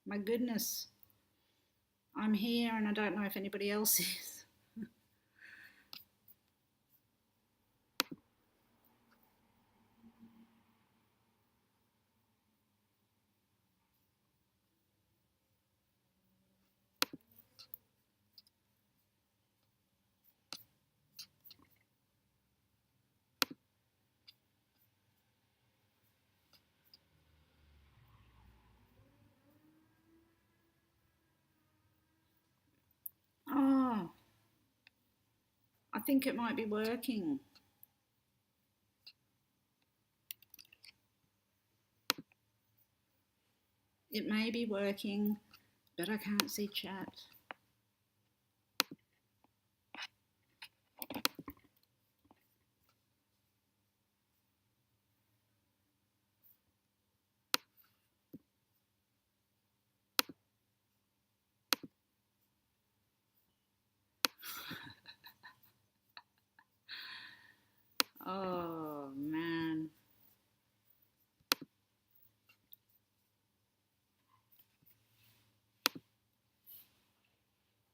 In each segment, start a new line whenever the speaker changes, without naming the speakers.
My goodness. I'm here and I don't know if anybody else is. Oh, I think it might be working. It may be working, but I can't see chat. Oh, man.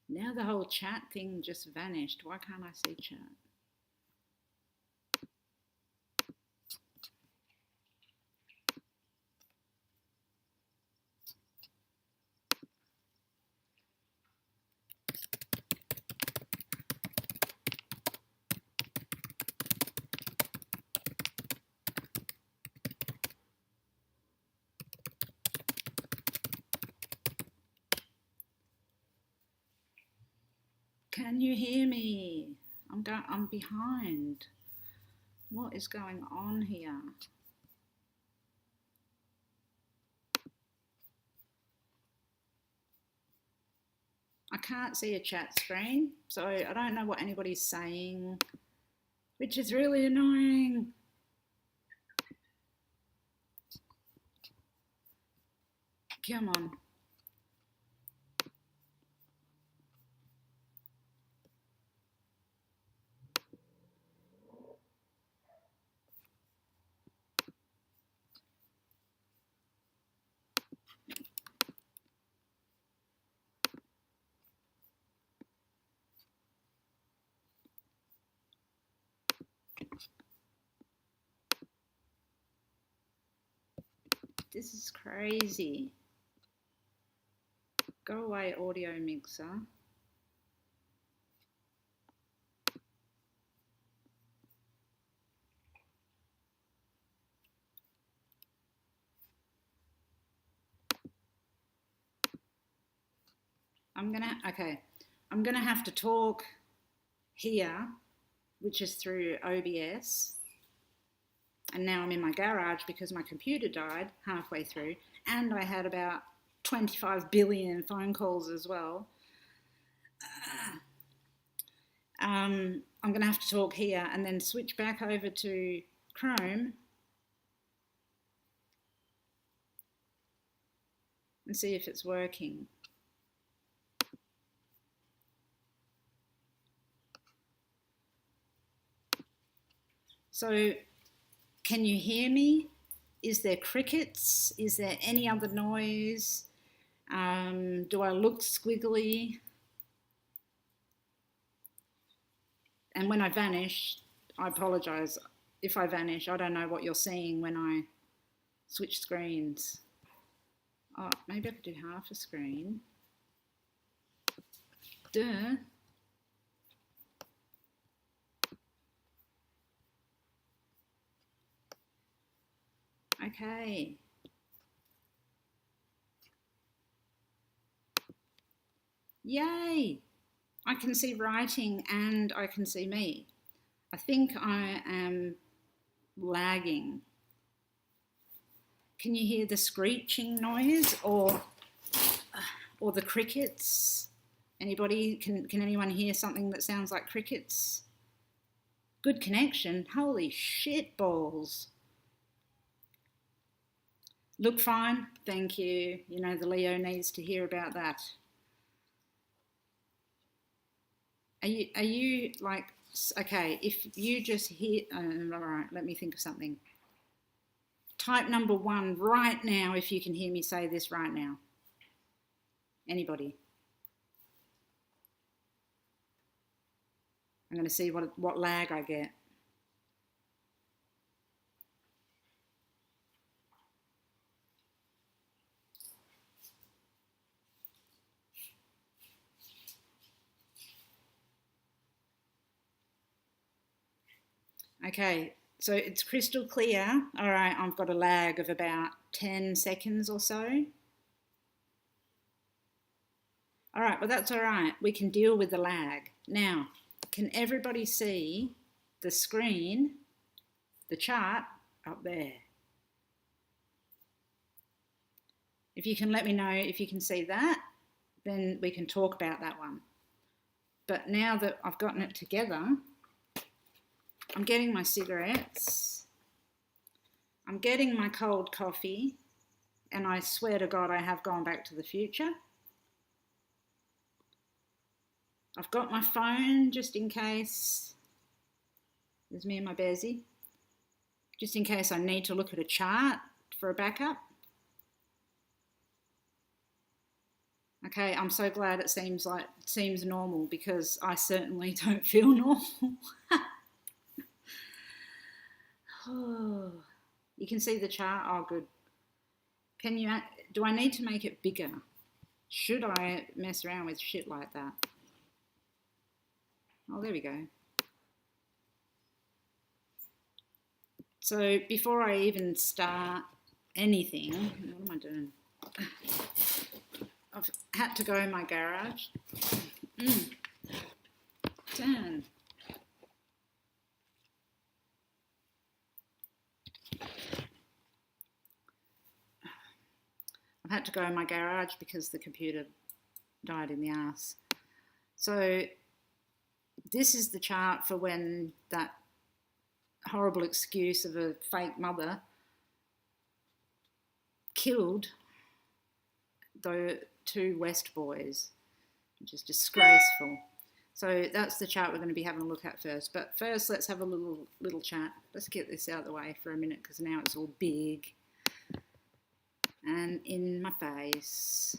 Now the whole chat thing just vanished. Why can't I see chat? Can you hear me? I'm behind. What is going on here? I can't see a chat screen, so I don't know what anybody's saying, which is really annoying. Come on. This is crazy. Go away, audio mixer. I'm gonna have to talk here, which is through OBS. And now I'm in my garage because my computer died halfway through, and I had about 25 billion phone calls as well. I'm going to have to talk here and then switch back over to Chrome and see if it's working. So, can you hear me? Is there crickets? Is there any other noise? Do I look squiggly? And when I vanish, I apologise. If I vanish, I don't know what you're seeing when I switch screens. Oh, maybe I could do half a screen. Duh. Okay. Yay! I can see writing and I can see me. I think I am lagging. Can you hear the screeching noise or the crickets? Anybody? Can anyone hear something that sounds like crickets? Good connection. Holy shit balls. Look fine. Thank you. You know, the Leo needs to hear about that. Are you like, okay, if you just hear, all right, let me think of something. Type number 1 right now if you can hear me say this right now. Anybody? I'm going to see what lag I get. Okay, so it's crystal clear. All right, I've got a lag of about 10 seconds or so. All right, well, that's all right. We can deal with the lag. Now, can everybody see the screen, the chart up there? If you can let me know if you can see that, then we can talk about that one. But now that I've gotten it together, I'm getting my cigarettes, I'm getting my cold coffee, and I swear to God I have gone back to the future. I've got my phone just in case. There's me and my bearsy. Just in case I need to look at a chart for a backup. Okay, I'm so glad it seems normal, because I certainly don't feel normal. Oh, you can see the chart. Oh, good. Do I need to make it bigger? Should I mess around with shit like that? Oh, there we go. So before I even start anything, what am I doing? I've had to go in my garage. Turn. I've had to go in my garage because the computer died in the ass. So this is the chart for when that horrible excuse of a fake mother killed the 2 West boys, which is disgraceful. So that's the chart we're going to be having a look at first. But first, let's have a little chat. Let's get this out of the way for a minute, because now it's all big and in my face.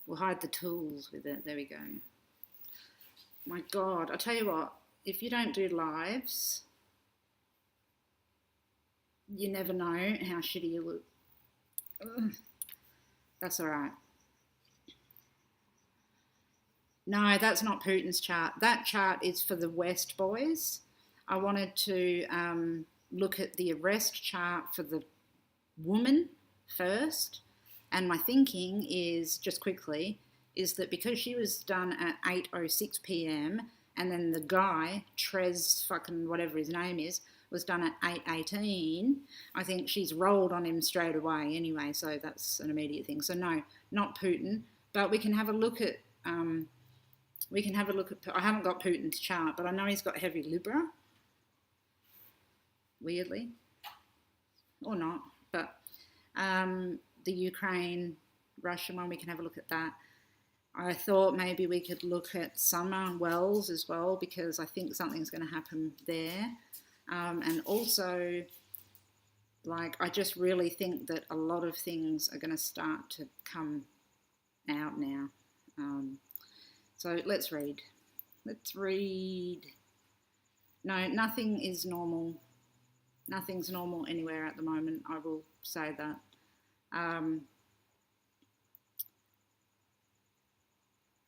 We'll hide the tools with it. There we go. My God, I tell you what, if you don't do lives, you never know how shitty you look. Ugh. That's all right. No, that's not Putin's chart. That chart is for the West boys. I wanted to look at the arrest chart for the woman first. And my thinking is, just quickly, is that because she was done at 8:06 p.m. and then the guy, Trez fucking whatever his name is, was done at 8:18, I think she's rolled on him straight away anyway, so that's an immediate thing. So no, not Putin, but we can have a look at, I haven't got Putin's chart, but I know he's got heavy Libra, weirdly, or not, but the Ukraine-Russia one, we can have a look at that. I thought maybe we could look at Summer Wells as well, because I think something's going to happen there. And also, like, I just really think that a lot of things are going to start to come out now. So let's read. Let's read. No, nothing is normal. Nothing's normal anywhere at the moment, I will say that.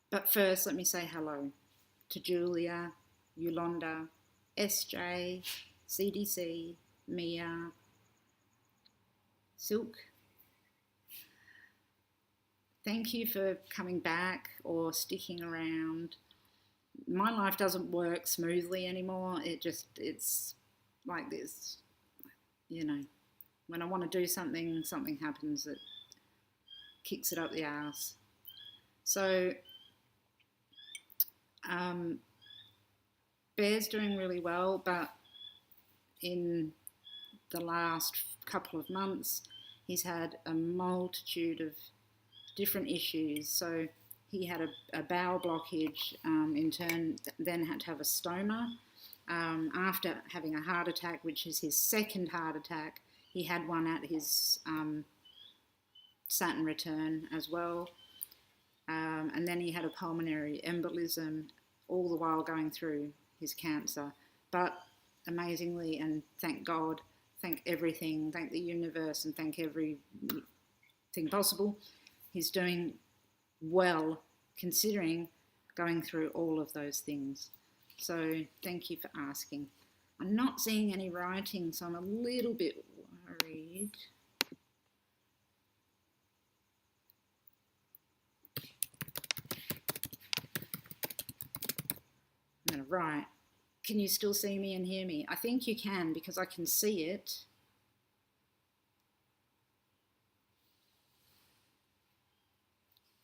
But first, let me say hello to Julia, Yolanda, SJ, CDC, Mia, Silk. Thank you for coming back or sticking around. My life doesn't work smoothly anymore. It's like this, you know. When I want to do something, something happens that kicks it up the arse. So, Bear's doing really well, but in the last couple of months, he's had a multitude of different issues. So he had a bowel blockage, in turn then had to have a stoma. After having a heart attack, which is his second heart attack, he had one at his Saturn return as well. and then he had a pulmonary embolism, all the while going through his cancer. But amazingly, and thank God, thank everything, thank the universe, and thank everything possible, he's doing well considering going through all of those things. So thank you for asking. I'm not seeing any writing, so I'm a little bit worried. I'm going to write. Can you still see me and hear me? I think you can, because I can see it.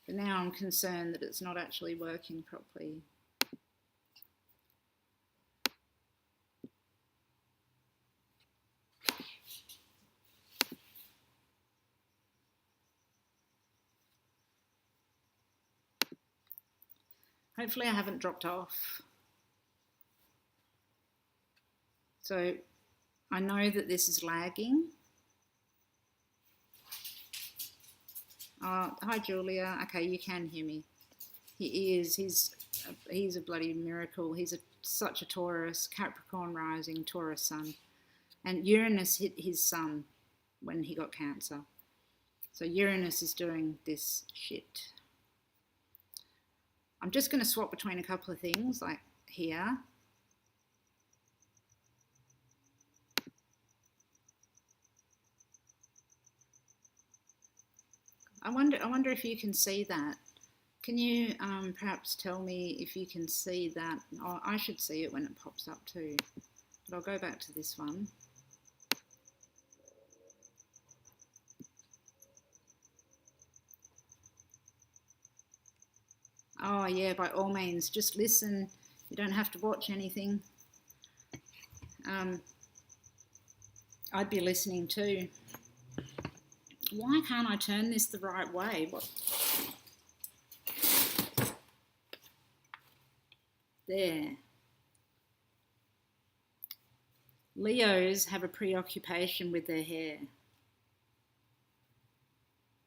But now I'm concerned that it's not actually working properly. Hopefully I haven't dropped off. So I know that this is lagging. Hi Julia. Okay, you can hear me. He's a bloody miracle. He's such a Taurus, Capricorn rising, Taurus sun. And Uranus hit his sun when he got cancer. So Uranus is doing this shit. I'm just going to swap between a couple of things, like here. I wonder if you can see that. Can you perhaps tell me if you can see that? Oh, I should see it when it pops up too. But I'll go back to this one. Oh yeah, by all means, just listen. You don't have to watch anything. I'd be listening too. Why can't I turn this the right way? What? There. Leos have a preoccupation with their hair.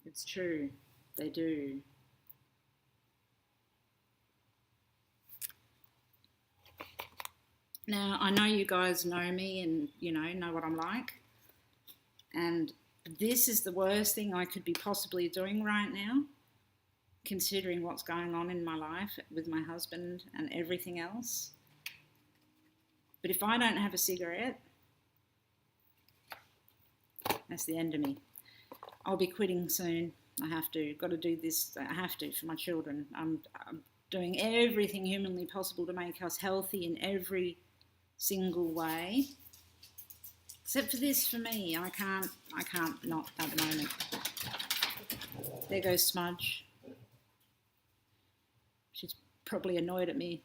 It's true, they do. Now, I know you guys know me and, know what I'm like. And this is the worst thing I could be possibly doing right now, considering what's going on in my life with my husband and everything else. But if I don't have a cigarette, that's the end of me. I'll be quitting soon. I have to. Got to do this. I have to for my children. I'm doing everything humanly possible to make us healthy in every single way. Except for this, for me, I can't not at the moment. There goes Smudge. She's probably annoyed at me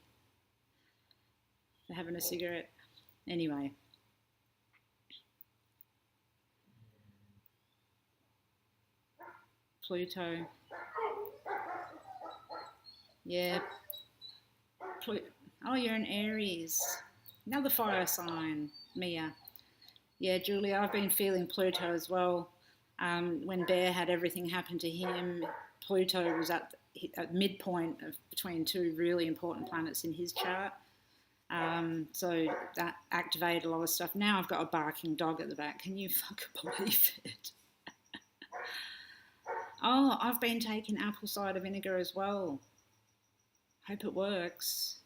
for having a cigarette. Anyway. Pluto. Yeah. Oh, you're an Aries. Another fire sign, Mia. Yeah, Julia, I've been feeling Pluto as well. When Bear had everything happen to him, Pluto was at midpoint of between two really important planets in his chart. So that activated a lot of stuff. Now I've got a barking dog at the back. Can you fucking believe it? Oh, I've been taking apple cider vinegar as well. Hope it works.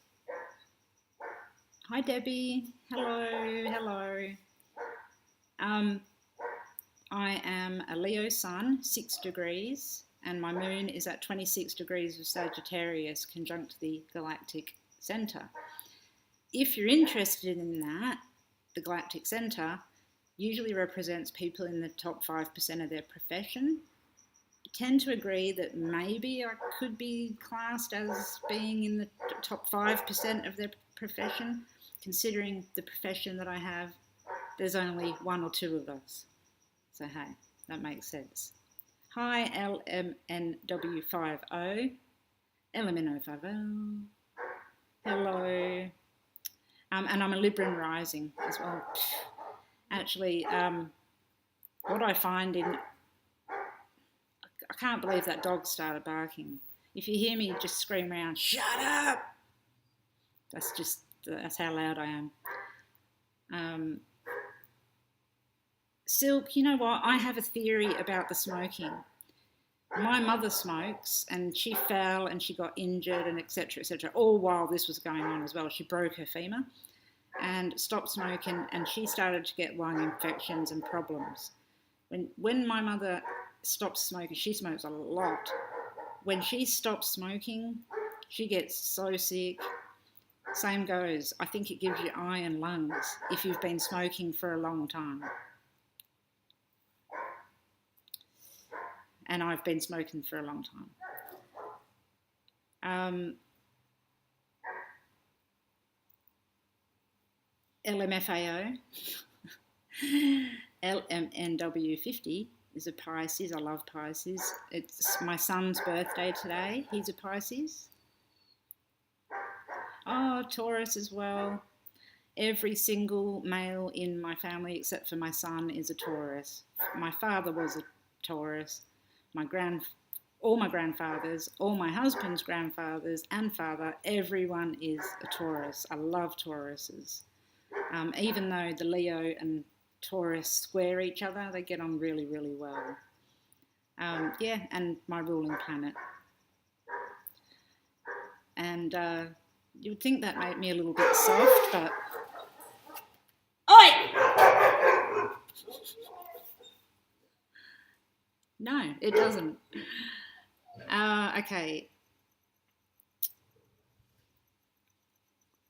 Hi, Debbie. Hello. I am a Leo sun, 6 degrees, and my moon is at 26 degrees of Sagittarius, conjunct the galactic center. If you're interested in that, the galactic center usually represents people in the top 5% of their profession. I tend to agree that maybe I could be classed as being in the top 5% of their profession, considering the profession that I have. There's only one or two of us. So, hey, that makes sense. Hi, LMNW50. LMNO50. Hello. And I'm a Libran rising as well. Actually, what I find I can't believe that dog started barking. If you hear me just scream around, shut up, that's how loud I am. Silk, you know what? I have a theory about the smoking. My mother smokes, and she fell and she got injured and etc., all while this was going on as well. She broke her femur and stopped smoking, and she started to get lung infections and problems. When my mother stopped smoking, she smokes a lot. When she stops smoking, she gets so sick. Same goes. I think it gives you iron lungs if you've been smoking for a long time. And I've been smoking for a long time. LMFAO, LMNW50 is a Pisces. I love Pisces. It's my son's birthday today. He's a Pisces. Oh, Taurus as well. Every single male in my family except for my son is a Taurus. My father was a Taurus. All my grandfathers, all my husband's grandfathers and father, everyone is a Taurus. I love Tauruses. Even though the Leo and Taurus square each other, they get on really, really well. Yeah, and my ruling planet. And you would think that made me a little bit soft, but... Oi! No, it doesn't. Okay.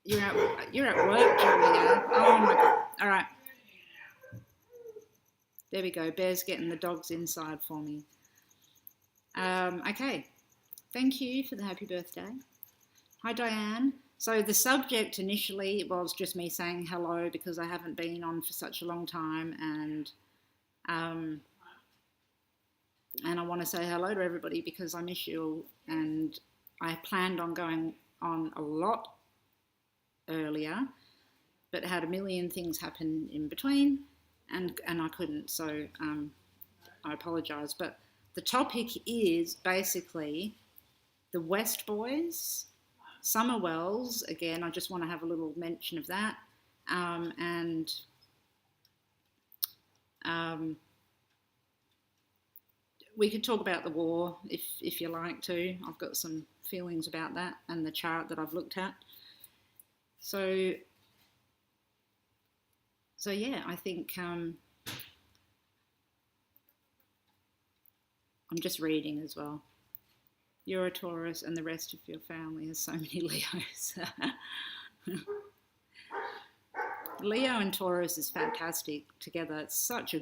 You're at work, Julia. Oh my God. All right. There we go. Bear's getting the dogs inside for me. Okay. Thank you for the happy birthday. Hi, Diane. So the subject initially was just me saying hello because I haven't been on for such a long time, and I want to say hello to everybody because I miss you all, and I planned on going on a lot earlier, but had a million things happen in between, and I couldn't, so I apologise. But the topic is basically the West Boys, Summer Wells. Again, I just want to have a little mention of that, and we could talk about the war if you like to. I've got some feelings about that and the chart that I've looked at. So yeah, I think I'm just reading as well. You're a Taurus and the rest of your family has so many Leos. Leo and Taurus is fantastic together. It's such a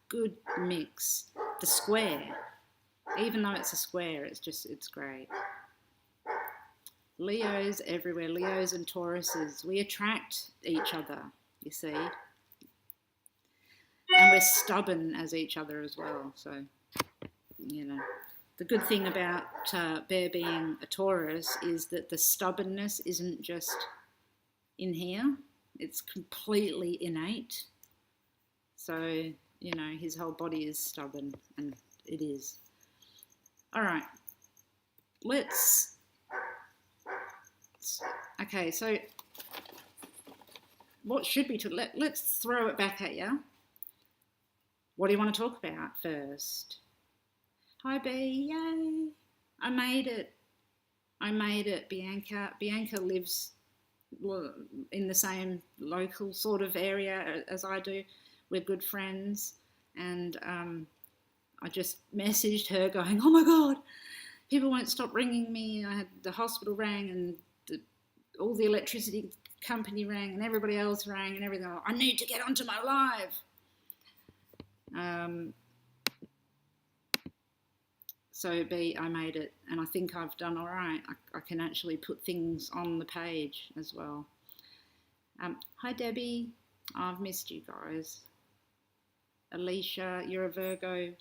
good mix. The square, even though it's a square, it's great. Leos everywhere, Leos and Tauruses. We attract each other, you see. And we're stubborn as each other as well. So, you know, the good thing about Bear being a Taurus is that the stubbornness isn't just in here. It's completely innate. So, you know, his whole body is stubborn, and it is. All right. Okay, so what should we talk? Let's throw it back at you. What do you want to talk about first? Hi, B. Yay. I made it, Bianca. Bianca lives in the same local sort of area as I do. We're good friends, and I just messaged her going, oh my God, people won't stop ringing me. I had the hospital rang, and all the electricity company rang, and everybody else rang, and everything. I need to get onto my live. So B, I made it, and I think I've done all right. I can actually put things on the page as well. Hi, Debbie. I've missed you guys. Alicia, you're a Virgo,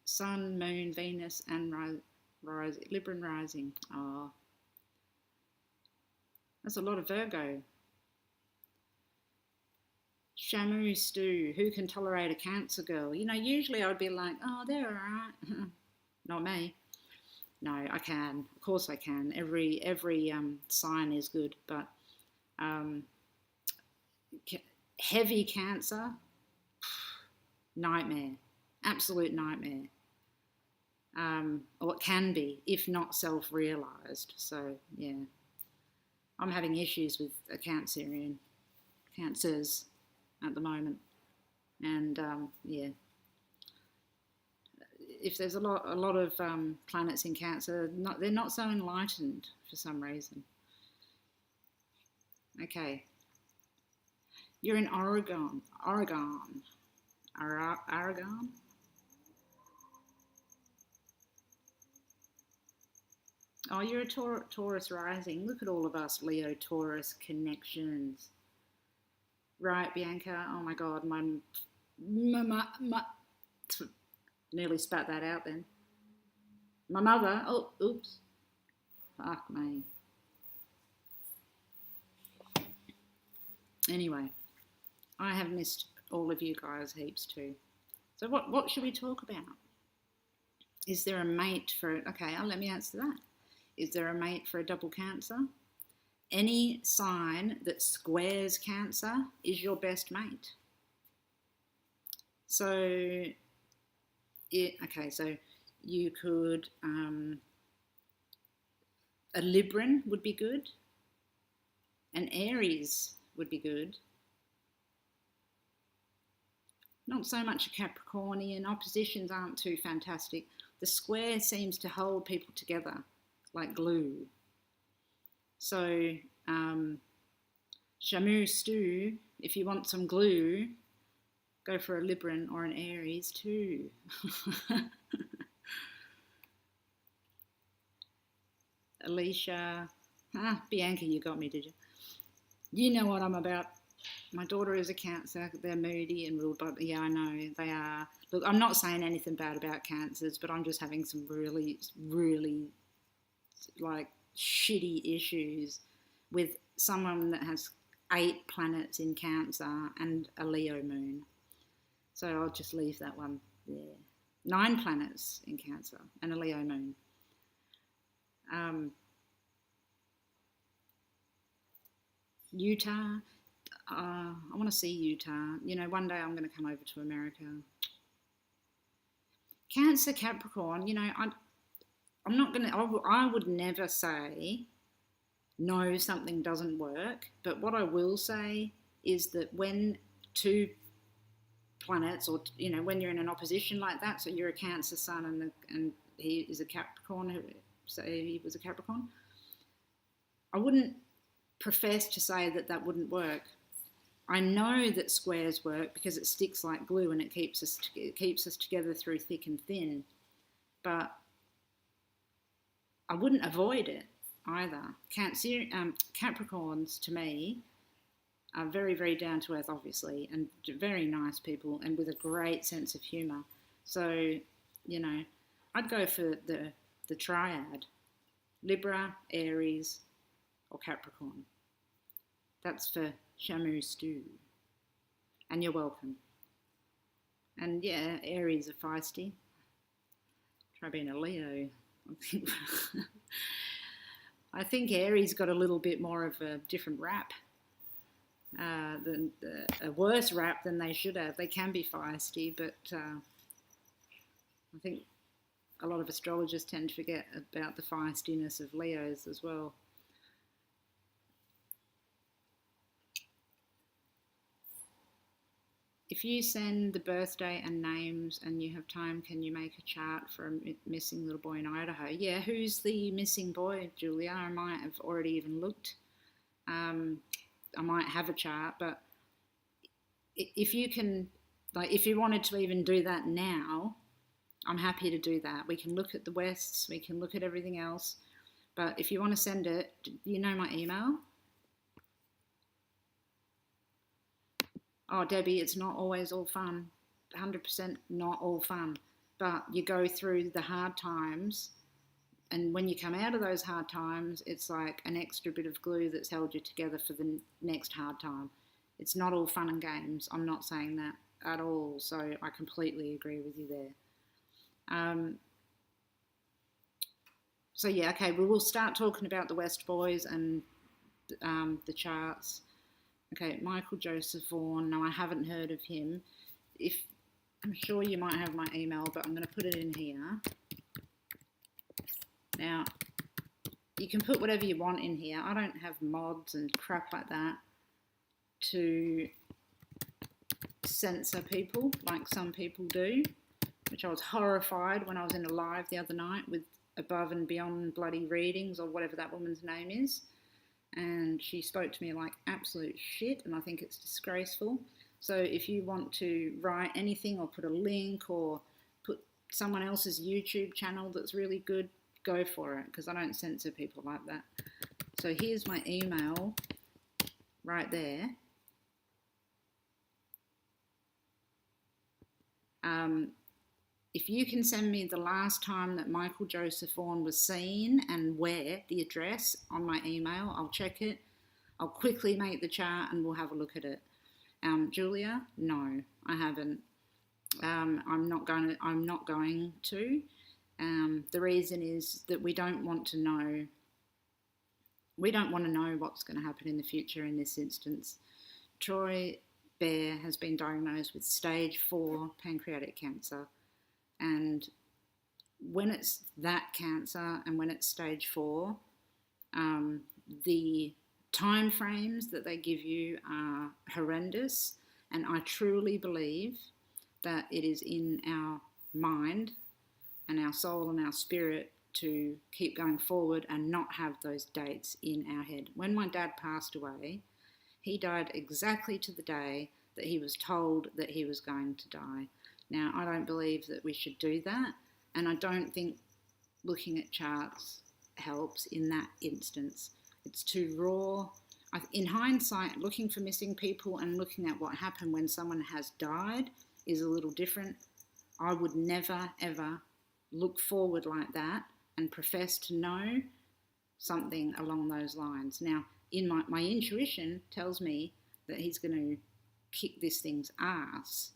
Sun, Moon, Venus, and Libran rising. Oh, that's a lot of Virgo. Shamu Stu, who can tolerate a Cancer girl? You know, usually I'd be like, oh, they're all right. Not me. No, I can. Of course I can. Every sign is good, but um, heavy cancer, nightmare, absolute nightmare. Or it can be, if not self-realised. So, yeah. I'm having issues with a cancers at the moment. And, yeah, if there's a lot of planets in Cancer, they're not so enlightened for some reason. Okay. You're in Oregon. Oregon. Oh, you're a Taurus rising. Look at all of us Leo Taurus connections. Right, Bianca. Oh my God, nearly spat that out then. My mother. Oh, oops. Fuck me. Anyway, I have missed all of you guys heaps too. So what should we talk about? Is there a mate for it? Okay, let me answer that. Is there a mate for a double Cancer? Any sign that squares Cancer is your best mate. So, so you could, a Libran would be good. An Aries would be good. Not so much a Capricornian. Oppositions aren't too fantastic. The square seems to hold people together like glue. So, Shamu Stew, if you want some glue, go for a Libran or an Aries too. Alicia, Bianca, you got me, did you? You know what I'm about. My daughter is a Cancer. They're moody and real, but yeah, I know they are. Look, I'm not saying anything bad about Cancers, but I'm just having some really, really like shitty issues with someone that has 8 planets in Cancer and a Leo moon. So I'll just leave that one there. 9 planets in Cancer and a Leo moon. Utah. I want to see Utah. You know, one day I'm going to come over to America. Cancer, Capricorn. You know, I'm not going to. I would never say no, something doesn't work. But what I will say is that when 2 planets, or you know, when you're in an opposition like that, so you're a Cancer sun and he is a Capricorn. Say he was a Capricorn. I wouldn't profess to say that wouldn't work. I know that squares work because it sticks like glue and it keeps us together through thick and thin. But I wouldn't avoid it either. Capricorns, to me, are very, very down to earth, obviously, and very nice people and with a great sense of humour. So, you know, I'd go for the triad: Libra, Aries, or Capricorn. That's for Shamu Stew. And you're welcome. And yeah, Aries are feisty. Try being a Leo. I think Aries got a little bit more of a different rap, a worse rap than they should have. They can be feisty, but I think a lot of astrologers tend to forget about the feistiness of Leos as well. If you send the birthday and names and you have time, can you make a chart for a missing little boy in Idaho? Yeah, who's the missing boy, Julia? I might have already even looked. I might have a chart, but if you can, like, if you wanted to even do that now, I'm happy to do that. We can look at the Wests, we can look at everything else. But if you want to send it, you know my email? Oh, Debbie, it's not always all fun. 100% not all fun. But you go through the hard times, and when you come out of those hard times, it's like an extra bit of glue that's held you together for the next hard time. It's not all fun and games. I'm not saying that at all. So I completely agree with you there. So yeah, okay, we will start talking about the West Boys and the charts. Okay, Michael Joseph Vaughan. No, I haven't heard of him. If I'm sure you might have my email, but I'm going to put it in here. Now, you can put whatever you want in here. I don't have mods and crap like that to censor people like some people do, which I was horrified when I was in a live the other night with Above and Beyond Bloody Readings, or whatever that woman's name is. And she spoke to me like absolute shit, and I think it's disgraceful. So if you want to write anything or put a link or put someone else's YouTube channel that's really good, go for it, because I don't censor people like that. So here's my email right there. If you can send me the last time that Michael Joseph Vaughan was seen and where, the address on my email, I'll check it. I'll quickly make the chart and we'll have a look at it. Julia, no, I haven't. I'm not going to. The reason is that we don't want to know. We don't want to know what's going to happen in the future in this instance. Troy Bear has been diagnosed with stage 4 pancreatic cancer. And when it's that cancer and when it's stage 4, the time frames that they give you are horrendous. And I truly believe that it is in our mind and our soul and our spirit to keep going forward and not have those dates in our head. When my dad passed away, he died exactly to the day that he was told that he was going to die. Now, I don't believe that we should do that, and I don't think looking at charts helps in that instance. It's too raw. In hindsight, looking for missing people and looking at what happened when someone has died is a little different. I would never, ever look forward like that and profess to know something along those lines. Now, in my intuition tells me that he's going to kick this thing's ass,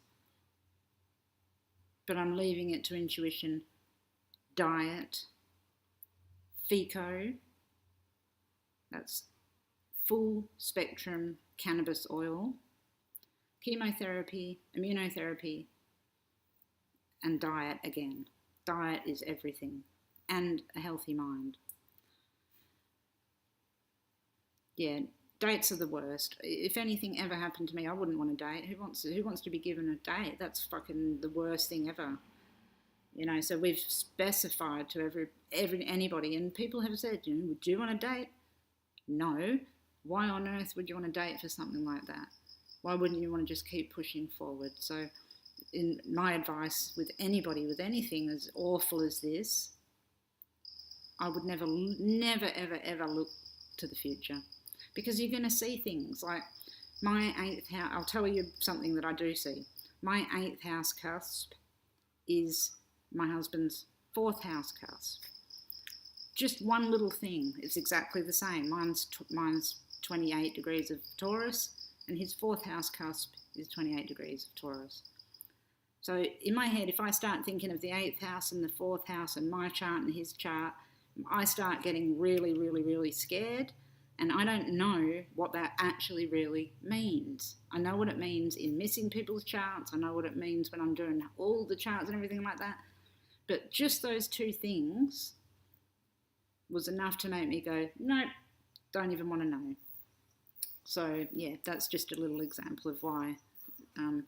but I'm leaving it to intuition. Diet, FICO, that's full spectrum cannabis oil, chemotherapy, immunotherapy, and diet again. Diet is everything, and a healthy mind. Yeah, dates are the worst. If anything ever happened to me, I wouldn't want a date. Who wants to be given a date? That's fucking the worst thing ever. You know, so we've specified to anybody, and people have said, would you want a date? No. Why on earth would you want a date for something like that? Why wouldn't you want to just keep pushing forward? So in my advice with anybody, with anything as awful as this, I would never, ever, ever look to the future, because you're going to see things like my 8th house. I'll tell you something that I do see. My 8th house cusp is my husband's 4th house cusp. Just one little thing. It's exactly the same. Mine's 28 degrees of Taurus, and his 4th house cusp is 28 degrees of Taurus. So in my head, if I start thinking of the 8th house and the 4th house and my chart and his chart, I start getting really, really, really scared, and I don't know what that actually really means. I know what it means in missing people's charts. I know what it means when I'm doing all the charts and everything like that. But just those two things was enough to make me go, nope, don't even want to know. So yeah, that's just a little example of why,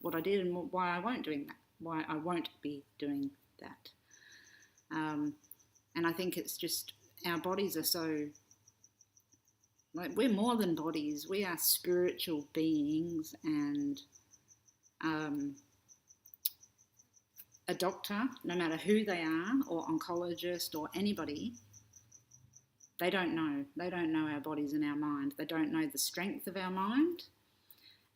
what I did and why I won't be doing that. And I think it's just, our bodies are so, like, we're more than bodies. We are spiritual beings, and a doctor, no matter who they are, or oncologist or anybody, they don't know. They don't know our bodies and our mind. They don't know the strength of our mind,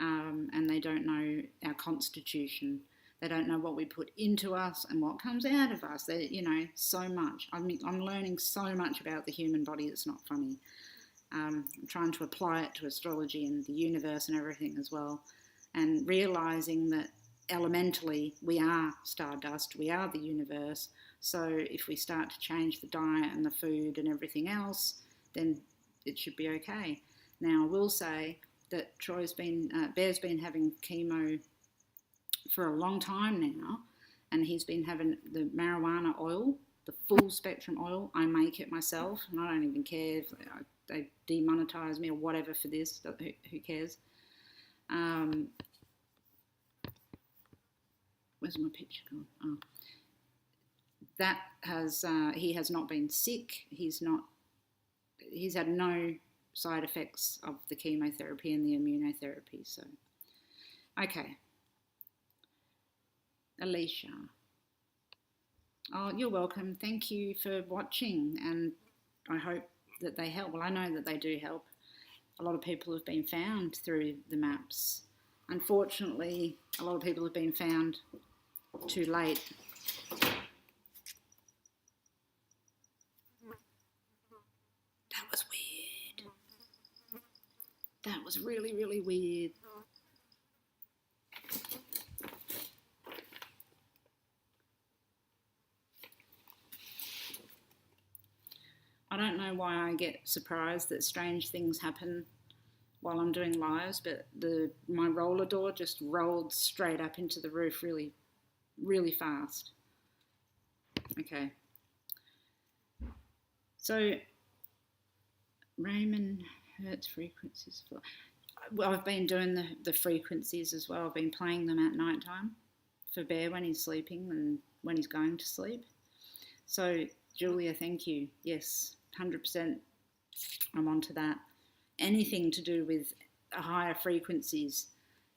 and they don't know our constitution. They don't know what we put into us and what comes out of us. They, so much. I'm learning so much about the human body. It's not funny. I'm trying to apply it to astrology and the universe and everything as well, and realising that elementally we are stardust, we are the universe, So if we start to change the diet and the food and everything else, then it should be okay. Now, I will say that Bear's been having chemo for a long time now, and he's been having the marijuana oil, the full spectrum oil. I make it myself, and I don't even care if they demonetize me or whatever for this. Who cares? Where's my picture gone? Oh. That has he has not been sick. He's had no side effects of the chemotherapy and the immunotherapy. So, okay. Alicia. Oh, you're welcome. Thank you for watching, and I hope that they help. Well, I know that they do help. A lot of people have been found through the maps. Unfortunately, a lot of people have been found too late. That was weird. That was really, really weird. I don't know why I get surprised that strange things happen while I'm doing lives, but my roller door just rolled straight up into the roof really, really fast. Okay. So, Raymond Hertz frequencies. Well, I've been doing the frequencies as well. I've been playing them at night time for Bear when he's sleeping and when he's going to sleep. So, Julia, thank you. Yes, 100% I'm onto that. Anything to do with higher frequencies.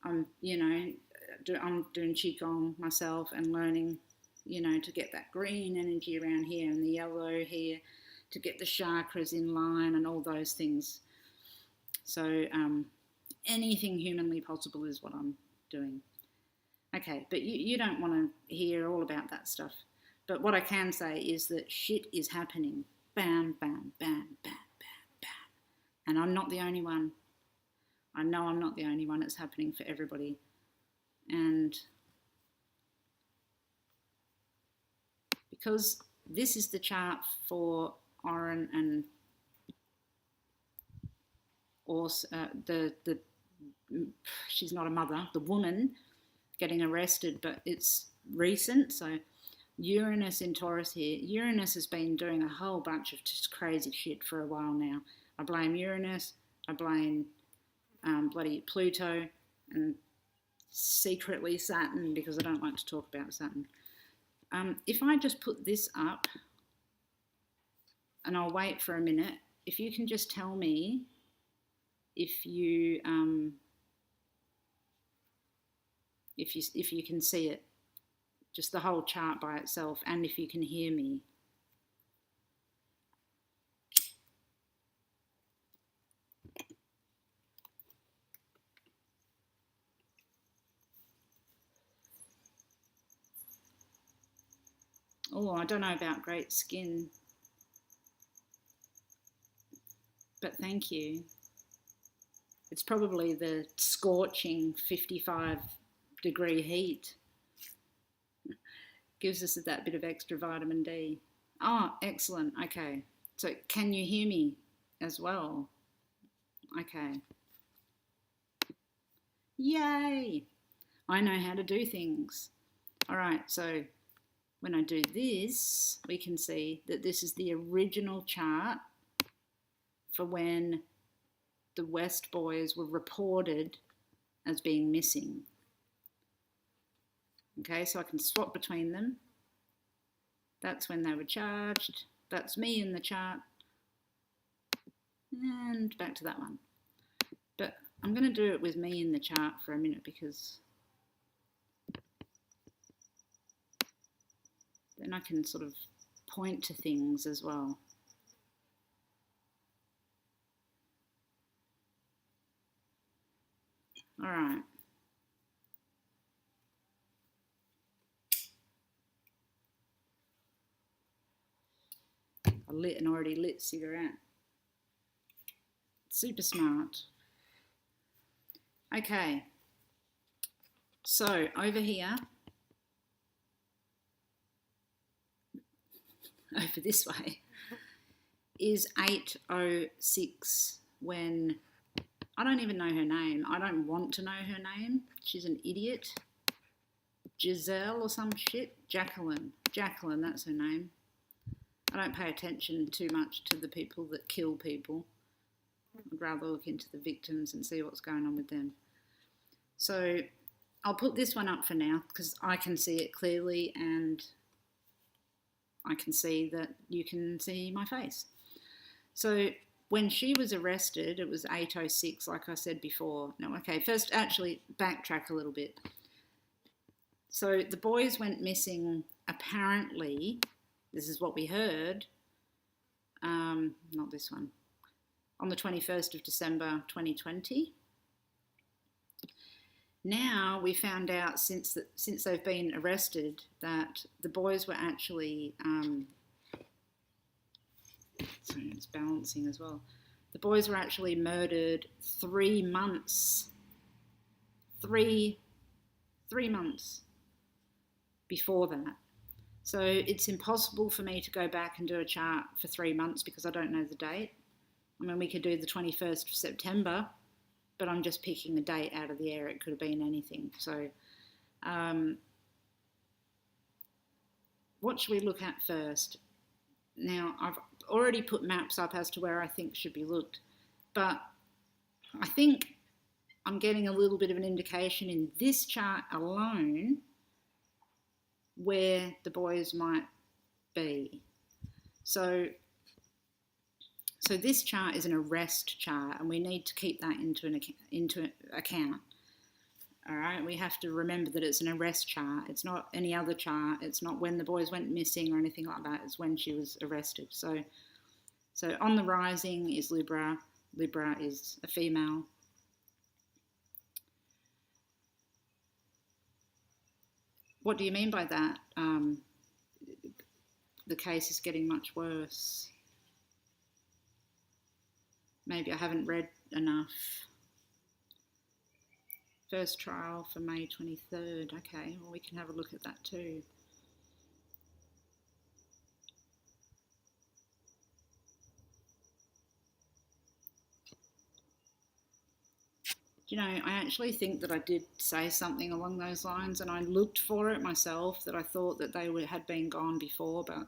I'm doing Qigong myself and learning, to get that green energy around here and the yellow here, to get the chakras in line and all those things. So anything humanly possible is what I'm doing. Okay, but you don't want to hear all about that stuff. But what I can say is that shit is happening. Bam, bam, bam, bam, bam, bam. And I'm not the only one. I know I'm not the only one. It's happening for everybody. And because this is the chart for Oren and she's not a mother, the woman getting arrested, but it's recent. So Uranus in Taurus here. Uranus has been doing a whole bunch of just crazy shit for a while now. I blame Uranus. I blame bloody Pluto and secretly Saturn, because I don't like to talk about Saturn. If I just put this up and I'll wait for a minute, if you can just tell me if you can see it, just the whole chart by itself, and if you can hear me. Oh, I don't know about great skin, but thank you. It's probably the scorching 55-degree heat. Gives us that bit of extra vitamin D. Oh, excellent. Okay. So can you hear me as well? Okay. Yay! I know how to do things. All right, so when I do this, we can see that this is the original chart for when the West boys were reported as being missing. Okay, so I can swap between them. That's when they were charged. That's me in the chart. And back to that one. But I'm going to do it with me in the chart for a minute, because then I can sort of point to things as well. All right. I lit an already lit cigarette. Super smart. Okay. So over here, over this way, is 8:06 when I don't even know her name. I don't want to know her name. She's an idiot. Giselle or some shit. Jacqueline, that's her name. I don't pay attention too much to the people that kill people. I'd rather look into the victims and see what's going on with them. So I'll put this one up for now because I can see it clearly and I can see that you can see my face. So when she was arrested, it was 8:06, like I said before. No, okay, first actually backtrack a little bit. So the boys went missing, apparently, this is what we heard, not this one, on the 21st of December 2020. Now we found out since they've been arrested that the boys were actually, sorry, it's balancing as well. The boys were actually murdered 3 months. 3 months before that. So it's impossible for me to go back and do a chart for 3 months because I don't know the date. I mean, we could do the 21st of September, but I'm just picking a date out of the air. It could have been anything. So what should we look at first? Now, I've already put maps up as to where I think should be looked, but I think I'm getting a little bit of an indication in this chart alone where the boys might be. So this chart is an arrest chart, and we need to keep that into account. All right, we have to remember that it's an arrest chart. It's not any other chart. It's not when the boys went missing or anything like that. It's when she was arrested. So on the rising is Libra. Libra is a female. What do you mean by that? The case is getting much worse. Maybe I haven't read enough. First trial for May 23rd. Okay, well, we can have a look at that too. You know, I actually think that I did say something along those lines, and I looked for it myself, that I thought that they had been gone before, but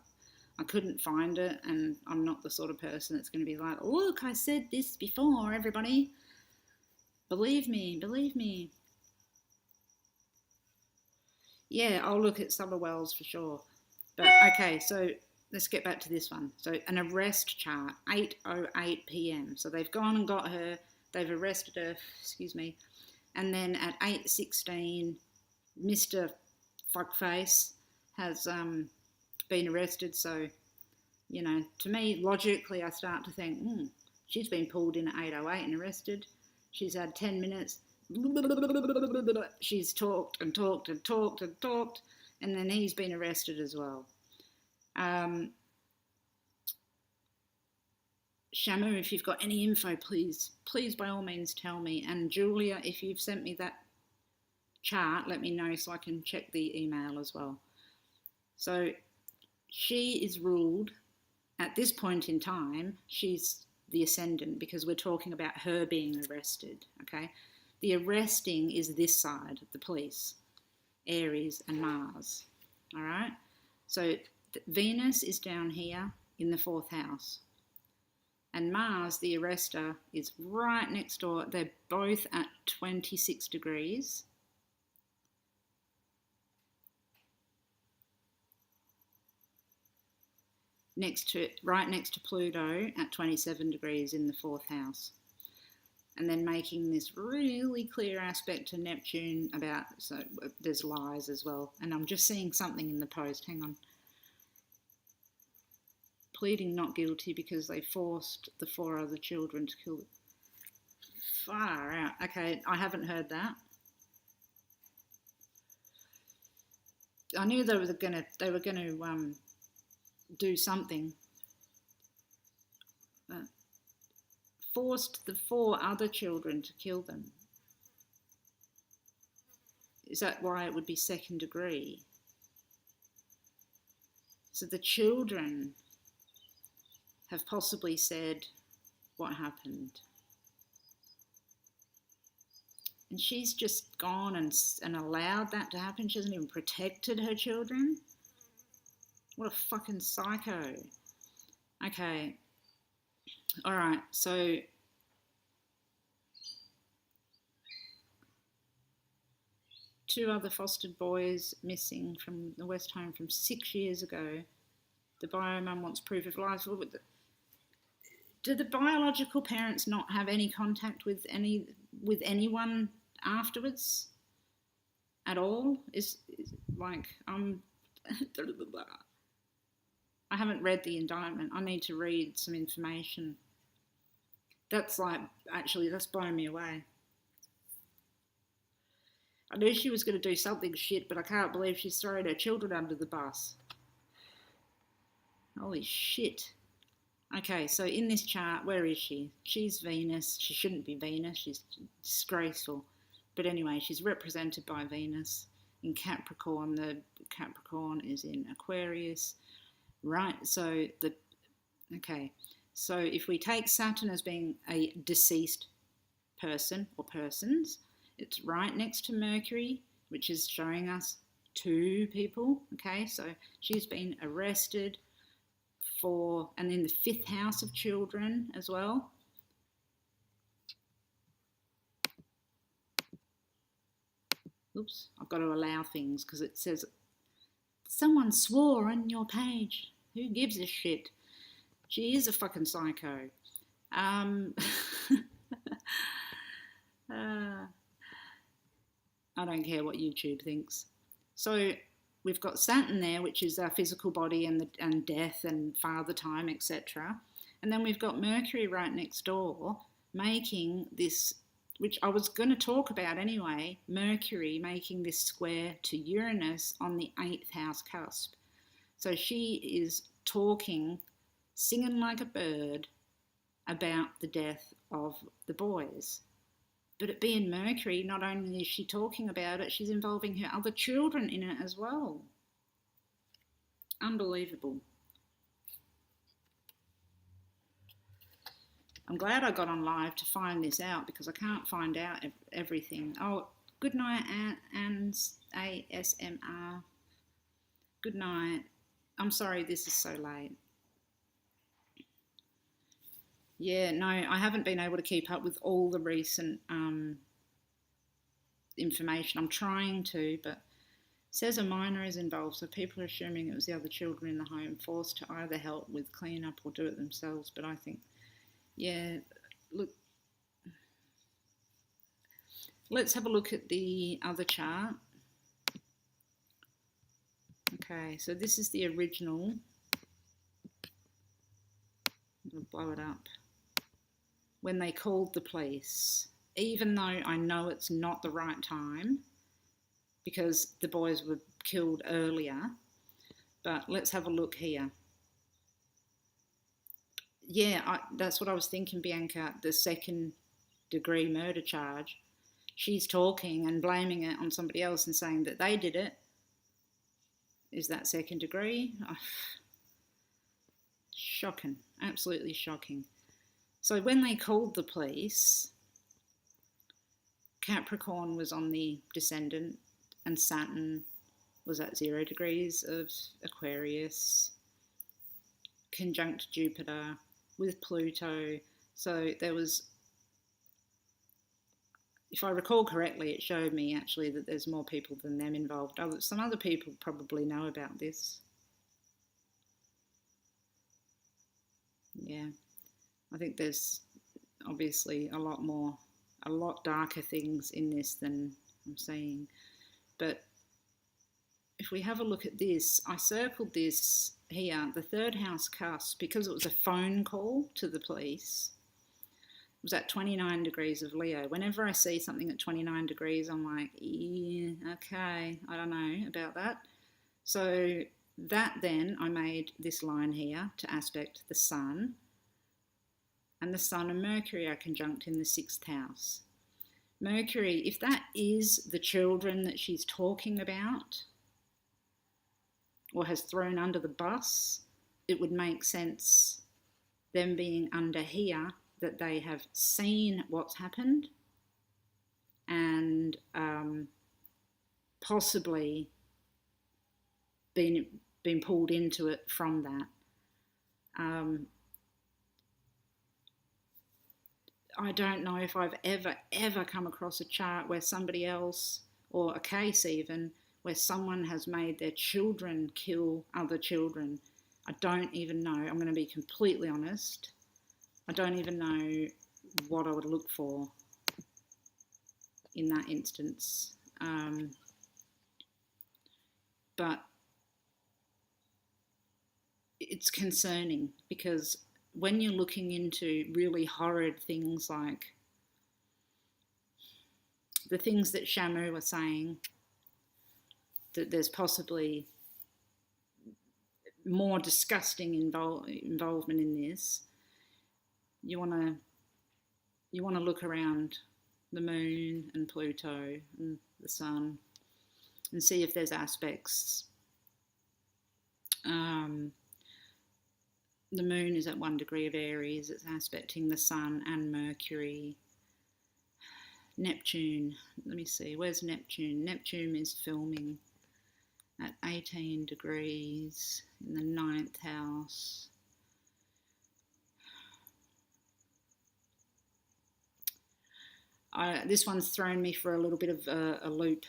I couldn't find it, and I'm not the sort of person that's going to be like, look, I said this before, everybody. Believe me, believe me. Yeah, I'll look at Summer Wells for sure. But okay, so let's get back to this one. So an arrest chart, 8:08 p.m. So they've gone and got her. They've arrested her, excuse me, and then at 8:16, Mr. Fuckface has been arrested. So, you know, to me, logically, I start to think, she's been pulled in at 8:08 and arrested. She's had 10 minutes. She's talked and talked and talked and talked, and then he's been arrested as well. Shamu, if you've got any info, please by all means tell me. And Julia, if you've sent me that chart, let me know so I can check the email as well. So she is ruled, at this point in time, she's the ascendant because we're talking about her being arrested, okay? The arresting is this side, the police, Aries and Mars, all right? So Venus is down here in the 4th house. And Mars, the arrestor, is right next door. They're both at 26 degrees. Right next to Pluto at 27 degrees in the 4th house. And then making this really clear aspect to Neptune about, so there's lies as well. And I'm just seeing something in the post, hang on. Pleading not guilty because they forced the 4 other children to kill them. Far out. Okay, I haven't heard that. I knew they were gonna do something. Forced the 4 other children to kill them. Is that why it would be 2nd degree? So the children have possibly said what happened. And she's just gone and allowed that to happen. She hasn't even protected her children. What a fucking psycho. Okay. All right. So two other fostered boys missing from the West Home from 6 years ago. The bio mum wants proof of life. Do the biological parents not have any contact with anyone afterwards at all? Is like I haven't read the indictment. I need to read some information. That's blowing me away. I knew she was going to do something shit, but I can't believe she's throwing her children under the bus. Holy shit. Okay, so in this chart, where is she? She's Venus. She shouldn't be Venus. She's disgraceful. But anyway, she's represented by Venus in Capricorn. The Capricorn is in Aquarius. Right, so so if we take Saturn as being a deceased person or persons, it's right next to Mercury, which is showing us two people. Okay, so she's been arrested and in the 5th house of children as well. Oops, I've got to allow things because it says someone swore on your page. Who gives a shit? She is a fucking psycho. I don't care what YouTube thinks. So we've got Saturn there, which is our physical body and death and father time, etc. And then we've got Mercury right next door, making this, which I was going to talk about anyway, Mercury making this square to Uranus on the 8th house cusp. So she is talking, singing like a bird about the death of the boys. But it being Mercury, not only is she talking about it, she's involving her other children in it as well. Unbelievable. I'm glad I got on live to find this out because I can't find out everything. Oh, good night, Anne's ASMR. Good night. I'm sorry this is so late. Yeah, no, I haven't been able to keep up with all the recent information. I'm trying to, but it says a minor is involved, so people are assuming it was the other children in the home forced to either help with clean up or do it themselves. But I think, yeah, look, let's have a look at the other chart. Okay, so this is the original. I'm going to blow it up. When they called the police, even though I know it's not the right time because the boys were killed earlier, but let's have a look here. Yeah, that's what I was thinking, Bianca, the 2nd degree murder charge. She's talking and blaming it on somebody else and saying that they did it. Is that 2nd degree? Oh, shocking, absolutely shocking. So when they called the police, Capricorn was on the descendant and Saturn was at 0 degrees of Aquarius, conjunct Jupiter with Pluto. So there was, if I recall correctly, it showed me actually that there's more people than them involved. Some other people probably know about this. Yeah. I think there's obviously a lot darker things in this than I'm seeing. But if we have a look at this, I circled this here, the 3rd house cusp, because it was a phone call to the police. It was at 29 degrees of Leo. Whenever I see something at 29 degrees, I'm like, yeah, okay, I don't know about that. So that then, I made this line here to aspect the sun. And the Sun and Mercury are conjunct in the 6th house. Mercury, if that is the children that she's talking about, or has thrown under the bus, it would make sense, them being under here, that they have seen what's happened and possibly been pulled into it from that. I don't know if I've ever come across a chart where somebody else, or a case even, where someone has made their children kill other children. I don't even know. I'm going to be completely honest. I don't even know what I would look for in that instance. But it's concerning, because when you're looking into really horrid things like the things that Shamu were saying, that there's possibly more disgusting involvement in this, you want to look around the moon and Pluto and the sun and see if there's aspects. The moon is at 1 degree of Aries. It's aspecting the sun and Mercury. Neptune, let me see, where's Neptune? Neptune is filming at 18 degrees in the 9th house. This one's thrown me for a little bit of a loop.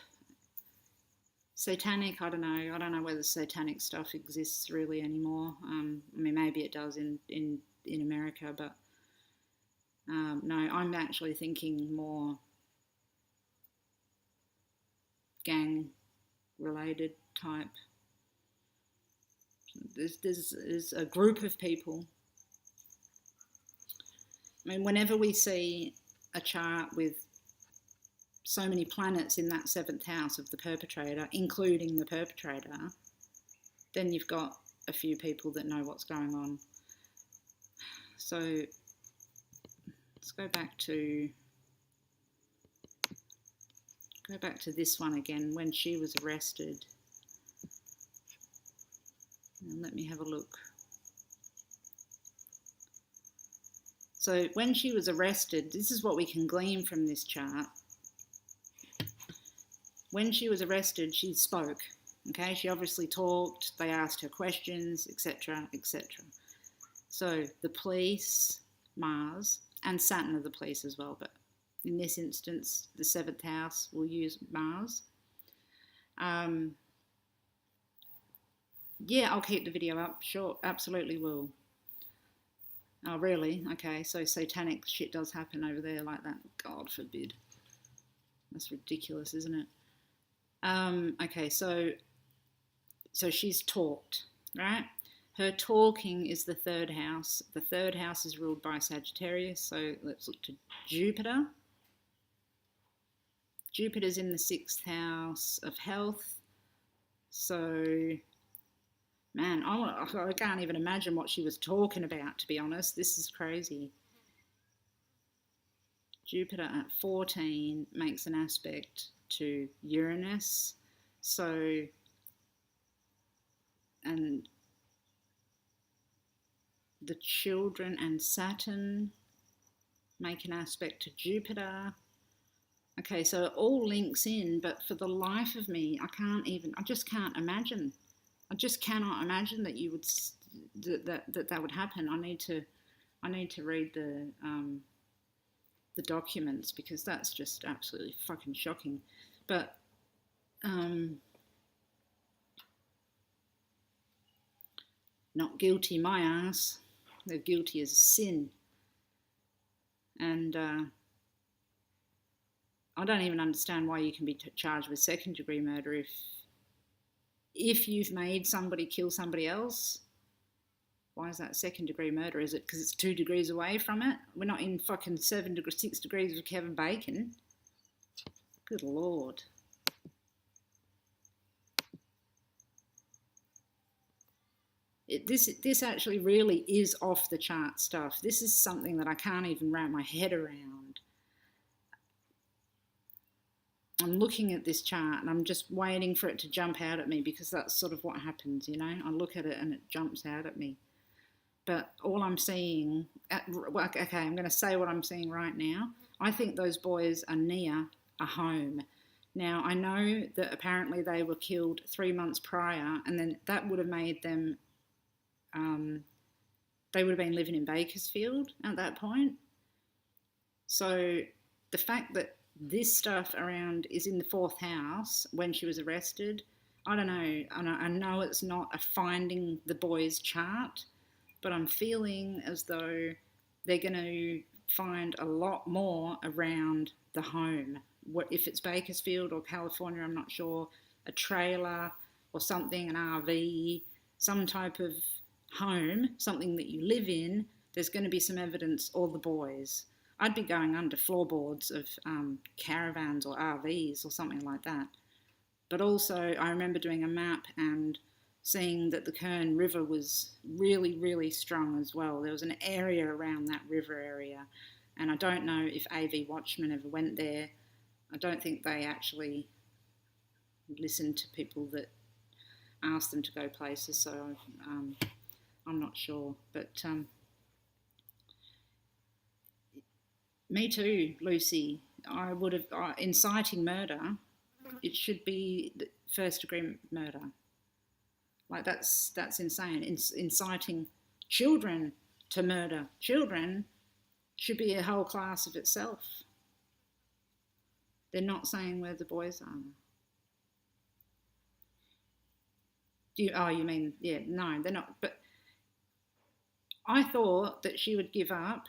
Satanic, I don't know whether satanic stuff exists really anymore. I mean, maybe it does in America, but no, I'm actually thinking more gang related type. There's a group of people. I mean, whenever we see a chart with so many planets in that 7th house of the perpetrator, including the perpetrator, then you've got a few people that know what's going on. So let's go back to this one again, when she was arrested. And let me have a look. So when she was arrested, this is what we can glean from this chart. When she was arrested, she spoke. Okay, she obviously talked. They asked her questions, etc., etc. So the police, Mars, and Saturn are the police as well, but in this instance, the 7th house will use Mars. Yeah, I'll keep the video up. Sure, absolutely will. Oh, really? Okay, so satanic shit does happen over there like that. God forbid. That's ridiculous, isn't it? Okay, so she's talked, right? Her talking is the 3rd house. The 3rd house is ruled by Sagittarius, so let's look to Jupiter. Jupiter's in the 6th house of health. So, man, I can't even imagine what she was talking about, to be honest. This is crazy. Jupiter at 14 makes an aspect to Uranus. So, and the children and Saturn make an aspect to Jupiter. Okay, so it all links in, but for the life of me, I just can't imagine. I just cannot imagine that you would, that would happen. I need to read the documents, because that's just absolutely fucking shocking. But not guilty, my ass. They're guilty as sin. And I don't even understand why you can be charged with 2nd degree murder if you've made somebody kill somebody else. Why is that 2nd degree murder? Is it because it's 2 degrees away from it? We're not in fucking 6 degrees with Kevin Bacon. Good Lord. This actually really is off the chart stuff. This is something that I can't even wrap my head around. I'm looking at this chart and I'm just waiting for it to jump out at me, because that's sort of what happens, you know. I look at it and it jumps out at me. But all I'm seeing, okay, I'm going to say what I'm seeing right now. I think those boys are near a home. Now, I know that apparently they were killed 3 months prior, and then that would have made them, they would have been living in Bakersfield at that point. So the fact that this stuff around is in the 4th house when she was arrested, I don't know. I know it's not a finding the boys chart, but I'm feeling as though they're going to find a lot more around the home. What if it's Bakersfield or California, I'm not sure, a trailer or something, an RV, some type of home, something that you live in, there's going to be some evidence, or the boys. I'd be going under floorboards of caravans or RVs or something like that. But also, I remember doing a map and seeing that the Kern River was really, really strong as well. There was an area around that river area, and I don't know if AV Watchmen ever went there. I don't think they actually listened to people that asked them to go places, so I'm not sure. But me too, Lucy. I would have, inciting murder, it should be first degree murder. Like, that's insane. Inciting children to murder children should be a whole class of itself. They're not saying where the boys are. You mean, yeah, no, they're not. But I thought that she would give up.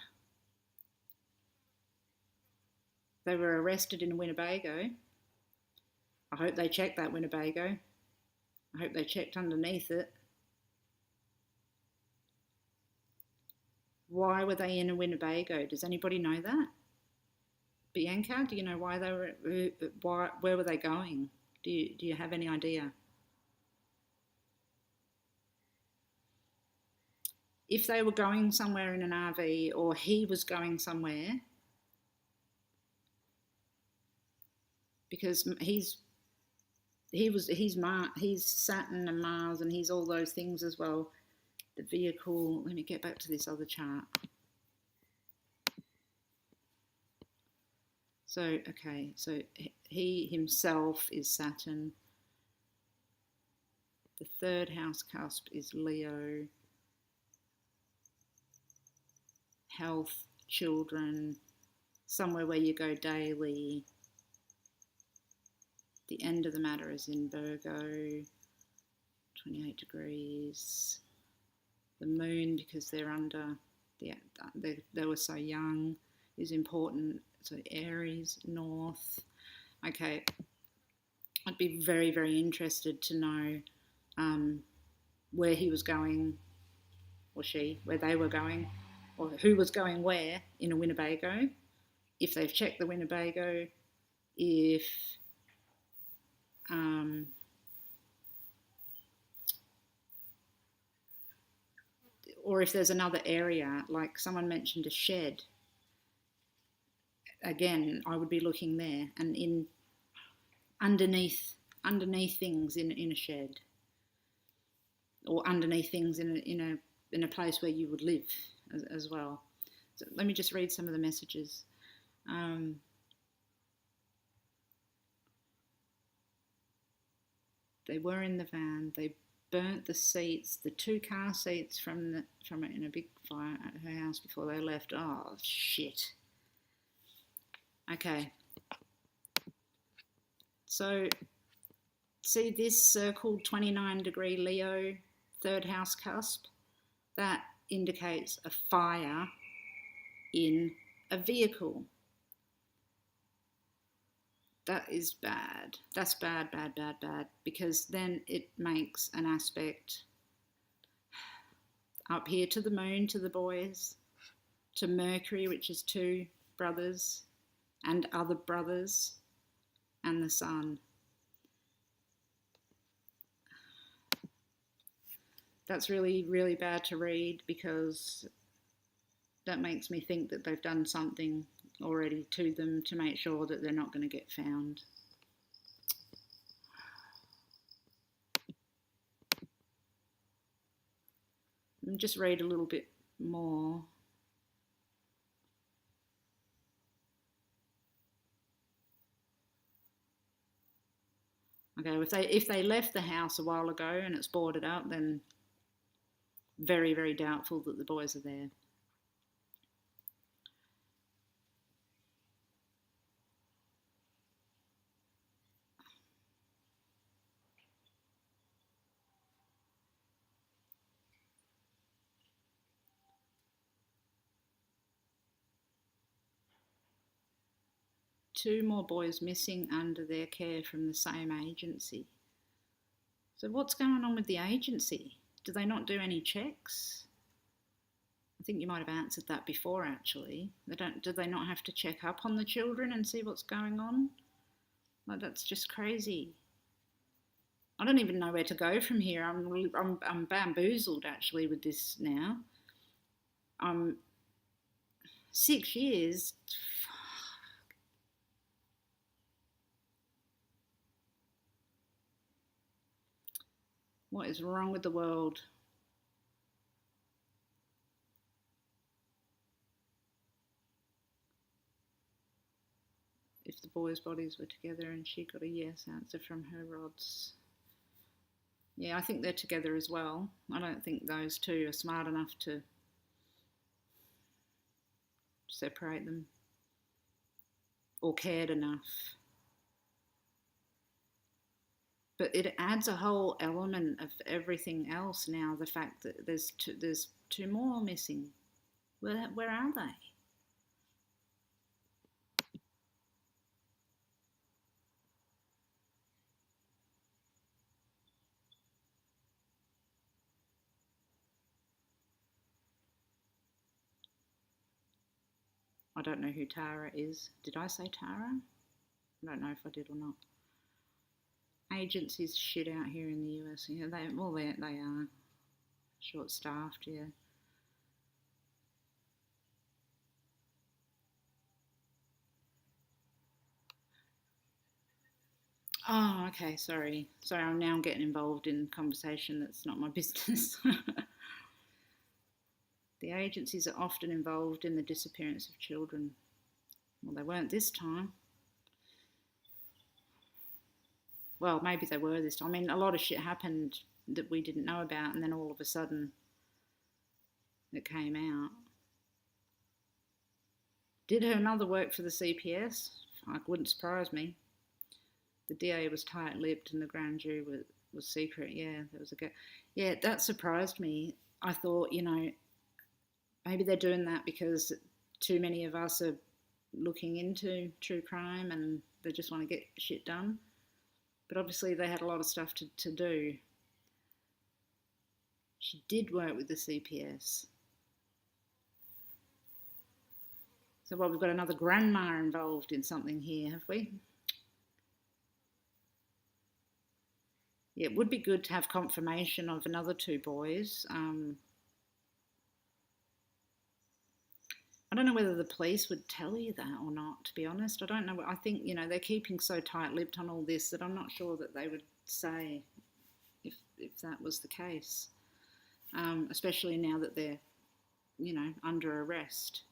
They were arrested in Winnebago. I hope they checked that Winnebago. I hope they checked underneath it. Why were they in a Winnebago? Does anybody know that? Bianca, do you know why they were? Where were they going? Do you have any idea? If they were going somewhere in an RV, or he was going somewhere, because he's Saturn and Mars, and he's all those things as well. The vehicle, let me get back to this other chart. So, okay, so he himself is Saturn. The 3rd house cusp is Leo. Health, children, somewhere where you go daily. The end of the matter is in Virgo, 28 degrees. The moon, because they're under, they were so young, is important. So Aries, North. Okay, I'd be very, very interested to know where he was going, or she, where they were going, or who was going where in a Winnebago. If they've checked the Winnebago, if or if there's another area, like someone mentioned a shed. Again, I would be looking there, and in underneath things in a shed, or underneath things in a place where you would live as well. So let me just read some of the messages. They were in the van. They burnt the seats, the 2 car seats from it in a big fire at her house before they left. Oh, shit. Okay. So, see this circled 29 degree Leo 3rd house cusp? That indicates a fire in a vehicle. That is bad. That's bad, bad, bad, bad, because then it makes an aspect up here to the moon, to the boys, to Mercury, which is 2 brothers and other brothers, and the sun. That's really, really bad to read, because that makes me think that they've done something already to them to make sure that they're not going to get found. Just read a little bit more. Okay, if they left the house a while ago and it's boarded up, then very, very doubtful that the boys are there. Two more boys missing under their care from the same agency. So what's going on with the agency? Do they not do any checks? I think you might have answered that before, actually. Do they not have to check up on the children and see what's going on? Like, that's just crazy. I don't even know where to go from here. I'm bamboozled, actually, with this now. 6 years. What is wrong with the world? If the boys' bodies were together and she got a yes answer from her rods. Yeah, I think they're together as well. I don't think those two are smart enough to separate them or cared enough. But it adds a whole element of everything else now, the fact that there's two more missing. Where are they? I don't know who Tara is. Did I say Tara? I don't know if I did or not. Agencies shit out here in the US. Yeah, they are short-staffed. Yeah. Oh, okay. Sorry. I'm now getting involved in conversation that's not my business. The agencies are often involved in the disappearance of children. Well, they weren't this time. Well, maybe they were this time. I mean, a lot of shit happened that we didn't know about, and then all of a sudden it came out. Did her mother work for the CPS? It wouldn't surprise me. The DA was tight-lipped and the grand jury was secret. Yeah, there was yeah, that surprised me. I thought, maybe they're doing that because too many of us are looking into true crime and they just want to get shit done. But obviously they had a lot of stuff to do. She did work with the CPS. So, we've got another grandma involved in something here, have we? Yeah, it would be good to have confirmation of another two boys. I don't know whether the police would tell you that or not, to be honest. I don't know. I think, they're keeping so tight-lipped on all this that I'm not sure that they would say if that was the case, especially now that they're, under arrest.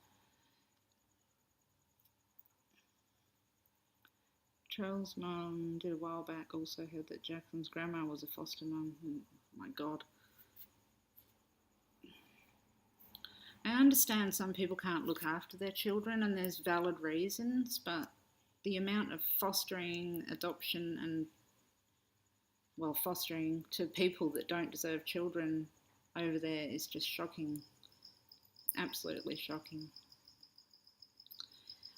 Charles' mum did a while back also heard that Jacqueline's grandma was a foster mum. Oh my God. I understand some people can't look after their children and there's valid reasons, but the amount of fostering, adoption and, fostering to people that don't deserve children over there is just shocking. Absolutely shocking.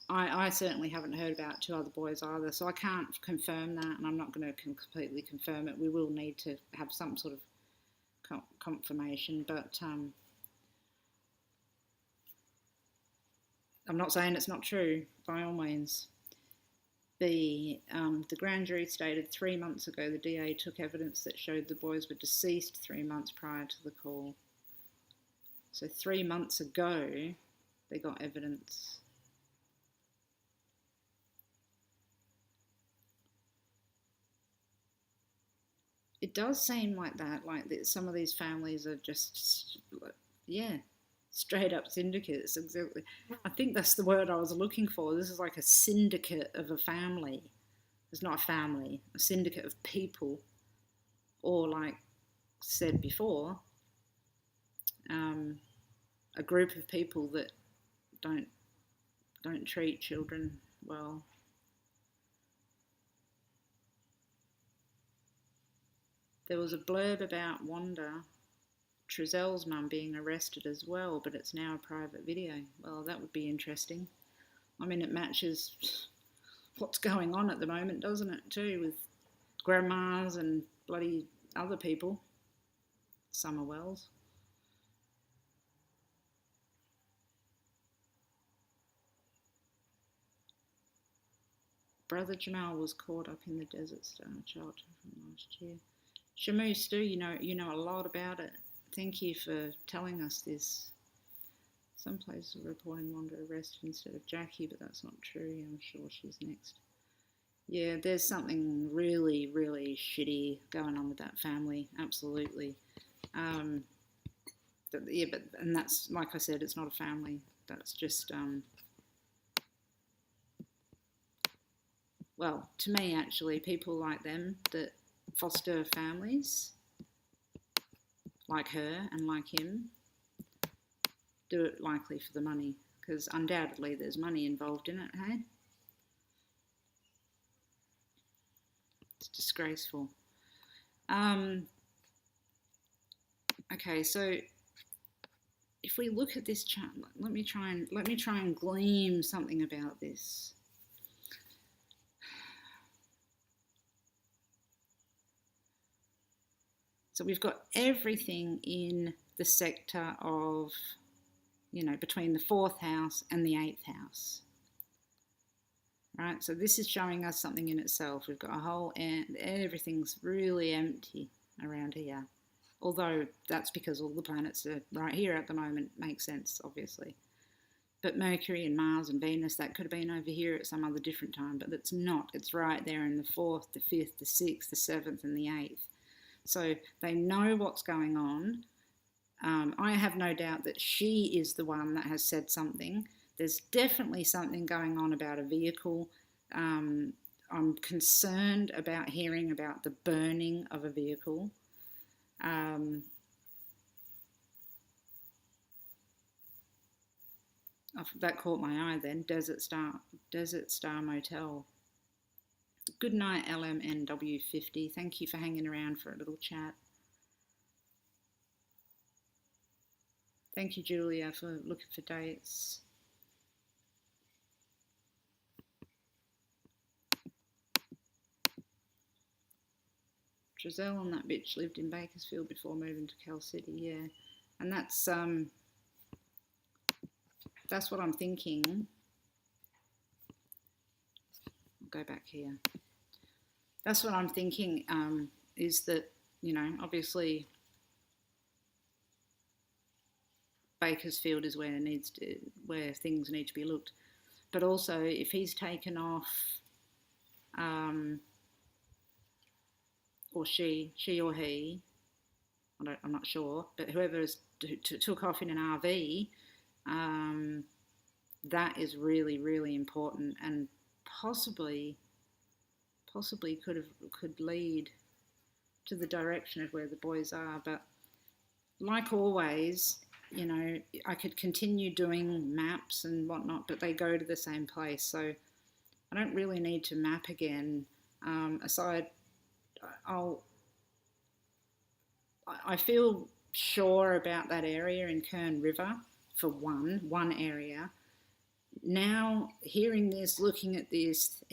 I certainly haven't heard about two other boys either, so I can't confirm that, and I'm not going to completely confirm it. We will need to have some sort of confirmation, but I'm not saying it's not true, by all means. The grand jury stated 3 months ago the DA took evidence that showed the boys were deceased 3 months prior to the call. So 3 months ago, they got evidence. does seem like that. Like that some of these families are just, yeah, straight up syndicates. Exactly. I think that's the word I was looking for. This is like a syndicate of a family. It's not a family, a syndicate of people, or like said before, a group of people that don't treat children well. There was a blurb about Wanda, Trezelle's mum, being arrested as well, but it's now a private video. Well, that would be interesting. I mean, it matches what's going on at the moment, doesn't it, too, with grandmas and bloody other people. Summerwells. Brother Jamal was caught up in the Desert Star childhood from last year. Shamu Stu, you know a lot about it. Thank you for telling us this. Some places are reporting Wanda arrested instead of Jackie, but that's not true. I'm sure she's next. Yeah, there's something really, really shitty going on with that family. Absolutely. And that's, like I said, it's not a family. That's just, well, to me, actually, people like them that foster families, like her and like him, do it likely for the money, because undoubtedly there's money involved in it, hey? It's disgraceful. Okay, so if we look at this chart, let me try and glean something about this. So we've got everything in the sector of, between the 4th house and the 8th house. Right, so this is showing us something in itself. We've got a whole, and everything's really empty around here. Although that's because all the planets are right here at the moment. Makes sense, obviously. But Mercury and Mars and Venus, that could have been over here at some other different time, but it's not. It's right there in the 4th, the 5th, the 6th, the 7th, and the 8th. So they know what's going on. I have no doubt that she is the one that has said something. There's definitely something going on about a vehicle. I'm concerned about hearing about the burning of a vehicle. That caught my eye then. Desert Star Motel. Good night, LMNW50. Thank you for hanging around for a little chat. Thank you, Julia, for looking for dates. Trezelle and that bitch lived in Bakersfield before moving to Cal City, yeah. And that's what I'm thinking. I'll go back here. That's what I'm thinking, is that, obviously Bakersfield is where things need to be looked. But also, if he's taken off, or she or he, I'm not sure, but whoever took off in an RV, that is really, really important, and possibly could lead to the direction of where the boys are. But like always, I could continue doing maps and whatnot, but they go to the same place, so I don't really need to map again. I feel sure about that area in Kern River for one area. Now, hearing this, looking at this,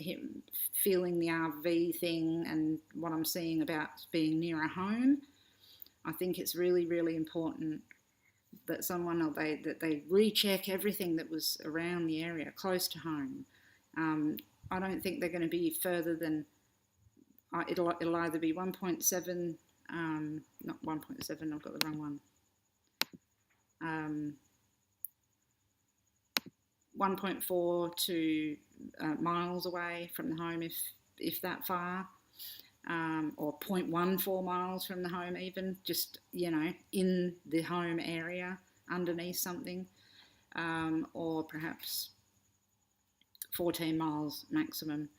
feeling the RV thing and what I'm seeing about being near a home, I think it's really, really important that they recheck everything that was around the area, close to home. I don't think they're going to be further than, it'll either be 1.7, not 1.7, I've got the wrong one. 1.4 to miles away from the home, if that far. or 0.14 miles from the home, even just, you know, in the home area underneath something, or perhaps 14 miles maximum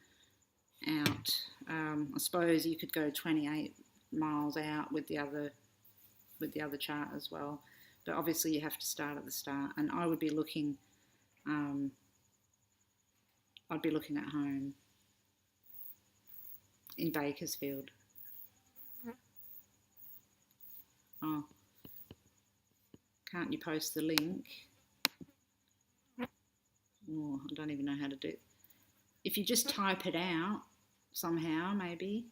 out. I suppose you could go 28 miles out with the other chart as well, but obviously you have to start at the start, and I would be looking I'd be looking at home in Bakersfield. Oh, can't you post the link? Oh, I don't even know how to do it. If you just type it out somehow, maybe.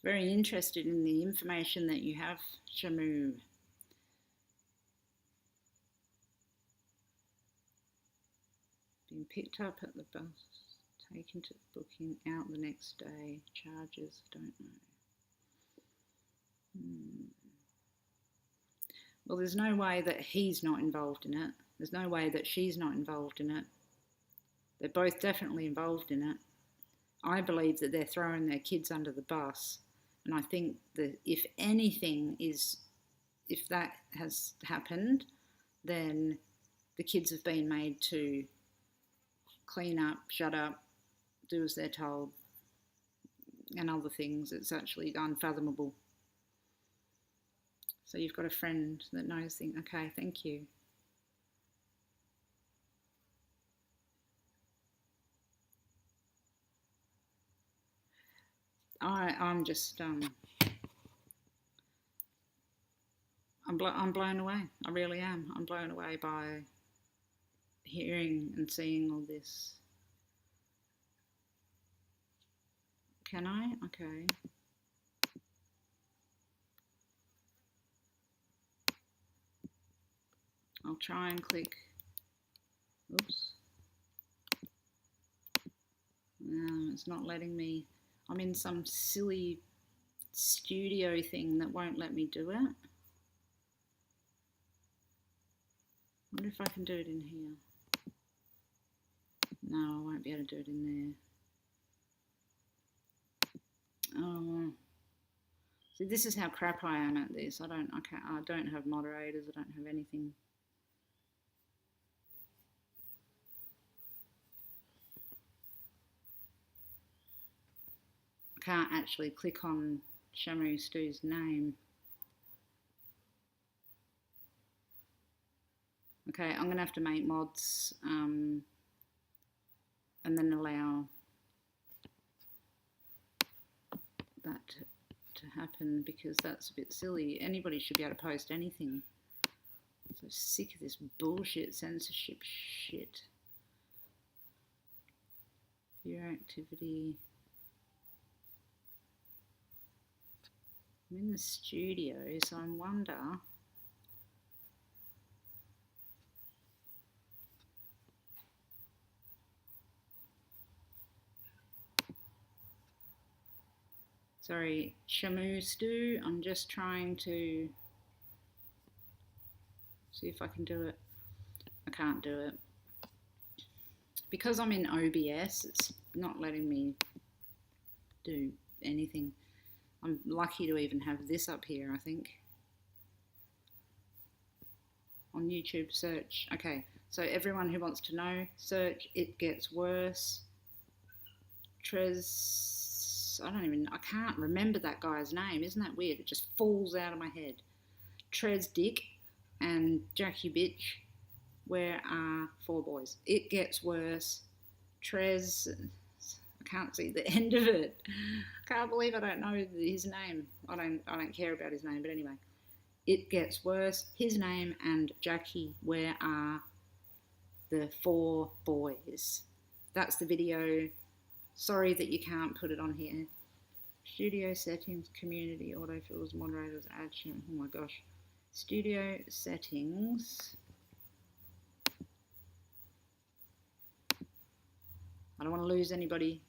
Very interested in the information that you have, Shamu. Being picked up at the bus, taken to booking, out the next day, charges, don't know. Well, there's no way that he's not involved in it. There's no way that she's not involved in it. They're both definitely involved in it. I believe that they're throwing their kids under the bus. And I think that if anything is, if that has happened, then the kids have been made to clean up, shut up, do as they're told, and other things. It's actually unfathomable. So you've got a friend that knows things. Okay, thank you. I'm just I'm blown away. I really am. I'm blown away by hearing and seeing all this. Can I? Okay. I'll try and click. Oops. No, it's not letting me. I'm in some silly studio thing that won't let me do it. I wonder if I can do it in here. No, I won't be able to do it in there. Oh, see, this is how crap I am at this. I don't have moderators. I don't have anything. I can't actually click on Shamu Stu's name. Okay, I'm going to have to make mods and then allow that to happen, because that's a bit silly. Anybody should be able to post anything. I'm so sick of this bullshit censorship shit. View activity. I'm in the studio, so I wonder. Sorry, Shamu Stu, I'm just trying to see if I can do it. I can't do it. Because I'm in OBS, it's not letting me do anything. I'm lucky to even have this up here, I think. On YouTube, search. Okay, so everyone who wants to know, search It Gets Worse. I can't remember that guy's name. Isn't that weird? It just falls out of my head. Trez Dick and Jackie Bitch. Where are 4 boys? It Gets Worse. Trez. I can't see the end of it. I can't believe I don't know his name. I don't care about his name, but anyway. It Gets Worse. His name and Jackie. Where are the 4 boys? That's the video. Sorry that you can't put it on here. Studio settings, community, autofills, moderators, add. Oh my gosh. Studio settings. I don't want to lose anybody.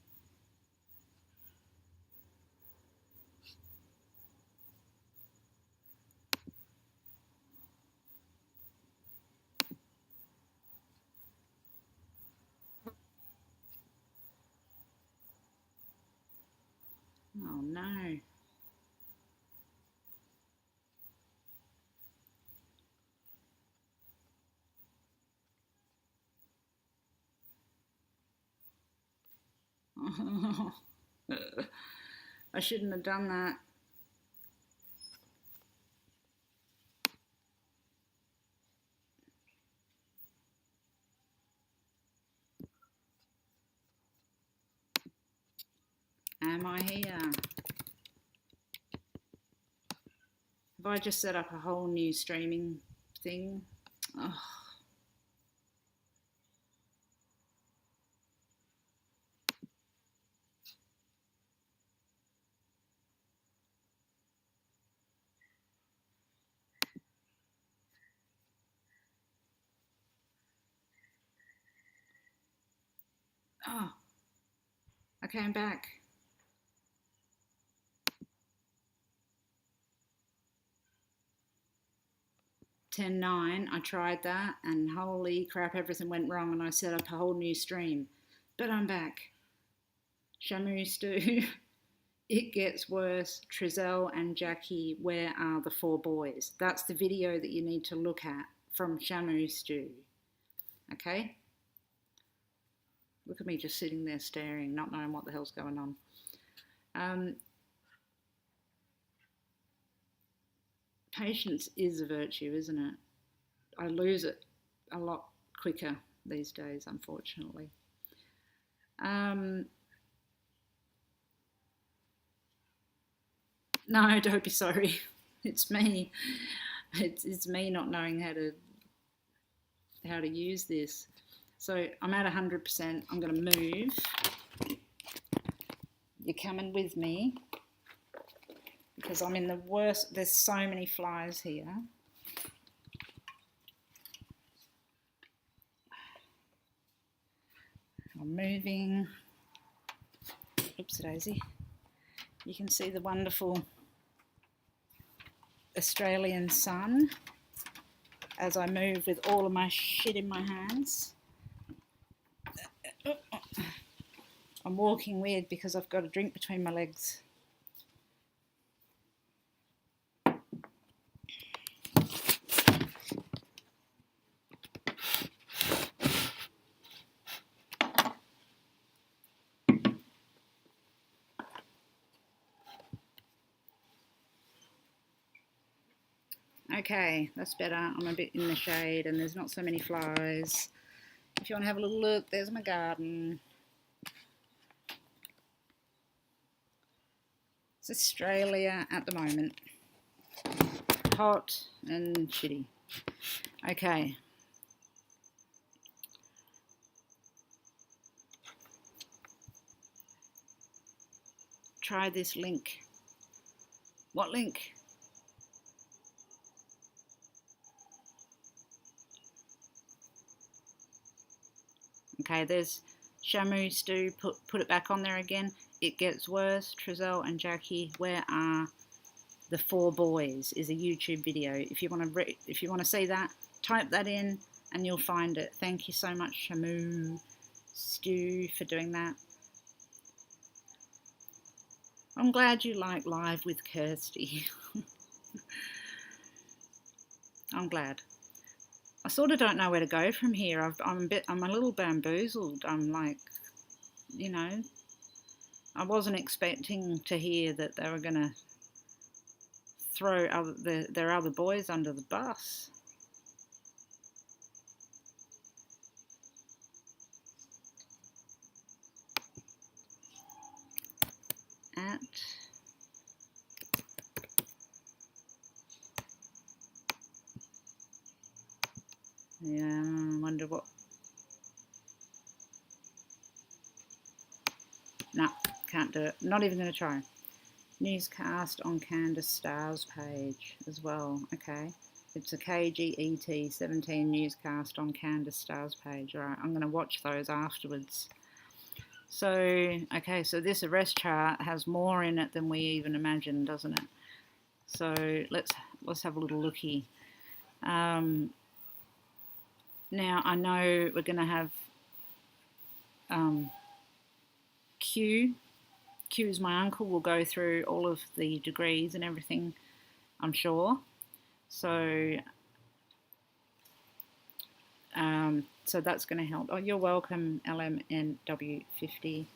Oh no. I shouldn't have done that. Am I here? Have I just set up a whole new streaming thing? Oh. Oh. Okay, I'm back. 10:09, I tried that and holy crap, everything went wrong and I set up a whole new stream. But I'm back. Shamu Stew, it gets worse. Trizelle and Jackie, where are the four boys? That's the video that you need to look at from Shamu Stew. Okay? Look at me just sitting there staring, not knowing what the hell's going on. Patience is a virtue, isn't it? I lose it a lot quicker these days, unfortunately. No, don't be sorry. It's me. It's me not knowing how to use this. So I'm at 100%. I'm going to move. You're coming with me because I'm in the worst. There's so many flies here. I'm moving. Oops, daisy. You can see the wonderful Australian sun as I move with all of my shit in my hands. I'm walking weird because I've got a drink between my legs. Okay, that's better. I'm a bit in the shade and there's not so many flies. If you want to have a little look, there's my garden. It's Australia at the moment. Hot and shitty. Okay. Try this link. What link? Okay, there's Shamu Stew. Put it back on there again. It gets worse. Trizelle and Jackie, where are the four boys? Is a YouTube video. If you want to see that, type that in and you'll find it. Thank you so much, Shamu Stew, for doing that. I'm glad you like Live with Kirsty. I'm glad. I sort of don't know where to go from here. I'm a little bamboozled. I'm like, you know, I wasn't expecting to hear that they were going to throw their other boys under the bus. Yeah, I wonder what. No, can't do it. Not even going to try. Newscast on Candace Starr's page as well. Okay. It's a KGET 17 newscast on Candace Starr's page. All right, I'm going to watch those afterwards. So, okay, so this arrest chart has more in it than we even imagined, doesn't it? So let's have a little looky. Now, I know we're going to have Q cues. My uncle will go through all of the degrees and everything, I'm sure. So so that's going to help. Oh, you're welcome, LMNW50.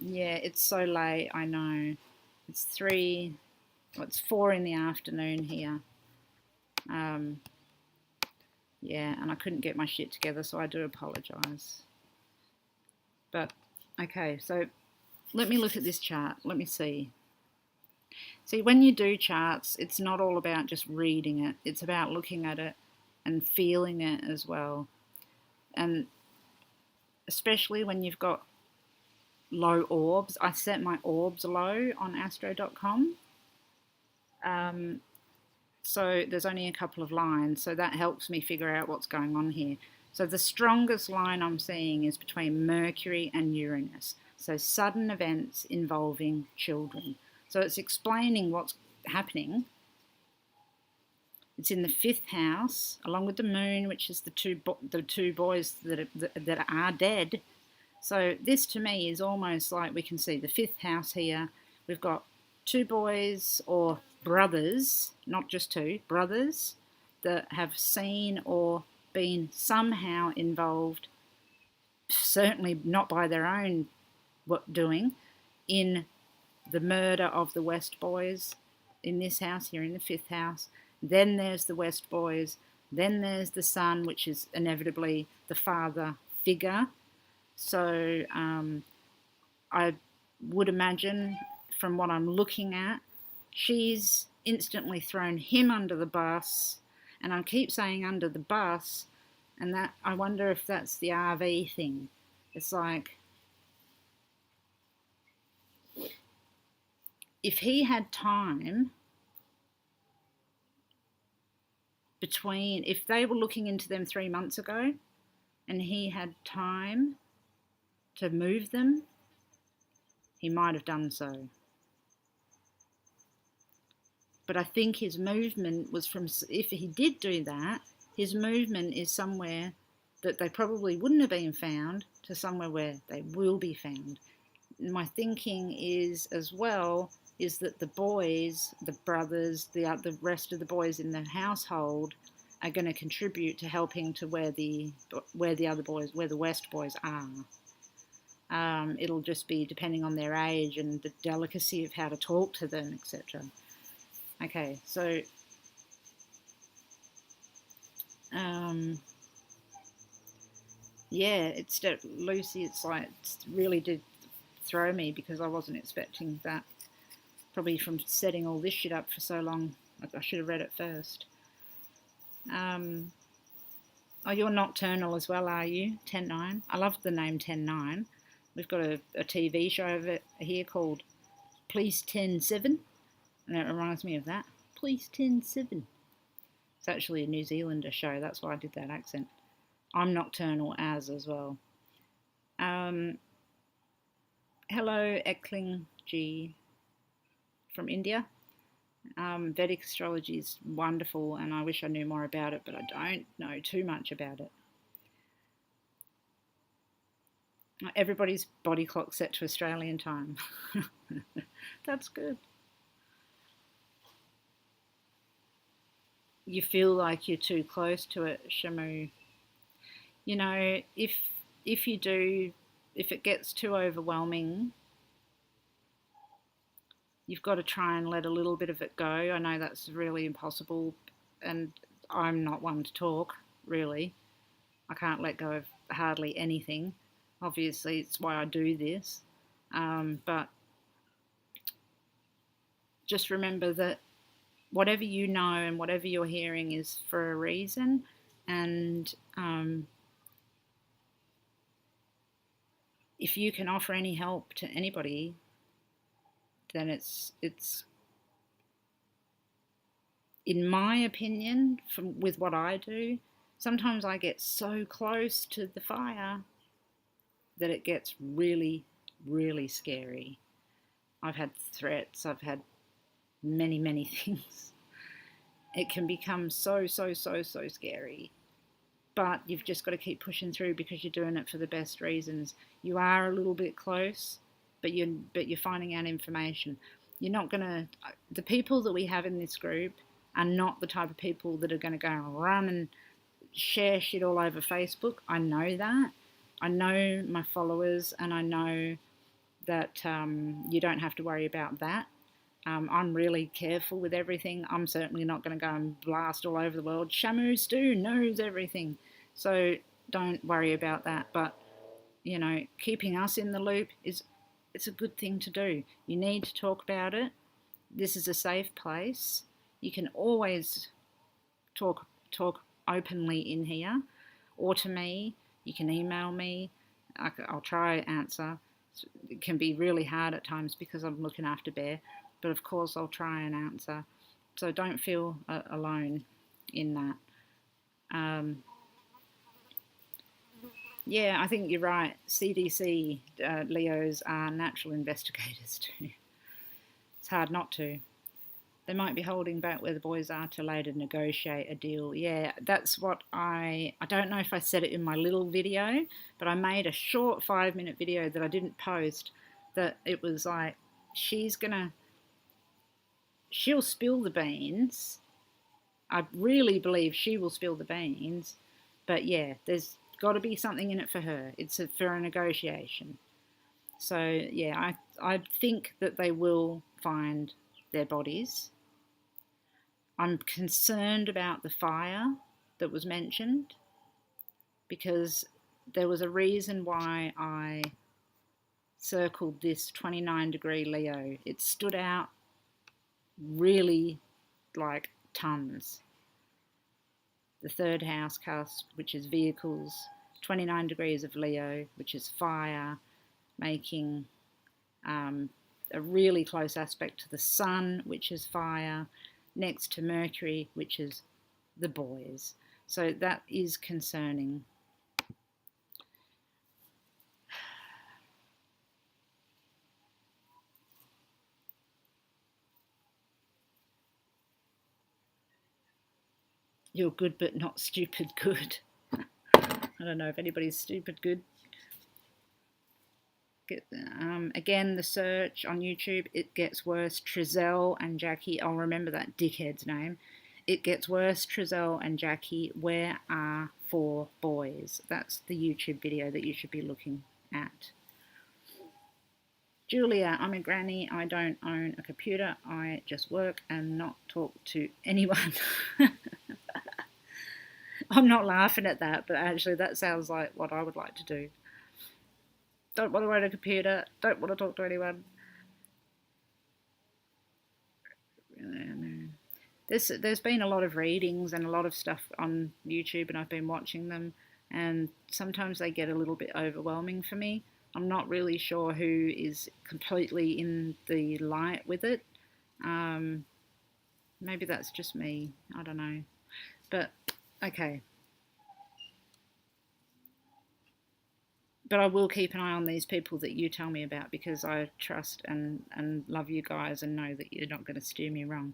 Yeah, it's so late, I know. It's 4 in the afternoon here. Yeah, and I couldn't get my shit together, so I do apologise. But, okay, so let me look at this chart. Let me see. See, when you do charts, it's not all about just reading it. It's about looking at it and feeling it as well. And especially when you've got low orbs. I set my orbs low on astro.com. So there's only a couple of lines, so that helps me figure out what's going on here. So the strongest line I'm seeing is between Mercury and Uranus. So sudden events involving children. So it's explaining what's happening. It's in the 5th house, along with the moon, which is the two boys that are dead. So this to me is almost like we can see the 5th house here. We've got 2 boys or brothers, not just 2, brothers that have seen or been somehow involved, certainly not by their own doing, in the murder of the West boys in this house here in the 5th house. Then there's the West boys. Then there's the son, which is inevitably the father figure. So I would imagine from what I'm looking at, she's instantly thrown him under the bus, and I keep saying under the bus, and that I wonder if that's the RV thing. It's like, if he had time between, if they were looking into them 3 months ago and he had time to move them, he might have done so. But I think his movement was from, if he did do that, his movement is somewhere that they probably wouldn't have been found to somewhere where they will be found. My thinking is as well is that the boys, the brothers, the rest of the boys in the household are going to contribute to helping to where the other boys, where the West boys are. It'll just be depending on their age and the delicacy of how to talk to them, etc. Okay, so yeah, it's Lucy. It's like, it really did throw me because I wasn't expecting that. Probably from setting all this shit up for so long, I should have read it first. Oh, you're nocturnal as well, are you? 10-9. I love the name 10-9. We've got a TV show over here called Police 10-7, and it reminds me of that. Police 10-7. It's actually a New Zealander show. That's why I did that accent. I'm nocturnal as well. Hello, Ekling G from India. Vedic astrology is wonderful, and I wish I knew more about it, but I don't know too much about it. Everybody's body clock set to Australian time. That's good. You feel like you're too close to it, Shamu. You know, if it gets too overwhelming, you've got to try and let a little bit of it go. I know that's really impossible, and I'm not one to talk, really. I can't let go of hardly anything. Obviously, it's why I do this. But just remember that whatever you know and whatever you're hearing is for a reason, and if you can offer any help to anybody, then it's in my opinion, with what I do, sometimes I get so close to the fire that it gets really, really scary. I've had threats, I've had many, many things. It can become so scary. but you've just got to keep pushing through because you're doing it for the best reasons. You are a little bit close, but you're finding out information. You're not gonna. The people that we have in this group are not the type of people that are going to go and run and share shit all over Facebook. I know that. I know my followers, and I know that you don't have to worry about that. I'm really careful with everything. I'm certainly not going to go and blast all over the world. Shamu Stu knows everything. So don't worry about that. But, you know, keeping us in the loop it's a good thing to do. You need to talk about it. This is a safe place. You can always talk openly in here, or to me. You can email me. I'll try to answer. It can be really hard at times because I'm looking after Bear, but of course I'll try and answer. So don't feel alone in that. Yeah, I think you're right. CDC Leos are natural investigators too. It's hard not to. They might be holding back where the boys are to later negotiate a deal. Yeah, that's what I don't know if I said it in my little video, but I made a short 5-minute video that I didn't post, that it was like, she'll spill the beans. I really believe she will spill the beans, but yeah, there's got to be something in it for her. It's for a negotiation. So yeah, I think that they will find their bodies. I'm concerned about the fire that was mentioned, because there was a reason why I circled this 29-degree Leo. It stood out really like tons. The third house cusp, which is vehicles, 29 degrees of Leo, which is fire, making a really close aspect to the sun, which is fire, next to Mercury, which is the boys. So that is concerning. You're good but not stupid good. I don't know if anybody's stupid good. Again, the search on YouTube, it gets worse. Trizelle and Jackie, I'll remember that dickhead's name. It gets worse. Trizelle and Jackie, where are 4 boys? That's the YouTube video that you should be looking at. Julia, I'm a granny. I don't own a computer. I just work and not talk to anyone. I'm not laughing at that, but actually that sounds like what I would like to do. Don't want to own a computer. Don't want to talk to anyone. There's been a lot of readings and a lot of stuff on YouTube, and I've been watching them, and sometimes they get a little bit overwhelming for me. I'm not really sure who is completely in the light with it. Maybe that's just me. I don't know. But, okay. But I will keep an eye on these people that you tell me about, because I trust and love you guys and know that you're not going to steer me wrong.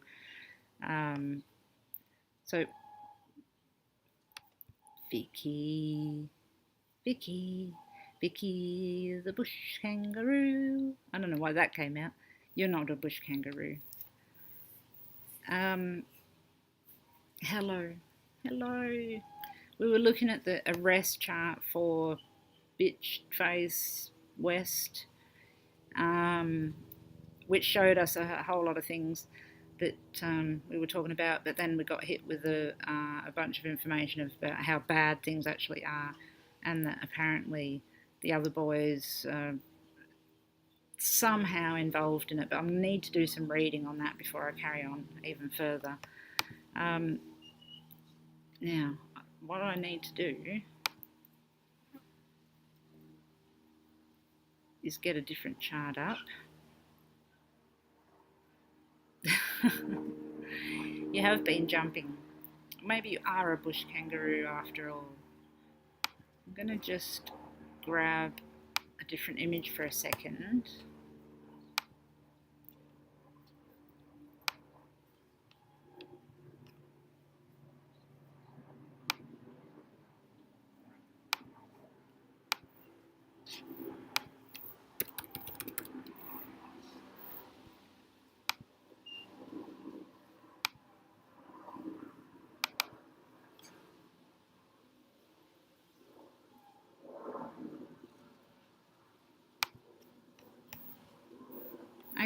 So, Vicky, the bush kangaroo. I don't know why that came out. You're not a bush kangaroo. Hello. We were looking at the arrest chart for Bitch Face West, which showed us a whole lot of things that we were talking about, but then we got hit with a bunch of information about how bad things actually are, and that apparently the other boys somehow involved in it, but I need to do some reading on that before I carry on even further. Now, what I need to do is get a different chart up. You have been jumping. Maybe you are a bush kangaroo after all. I'm going to just grab a different image for a second.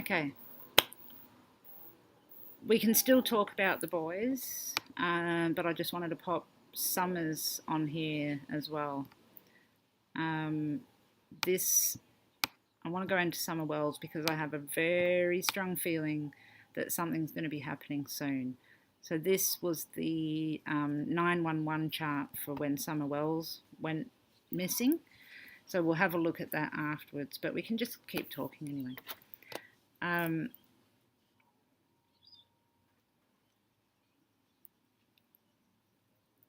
Okay. We can still talk about the boys, but I just wanted to pop Summers on here as well. This, I want to go into Summer Wells because I have a very strong feeling that something's going to be happening soon. So this was the 911 chart for when Summer Wells went missing. So we'll have a look at that afterwards, but we can just keep talking anyway.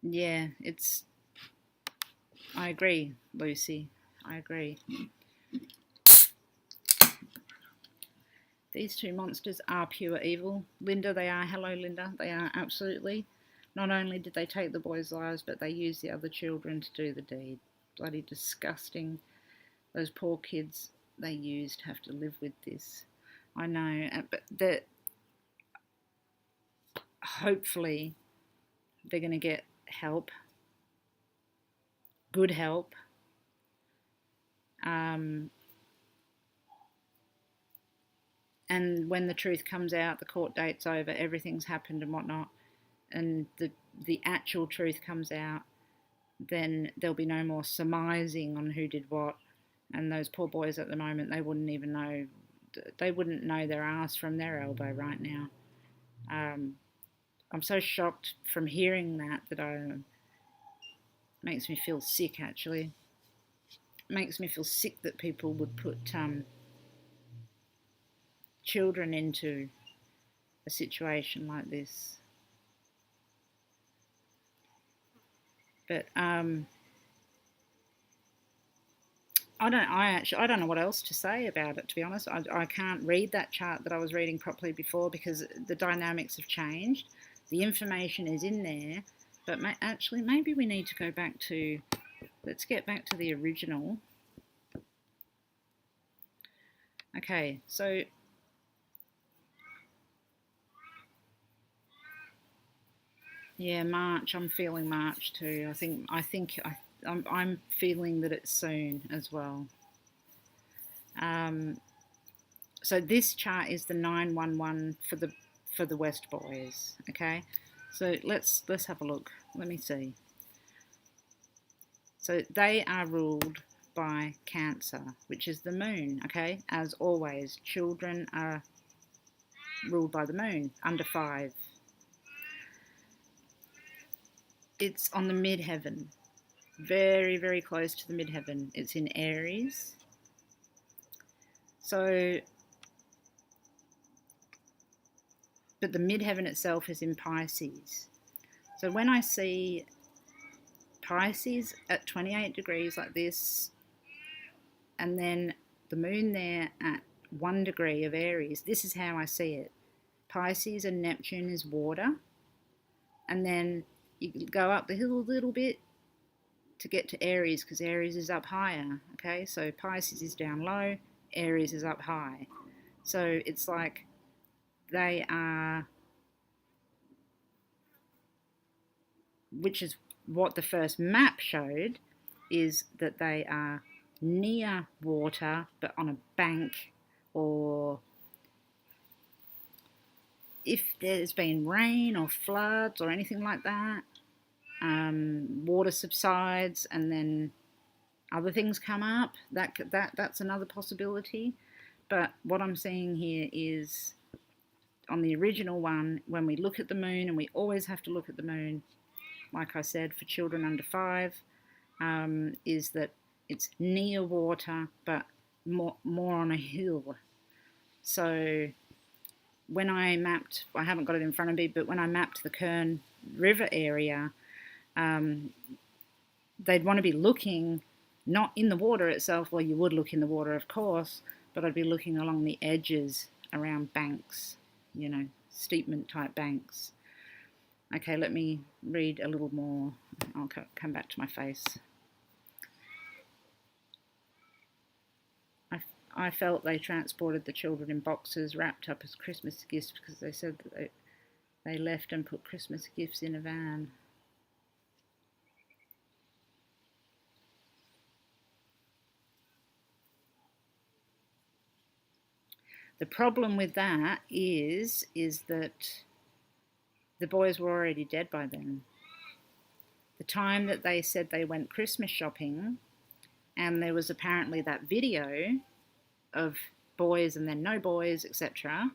Yeah, I agree, Lucy. I agree. These two monsters are pure evil. Linda, they are. Hello, Linda. They are absolutely. Not only did they take the boys' lives, but they used the other children to do the deed. Bloody disgusting. Those poor kids they used have to live with this. I know, but hopefully they're going to get help. Good help. And when the truth comes out, the court date's over, everything's happened and whatnot, and the actual truth comes out, then there'll be no more surmising on who did what. And those poor boys at the moment, they wouldn't even know, they wouldn't know their ass from their elbow right now. I'm so shocked from hearing that makes me feel sick, actually. It makes me feel sick that people would put children into a situation like this. But I don't know what else to say about it, to be honest. I can't read that chart that I was reading properly before because the dynamics have changed. The information is in there, but actually maybe we need to go back to, let's get back to the original. Okay, so yeah, March. I'm feeling March too. I'm feeling that it's soon as well. So this chart is the 911 for the West boys. Okay, so let's have a look. Let me see. So they are ruled by Cancer, which is the moon. Okay, as always, children are ruled by the moon under 5. It's on the midheaven, very, very close to the midheaven. It's in Aries. So, but the midheaven itself is in Pisces. So when I see Pisces at 28 degrees like this, and then the moon there at 1 degree of Aries, this is how I see it. Pisces and Neptune is water, and then you go up the hill a little bit to get to Aries because Aries is up higher. Okay, so Pisces is down low, Aries is up high. So it's like they are, which is what the first map showed, is that they are near water but on a bank, or if there's been rain or floods or anything like that, water subsides and then other things come up. That's another possibility. But what I'm seeing here is on the original one, when we look at the moon, and we always have to look at the moon, like I said, for children under 5, is that it's near water but more on a hill. So when I mapped, I haven't got it in front of me, but when I mapped the Kern River area, they'd want to be looking not in the water itself. Well, you would look in the water, of course, but I'd be looking along the edges around banks, you know, steepment type banks. Okay, let me read a little more. I'll come back to my face. I felt they transported the children in boxes wrapped up as Christmas gifts because they said that they left and put Christmas gifts in a van. The problem with that is that the boys were already dead by then. The time that they said they went Christmas shopping, and there was apparently that video of boys and then no boys, etc.,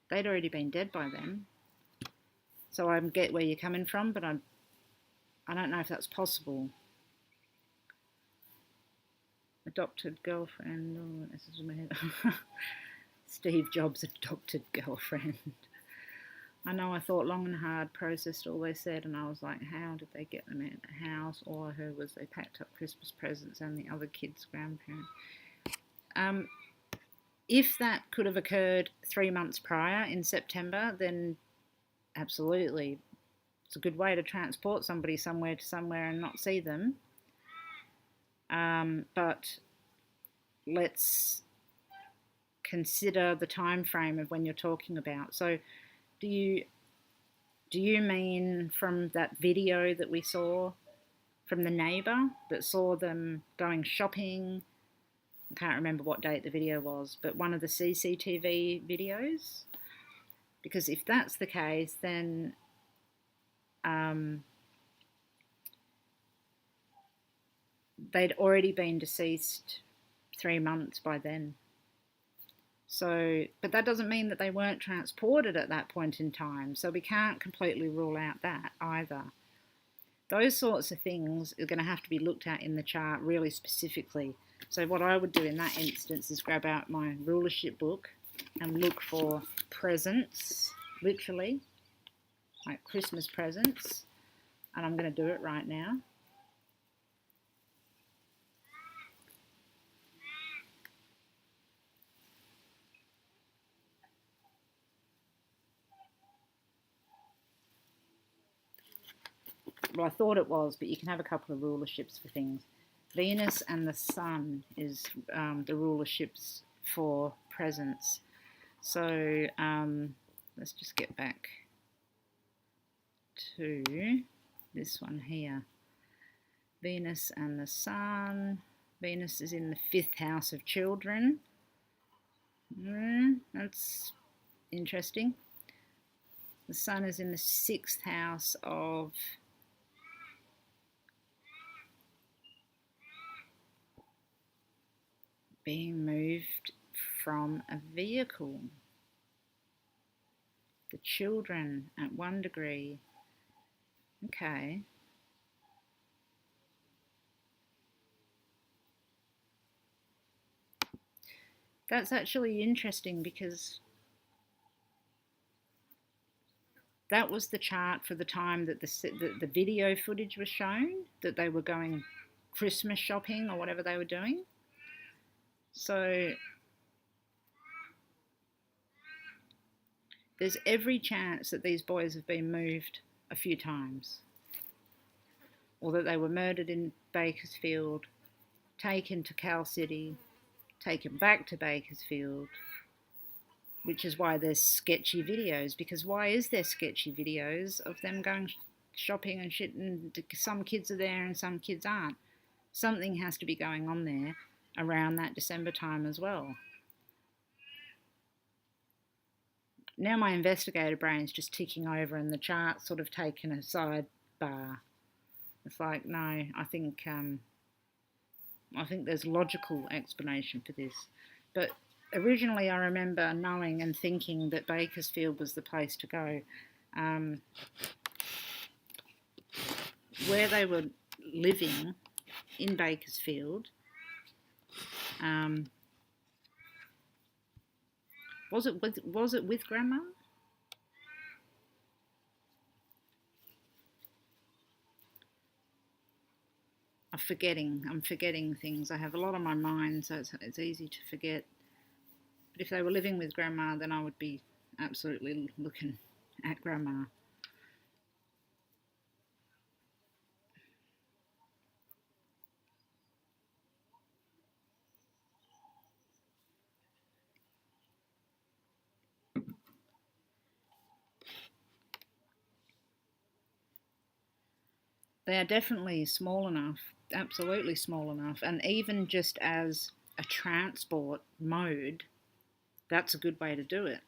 they'd already been dead by then. So I get where you're coming from, but I don't know if that's possible. Adopted girlfriend. Oh, this is weird. Steve Jobs' adopted girlfriend. I know I thought long and hard, processed all they said, and I was like, how did they get them in the house? All I heard was they packed up Christmas presents and the other kid's grandparent. If that could have occurred 3 months prior in September, then absolutely. It's a good way to transport somebody somewhere to somewhere and not see them. But let's consider the time frame of when you're talking about. So do you mean from that video that we saw from the neighbour that saw them going shopping? I can't remember what date the video was, but one of the CCTV videos? Because if that's the case, then they'd already been deceased 3 months by then. So, but that doesn't mean that they weren't transported at that point in time. So we can't completely rule out that either. Those sorts of things are going to have to be looked at in the chart really specifically. So what I would do in that instance is grab out my rulership book and look for presents, literally, like Christmas presents. And I'm going to do it right now. Well, I thought it was, but you can have a couple of rulerships for things. Venus and the Sun is the rulerships for presents. So let's just get back to this one here. Venus and the Sun. Venus is in the 5th house of children. That's interesting. The Sun is in the 6th house of being moved from a vehicle. The children at 1 degree. Okay. That's actually interesting because that was the chart for the time that the video footage was shown, that they were going Christmas shopping or whatever they were doing. So there's every chance that these boys have been moved a few times, or that they were murdered in Bakersfield, taken to Cal City, taken back to Bakersfield, which is why there's sketchy videos. Because why is there sketchy videos of them going shopping and shit, and some kids are there and some kids aren't? Something has to be going on there around that December time as well. Now my investigator brain's just ticking over and the chart's sort of taken a sidebar. It's like, no, I think there's logical explanation for this. But originally I remember knowing and thinking that Bakersfield was the place to go. Where they were living in Bakersfield, was it with Grandma? I'm forgetting things. I have a lot on my mind, so it's easy to forget. But if they were living with Grandma, then I would be absolutely looking at Grandma. They are definitely small enough, absolutely small enough, and even just as a transport mode, That's a good way to do it.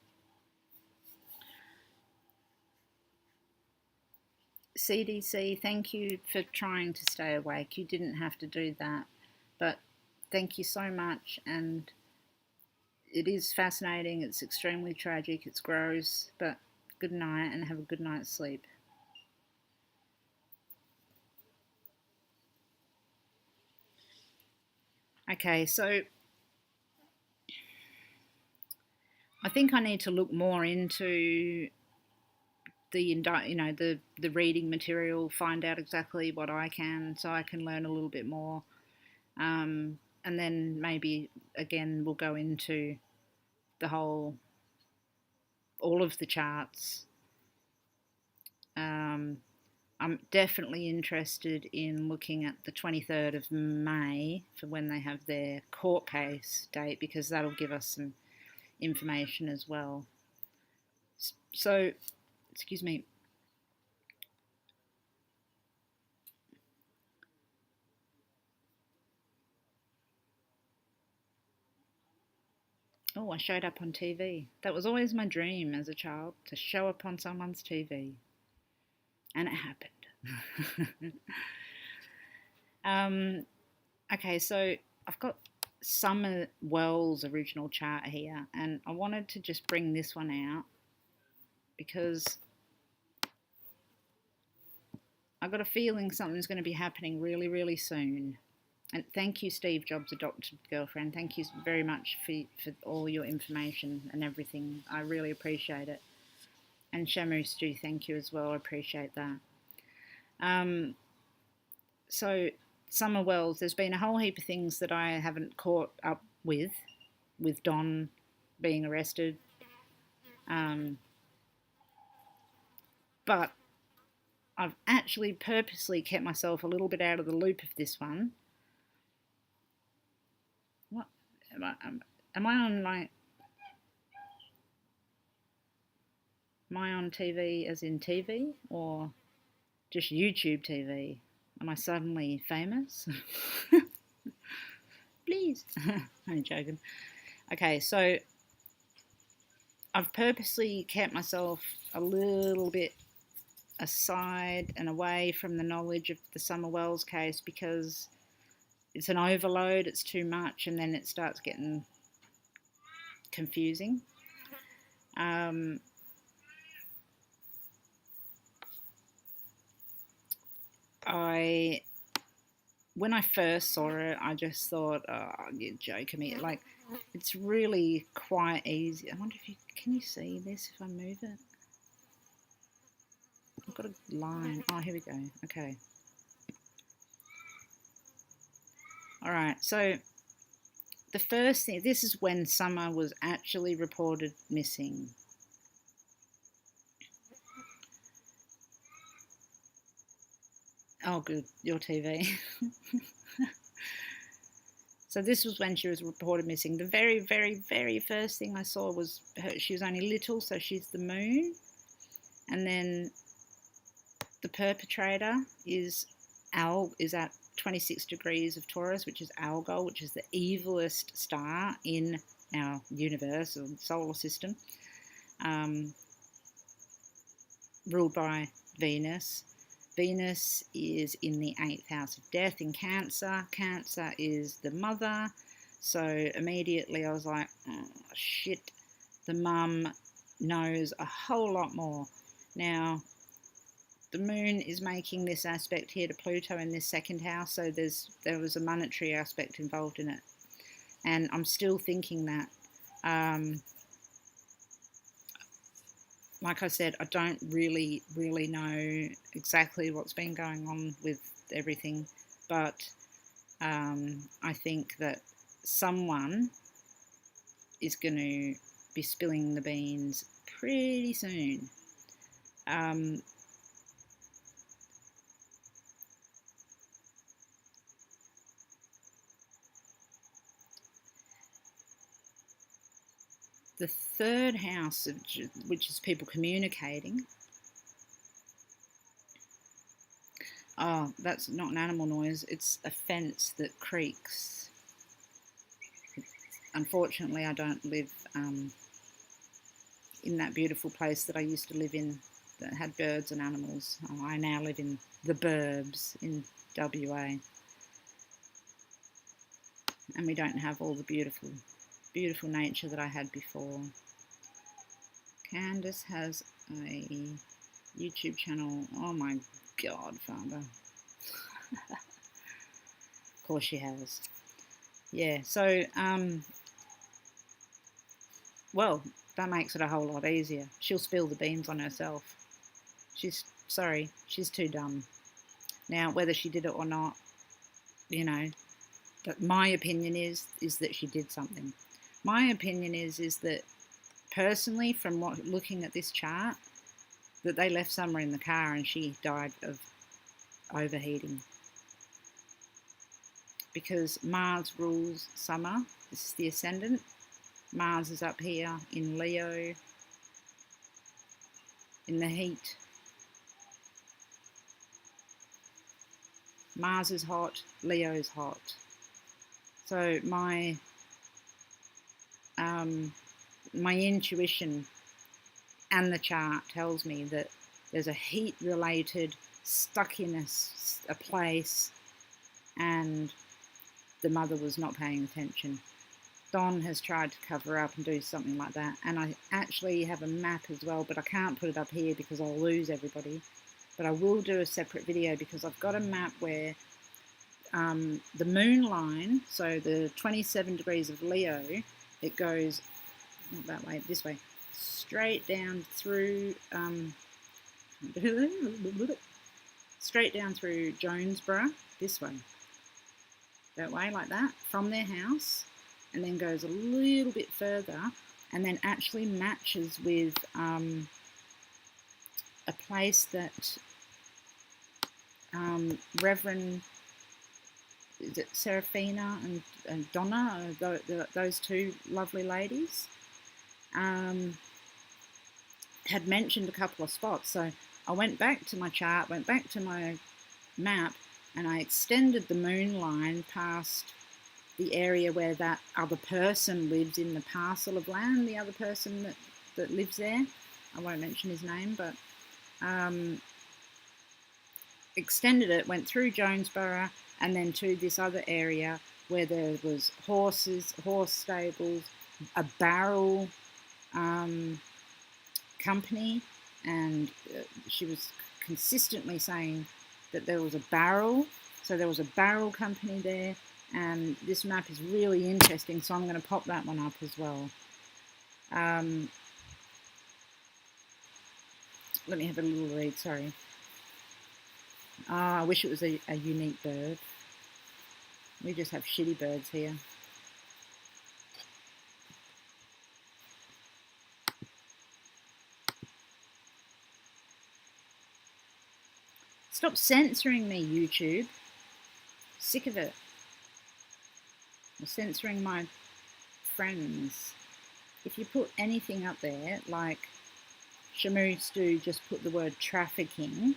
CDC, thank you for trying to stay awake. You didn't have to do that, but thank you so much. And it is fascinating. It's extremely tragic. It's gross, but good night and have a good night's sleep. Okay, so I think I need to look more into the reading material, find out exactly what I can, so I can learn a little bit more, and then maybe again we'll go into the all of the charts. I'm definitely interested in looking at the 23rd of May for when they have their court case date, because that'll give us some information as well. So, excuse me. Oh, I showed up on TV. That was always my dream as a child, to show up on someone's TV. And it happened. Okay, so I've got Summer Wells' original chart here, and I wanted to just bring this one out because I've got a feeling something's going to be happening really, really soon. And thank you, Steve Jobs' adopted girlfriend. Thank you very much for all your information and everything. I really appreciate it. And Shamu Stu, thank you as well. I appreciate that. So, Summer Wells, there's been a whole heap of things that I haven't caught up with Don being arrested. But I've actually purposely kept myself a little bit out of the loop of this one. What am I on like? Am I on TV as in TV or just YouTube TV? Am I suddenly famous? Please. I'm joking. Okay, so I've purposely kept myself a little bit aside and away from the knowledge of the Summer Wells case because it's an overload, it's too much, and then it starts getting confusing. When I first saw it, I just thought, oh, you're joking me. Like, it's really quite easy. I wonder if can you see this if I move it? I've got a line. Oh, here we go. Okay. All right. So the first thing, this is when Summer was actually reported missing. Oh, good. Your TV. So this was when she was reported missing. The very, very, very first thing I saw was her. She was only little, so she's the moon. And then the perpetrator is at 26 degrees of Taurus, which is Algol, which is the evilest star in our universe or solar system, ruled by Venus. Venus is in the 8th house of death in Cancer. Cancer is the mother. So immediately I was like, oh, shit, the mum knows a whole lot more. Now, the moon is making this aspect here to Pluto in this 2nd house, so there was a monetary aspect involved in it. And I'm still thinking that. Like I said, I don't really know exactly what's been going on with everything, but I think that someone is going to be spilling the beans pretty soon. The 3rd house, which is people communicating. Oh, that's not an animal noise. It's a fence that creaks. unfortunately I don't live in that beautiful place that I used to live in that had birds and animals. I now live in the burbs in WA, and we don't have all the beautiful nature that I had before. Candace has a YouTube channel. Oh my God, Father. Of course she has. Yeah, so, well, that makes it a whole lot easier. She'll spill the beans on herself. She's too dumb. Now, whether she did it or not, you know, but my opinion is that she did something. My opinion is that personally, from looking at this chart, that they left Summer in the car and she died of overheating. Because Mars rules Summer. This is the ascendant. Mars is up here in Leo, in the heat. Mars is hot, Leo is hot. So my intuition and the chart tells me that there's a heat-related stuck in a place, and the mother was not paying attention. Don has tried to cover up and do something like that, and I actually have a map as well, but I can't put it up here because I'll lose everybody. But I will do a separate video because I've got a map where the moon line, so the 27 degrees of Leo, it goes not that way, this way, straight down through straight down through Jonesborough, this way, that way, like that, from their house, and then goes a little bit further, and then actually matches with a place that Reverend, is it Serafina and Donna, those two lovely ladies, had mentioned a couple of spots. So I went back to my chart, went back to my map, and I extended the moon line past the area where that other person lives in the parcel of land, the other person that lives there. I won't mention his name, but extended it, went through Jonesborough, and then to this other area where there was horses, horse stables, a barrel company, and she was consistently saying that there was a barrel, so there was a barrel company there, and this map is really interesting, so I'm going to pop that one up as well. Let me have a little read, sorry. I wish it was a unique bird. We just have shitty birds here. Stop censoring me, YouTube. Sick of it. Or censoring my friends. If you put anything up there, like Shamu Stu just put the word trafficking,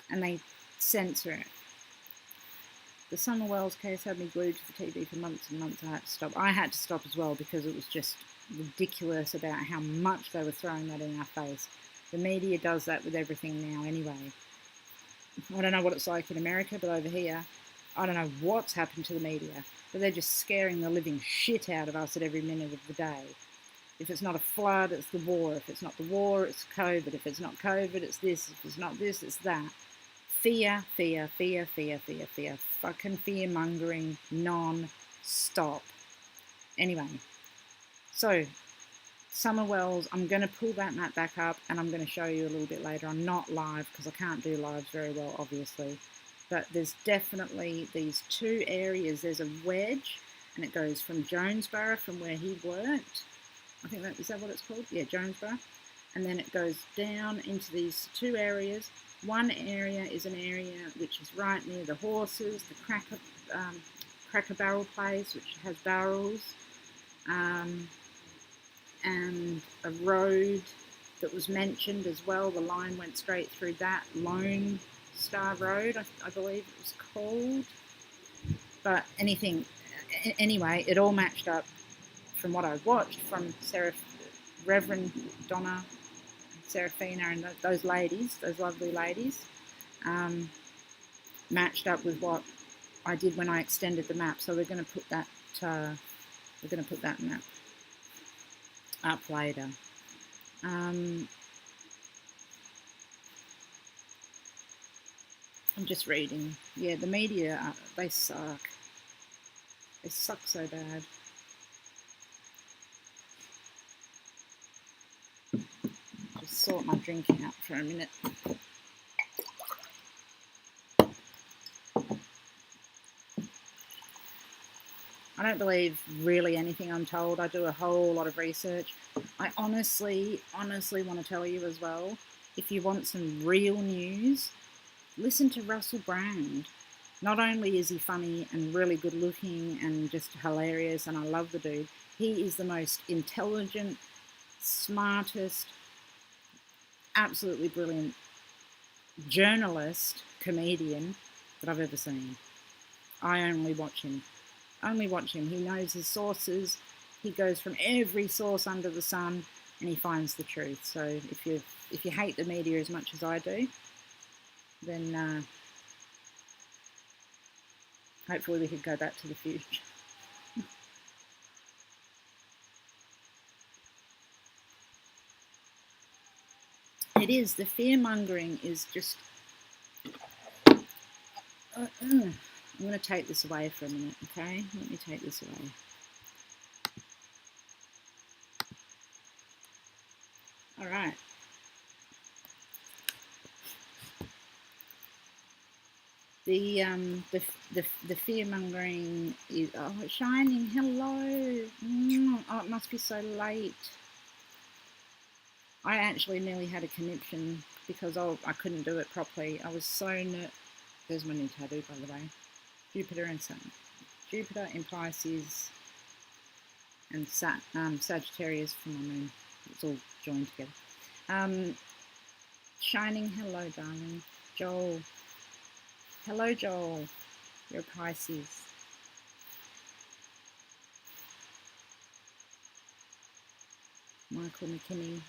and they censor it. The Summer Wells case had me glued to the TV for months and months. I had to stop. I had to stop as well because it was just ridiculous about how much they were throwing that in our face. The media does that with everything now anyway. I don't know what it's like in America, but over here, I don't know what's happened to the media, but they're just scaring the living shit out of us at every minute of the day. If it's not a flood, it's the war. If it's not the war, it's COVID. If it's not COVID, it's this. If it's not this, it's that. Fear, fear, fear, fear, fear, fear. Fucking fear-mongering non-stop. Anyway, so Summer Wells, I'm going to pull that map back up and I'm going to show you a little bit later. I'm not live because I can't do lives very well, obviously. But there's definitely these two areas. There's a wedge, and it goes from Jonesborough, from where he worked. I think is that what it's called? Yeah, Jonesborough. And then it goes down into these two areas. One area is an area which is right near the horses, the cracker barrel place, which has barrels, and a road that was mentioned as well. The line went straight through that, Lone Star Road, I believe it was called. But anyway, it all matched up from what I've watched from Reverend Donna, Serafina, and those ladies, those lovely ladies, matched up with what I did when I extended the map. So we're going to put that map up later. I'm just reading. Yeah, the media, they suck. They suck so bad. Just sort my drinking out for a minute. I don't believe really anything I'm told. I do a whole lot of research. I honestly want to tell you as well, if you want some real news, listen to Russell Brand. Not only is he funny and really good looking and just hilarious, and I love the dude, he is the most intelligent, smartest, absolutely brilliant journalist, comedian that I've ever seen. I only watch him. He knows his sources. He goes from every source under the sun and he finds the truth. So if you hate the media as much as I do, then hopefully we could go back to the future. It is. The fear-mongering is just... I'm going to take this away for a minute, okay? Let me take this away. All right. The fear-mongering is... Oh, it's shining. Hello. Oh, it must be so late. I actually nearly had a conniption because I couldn't do it properly. I was so There's my new tattoo, by the way. Jupiter and Sun. Jupiter in Pisces and Sagittarius for my moon. It's all joined together. Shining, hello, darling. Joel. Hello, Joel. You're a Pisces. Michael McKinney.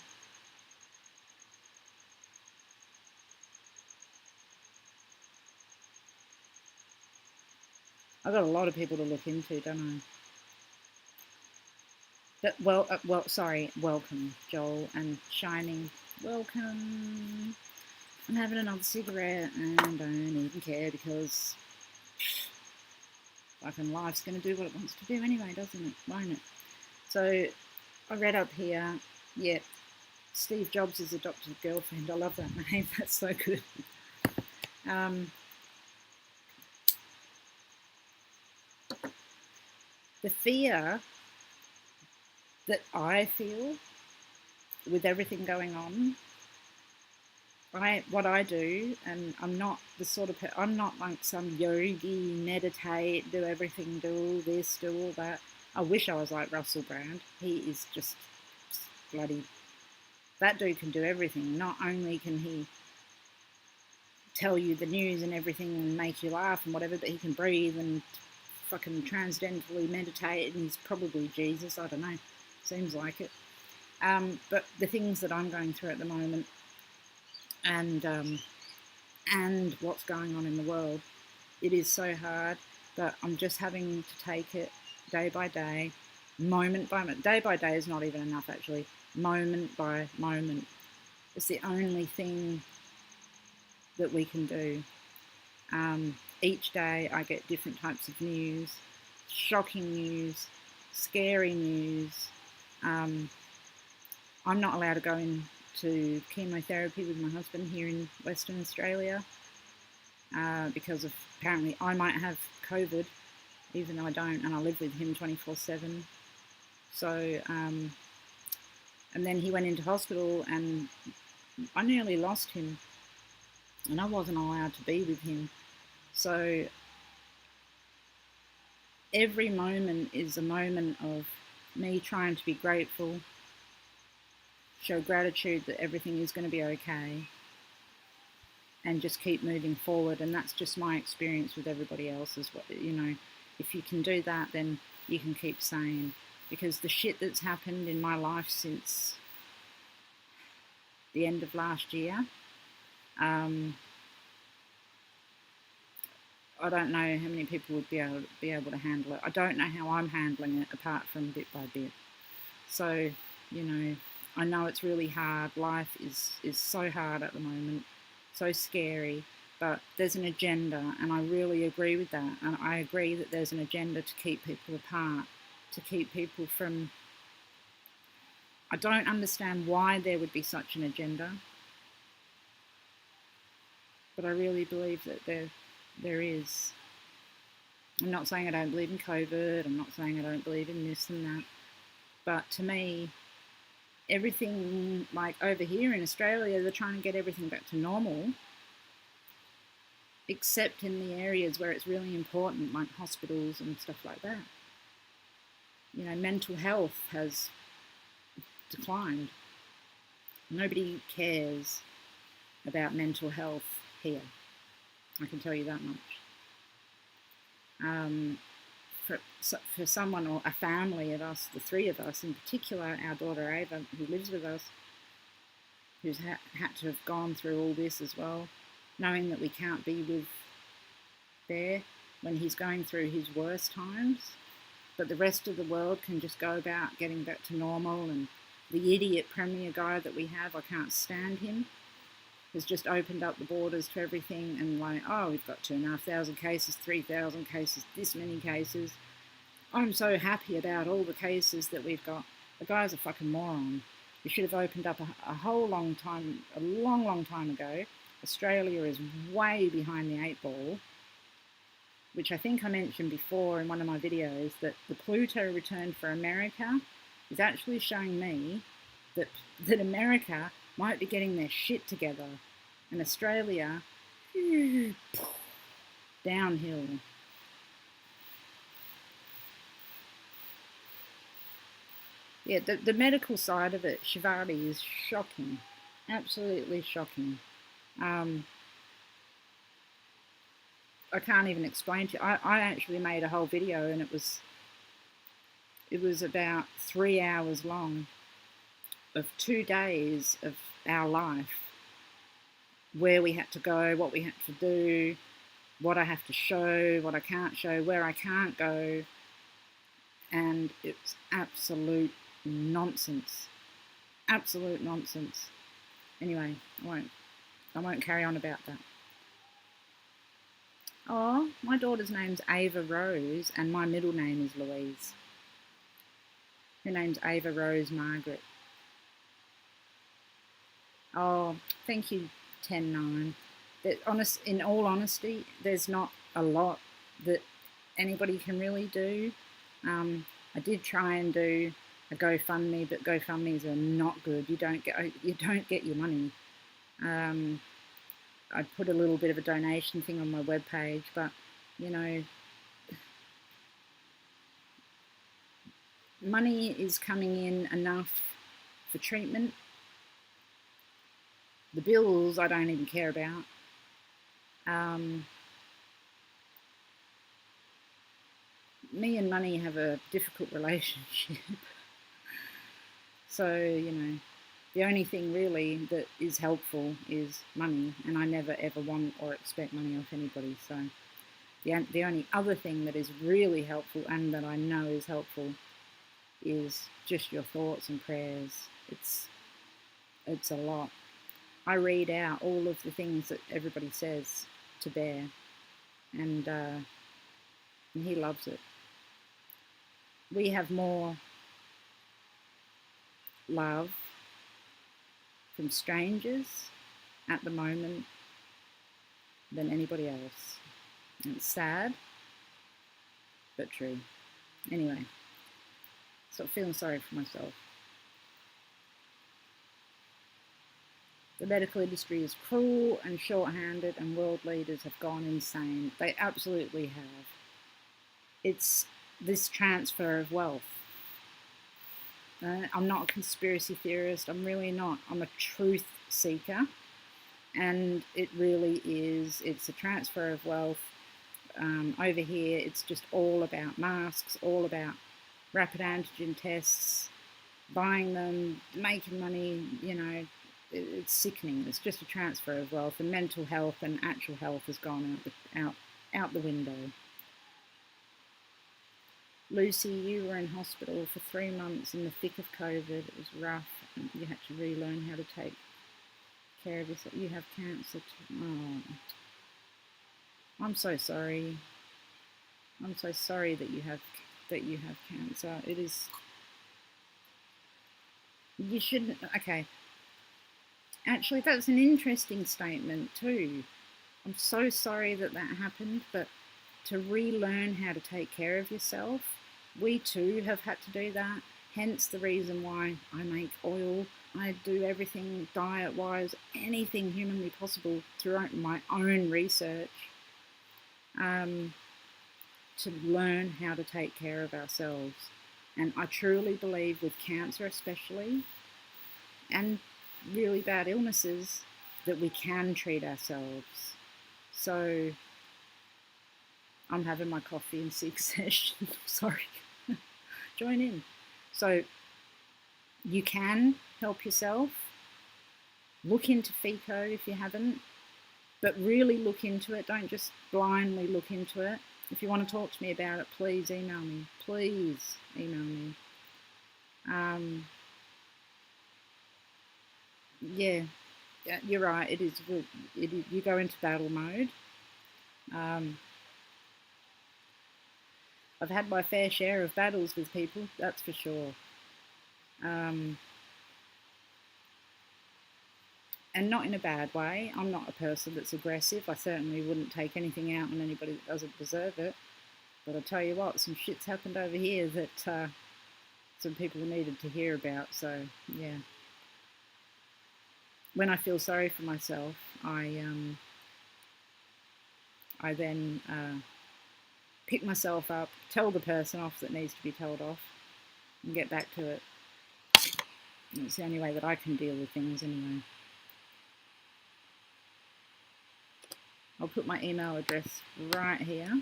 I've got a lot of people to look into, don't I? Welcome, Joel and Shining. Welcome. I'm having another cigarette and I don't even care because fucking life's going to do what it wants to do anyway, doesn't it? Won't it? So I read up here, yeah, Steve Jobs' adopted girlfriend. I love that name. That's so good. The fear that I feel with everything going on, what I do, and I'm not the sort of I'm not like some yogi, meditate, do everything, do all this, do all that. I wish I was like Russell Brand. He is just bloody... That dude can do everything. Not only can he tell you the news and everything and make you laugh and whatever, but he can breathe and fucking transcendentally meditate, and he's probably Jesus, I don't know, seems like it. But the things that I'm going through at the moment and what's going on in the world, it is so hard, but I'm just having to take it day by day, moment by moment. Day by day is not even enough, actually. Moment by moment. It's the only thing that we can do. Each day I get different types of news, shocking news, scary news. I'm not allowed to go into chemotherapy with my husband here in Western Australia because of, apparently I might have COVID, even though I don't, and I live with him 24/7. So, and then he went into hospital and I nearly lost him and I wasn't allowed to be with him. So every moment is a moment of me trying to be grateful, show gratitude that everything is going to be okay, and just keep moving forward. And that's just my experience with everybody else as well. You know, if you can do that, then you can keep sane. because the shit that's happened in my life since the end of last year, I don't know how many people would be able to handle it. I don't know how I'm handling it apart from bit by bit. So, you know, I know it's really hard. Life is so hard at the moment, so scary, but there's an agenda, and I really agree with that. And I agree that there's an agenda to keep people apart, to keep people from... I don't understand why there would be such an agenda, but I really believe that there is. I'm not saying I don't believe in COVID, I'm not saying I don't believe in this and that, but to me, everything, like over here in Australia, they're trying to get everything back to normal, except in the areas where it's really important, like hospitals and stuff like that. You know, mental health has declined. Nobody cares about mental health here. I can tell you that much. For someone, or a family of us, the three of us in particular, our daughter Ava, who lives with us, who's had to have gone through all this as well, knowing that we can't be with Bear when he's going through his worst times, but the rest of the world can just go about getting back to normal. And the idiot premier guy that we have, I can't stand him, has just opened up the borders to everything, and like, oh, we've got 2,500 cases, 3,000 cases, this many cases. I'm so happy about all the cases that we've got. The guy's a fucking moron. We should have opened up a long time ago. Australia is way behind the 8 ball, which I think I mentioned before in one of my videos, that the Pluto return for America is actually showing me that America might be getting their shit together, and Australia, downhill. Yeah, the medical side of it, Shivati, is shocking, absolutely shocking. I can't even explain to you. I actually made a whole video, and it was about 3 hours long, of 2 days of our life, where we had to go, what we had to do, what I have to show, what I can't show, where I can't go, and it's absolute nonsense. Absolute nonsense. Anyway, I won't carry on about that. Oh, my daughter's name's Ava Rose, and my middle name is Louise. Her name's Ava Rose Margaret. Oh, thank you, 10-9. In all honesty, there's not a lot that anybody can really do. I did try and do a GoFundMe, but GoFundMes are not good. You don't get your money. I put a little bit of a donation thing on my webpage, but you know, money is coming in enough for treatment. The bills I don't even care about. Me and money have a difficult relationship. So, you know, the only thing really that is helpful is money, and I never ever want or expect money off anybody. So the only other thing that is really helpful, and that I know is helpful, is just your thoughts and prayers. It's a lot. I read out all of the things that everybody says to Bear, and he loves it. We have more love from strangers at the moment than anybody else. And it's sad, but true. Anyway, so I'm feeling sorry for myself. The medical industry is cruel and short-handed, and world leaders have gone insane. They absolutely have. It's this transfer of wealth. I'm not a conspiracy theorist. I'm really not. I'm a truth seeker. And it really is. It's a transfer of wealth. Over here, it's just all about masks, all about rapid antigen tests, buying them, making money, you know, it's sickening. It's just a transfer of wealth, and mental health and actual health has gone out the window. Lucy, you were in hospital for 3 months in the thick of COVID. It was rough, and you had to relearn how to take care of yourself. You have cancer too. Oh, I'm so sorry. I'm so sorry that you have cancer. It is. You shouldn't. Okay. Actually, that's an interesting statement too. I'm so sorry that happened, but to relearn how to take care of yourself, we too have had to do that. Hence the reason why I make oil. I do everything diet-wise, anything humanly possible throughout my own research to learn how to take care of ourselves. And I truly believe with cancer especially, and really bad illnesses, that we can treat ourselves. So I'm having my coffee in succession. Sorry. Join in. So you can help yourself. Look into FICO if you haven't, but really look into it. Don't just blindly look into it. If you want to talk to me about it, please email me. Please email me. Yeah, you're right. It is good. You go into battle mode. I've had my fair share of battles with people, that's for sure. And not in a bad way. I'm not a person that's aggressive. I certainly wouldn't take anything out on anybody that doesn't deserve it. But I'll tell you what, some shit's happened over here that some people needed to hear about. So, yeah. When I feel sorry for myself, I then pick myself up, tell the person off that needs to be told off, and get back to it. It's the only way that I can deal with things anyway. I'll put my email address right here.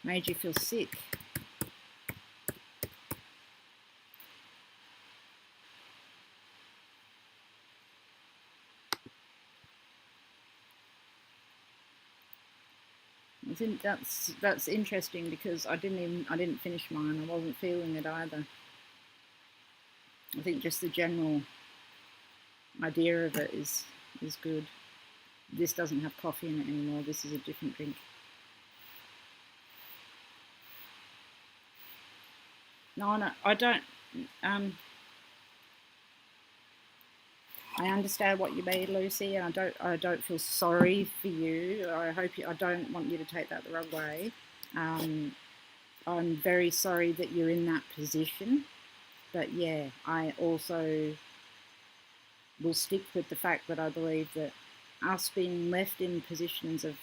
Made you feel sick. I think that's interesting because I didn't finish mine. I wasn't feeling it either. I think just the general idea of it is good. This doesn't have coffee in it anymore. This is a different drink. No, I don't. I understand what you mean, Lucy, and I don't feel sorry for you. I don't want you to take that the wrong way. I'm very sorry that you're in that position, but yeah, I also will stick with the fact that I believe that us being left in positions of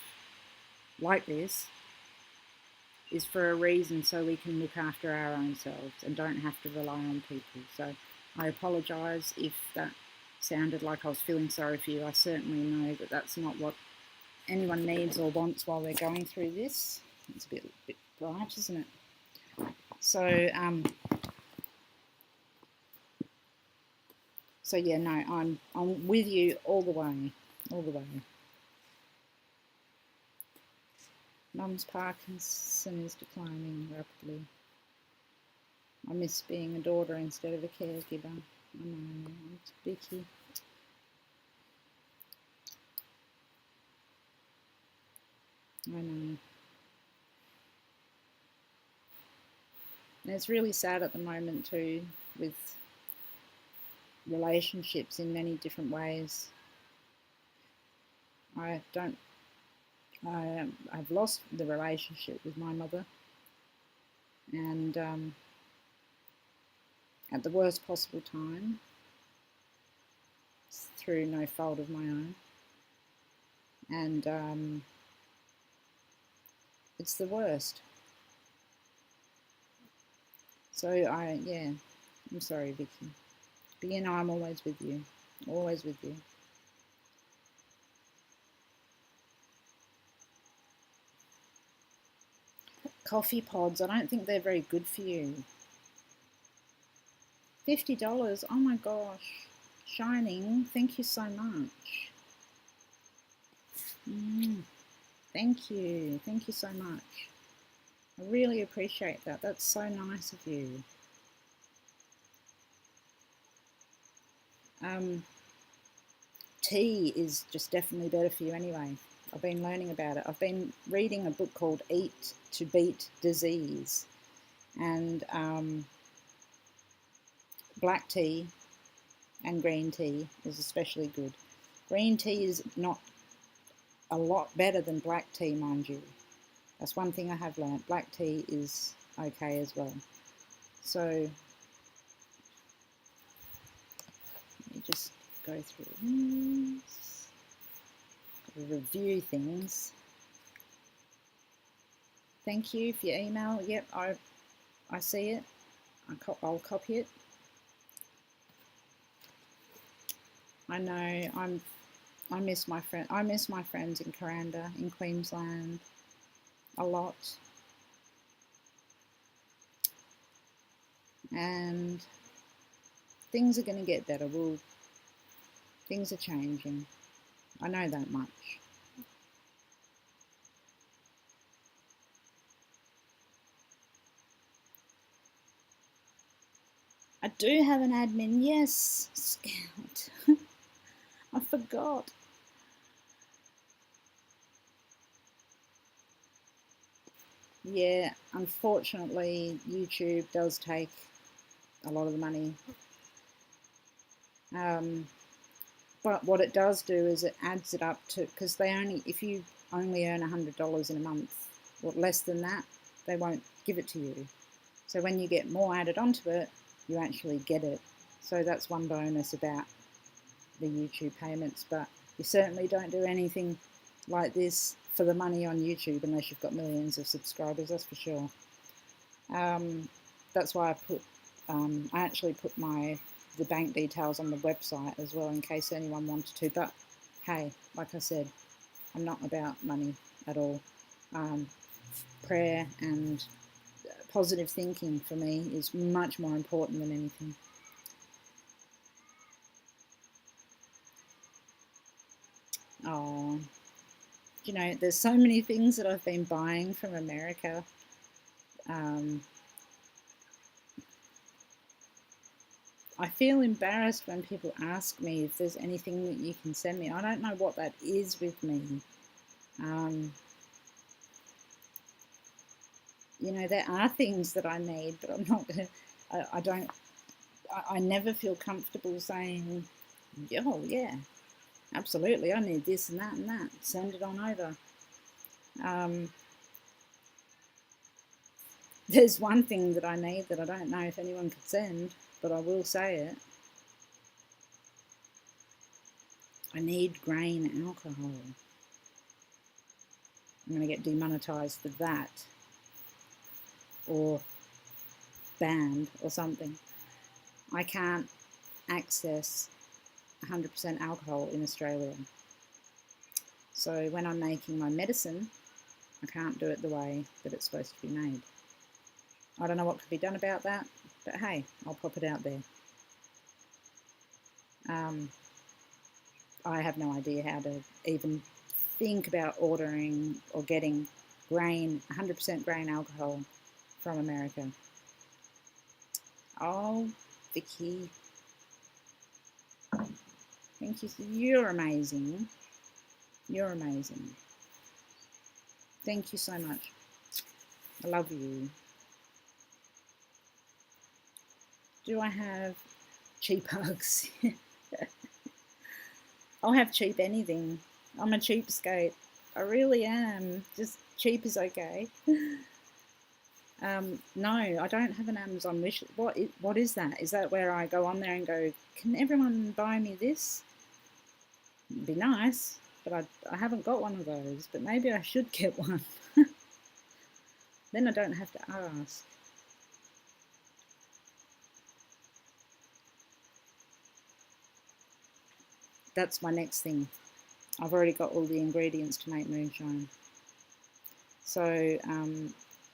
like this is for a reason, so we can look after our own selves and don't have to rely on people. So I apologise if that sounded like I was feeling sorry for you. I certainly know that that's not what anyone needs or wants while they're going through this. It's a bit bright, isn't it? So yeah, no, I'm with you all the way, all the way. Mum's Parkinson is declining rapidly. I miss being a daughter instead of a caregiver. I know, it's Vicky. I know. And it's really sad at the moment too, with relationships in many different ways. I've lost the relationship with my mother, and at the worst possible time, through no fault of my own, and it's the worst. So I'm sorry, Vicky. But you know, I'm always with you, always with you. Coffee pods, I don't think they're very good for you. $50, oh my gosh. Shining, thank you so much. Thank you so much. I really appreciate that. That's so nice of you. Tea is just definitely better for you anyway. I've been learning about it. I've been reading a book called Eat to Beat Disease, and black tea and green tea is especially good. Green tea is not a lot better than black tea, mind you. That's one thing I have learned. Black tea is okay as well. So let me just go through this. Gotta review things. Thank you for your email. Yep, I see it. I'll copy it. I know I miss my friend. I miss my friends in Kuranda, in Queensland, a lot. And things are going to get better. Things are changing. I know that much. I do have an admin. Yes, Scout. I forgot. Yeah, unfortunately, YouTube does take a lot of the money. But what it does do is it adds it up to, because if you only earn $100 in a month, or less than that, they won't give it to you. So when you get more added onto it, you actually get it. So that's one bonus about the YouTube payments, but you certainly don't do anything like this for the money on YouTube unless you've got millions of subscribers, that's for sure. That's why I actually put the bank details on the website as well in case anyone wanted to. But hey, like I said, I'm not about money at all. Prayer and positive thinking for me is much more important than anything. Oh, you know, there's so many things that I've been buying from America. I feel embarrassed when people ask me if there's anything that you can send me. I don't know what that is with me. You know, there are things that I need, but I'm not going to, I never feel comfortable saying, oh, yeah, absolutely, I need this and that and that. Send it on over. There's one thing that I need that I don't know if anyone could send, but I will say it. I need grain alcohol. I'm going to get demonetized for that, or banned or something. I can't access 100% alcohol in Australia. So when I'm making my medicine, I can't do it the way that it's supposed to be made. I don't know what could be done about that, but hey, I'll pop it out there. I have no idea how to even think about ordering or getting 100% grain alcohol from America. Oh, Vicky. Thank you. You're amazing. You're amazing. Thank you so much. I love you. Do I have cheap hugs? I'll have cheap anything. I'm a cheapskate. I really am. Just cheap is okay. No, I don't have an Amazon wish. What is that? Is that where I go on there and go, can everyone buy me this? It'd be nice, but I haven't got one of those. But maybe I should get one. Then I don't have to ask. That's my next thing. I've already got all the ingredients to make moonshine. So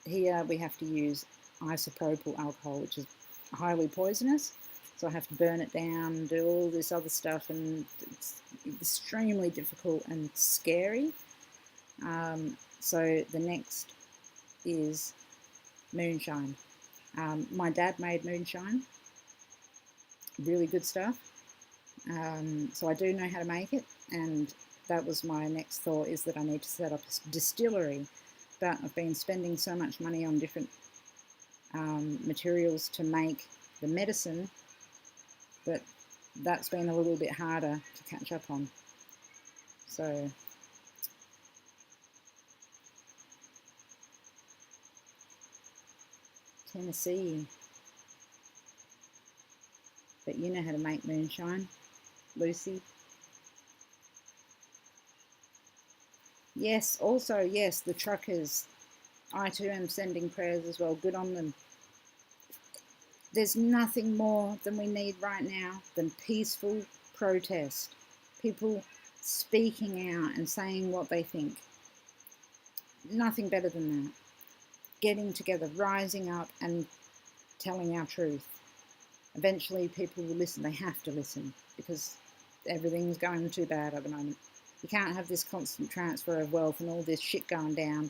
here we have to use isopropyl alcohol, which is highly poisonous. So I have to burn it down, do all this other stuff, and it's extremely difficult and scary. So the next is moonshine. My dad made moonshine, really good stuff. So I do know how to make it, and that was my next thought, is that I need to set up a distillery. But I've been spending so much money on different materials to make the medicine that that's been a little bit harder to catch up on. So Tennessee, but you know how to make moonshine, Lucy. Yes, also, yes, the truckers. I too am sending prayers as well. Good on them. There's nothing more than we need right now than peaceful protest. People speaking out and saying what they think. Nothing better than that. Getting together, rising up and telling our truth. Eventually people will listen. They have to listen, because everything's going too bad at the moment. You can't have this constant transfer of wealth and all this shit going down,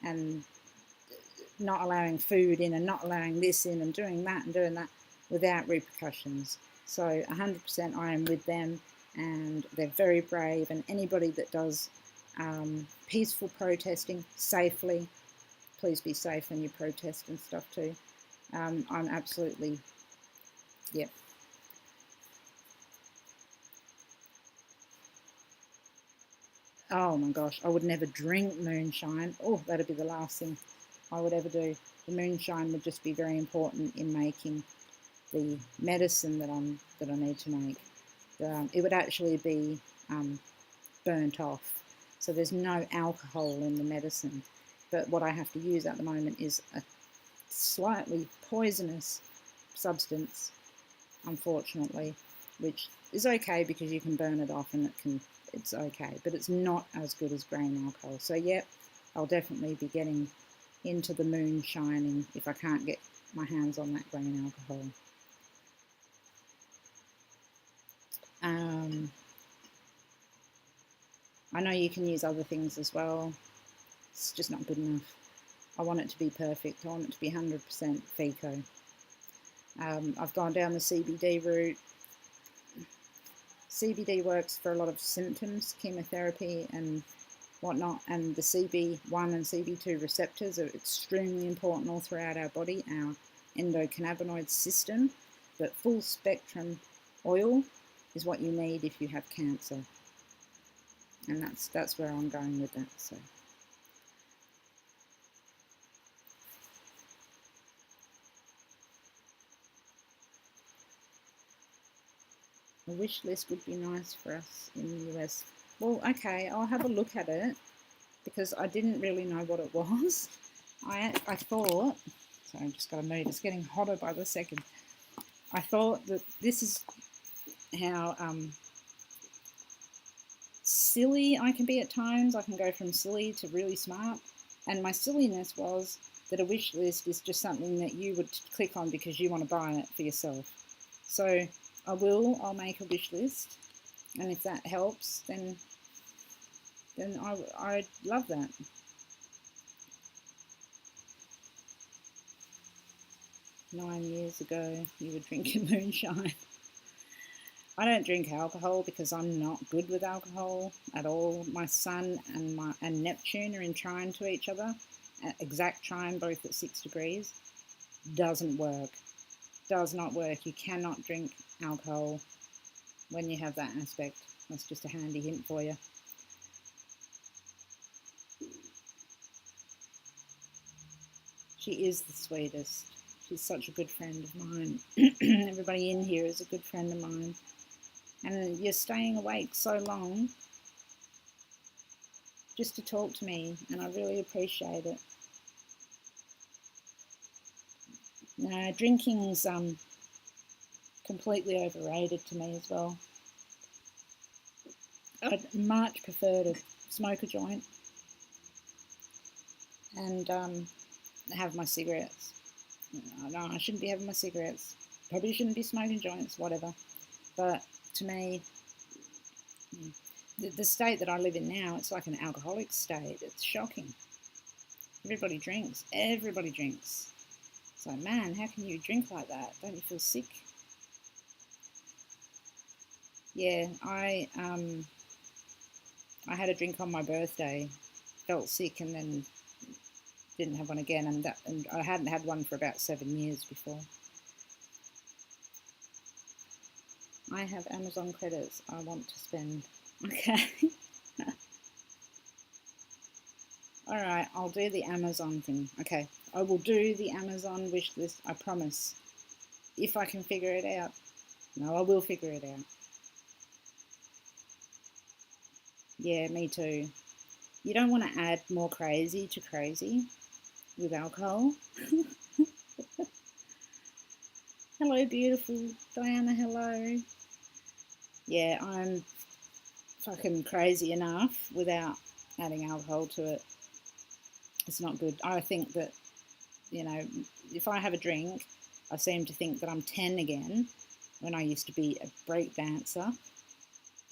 and not allowing food in and not allowing this in and doing that without repercussions. So 100% I am with them, and they're very brave. And anybody that does peaceful protesting safely, please be safe when you protest and stuff too. I'm absolutely, yep. Oh my gosh, I would never drink moonshine. Oh, that'd be the last thing I would ever do. The moonshine would just be very important in making the medicine that I need to make. It would actually be burnt off, so there's no alcohol in the medicine. But what I have to use at the moment is a slightly poisonous substance, unfortunately, which is okay because you can burn it off and it's okay, but it's not as good as grain alcohol. So yep, I'll definitely be getting into the moonshining if I can't get my hands on that grain alcohol. I know you can use other things as well. It's just not good enough. I want it to be perfect. I want it to be 100% FICO. I've gone down the CBD route. CBD works for a lot of symptoms, chemotherapy and whatnot, and the CB1 and CB2 receptors are extremely important all throughout our body, our endocannabinoid system. But full spectrum oil is what you need if you have cancer, and that's where I'm going with that. So a wish list would be nice for us in the US. Well, okay, I'll have a look at it, because I didn't really know what it was. I thought, sorry, I've just got to move, it's getting hotter by the second. I thought that this is how silly I can be at times. I can go from silly to really smart. And my silliness was that a wish list is just something that you would click on because you want to buy it for yourself. So I'll make a wish list, and if that helps, then I'd love that. "9 years ago, you were drinking moonshine." I don't drink alcohol because I'm not good with alcohol at all. My Sun and Neptune are in trine to each other, exact trine, both at 6 degrees. Doesn't work. Does not work. You cannot drink alcohol when you have that aspect. That's just a handy hint for you. She is the sweetest. She's such a good friend of mine. Everybody in here is a good friend of mine. And you're staying awake so long just to talk to me, and I really appreciate it. No, drinking's completely overrated to me as well. I'd much prefer to smoke a joint and have my cigarettes. No, I shouldn't be having my cigarettes. Probably shouldn't be smoking joints, whatever. But to me, the state that I live in now, it's like an alcoholic state. It's shocking. Everybody drinks. Everybody drinks. So, man, how can you drink like that? Don't you feel sick? Yeah, I had a drink on my birthday, felt sick, and then didn't have one again. And I hadn't had one for about 7 years before. I have Amazon credits I want to spend. Okay. All right, I'll do the Amazon thing. Okay, I will do the Amazon wish list, I promise. If I can figure it out. No, I will figure it out. Yeah, me too. You don't want to add more crazy to crazy with alcohol. Hello, beautiful Diana, hello. Yeah, I'm fucking crazy enough without adding alcohol to it. It's not good. I think that, you know, if I have a drink, I seem to think that I'm 10 again when I used to be a break dancer.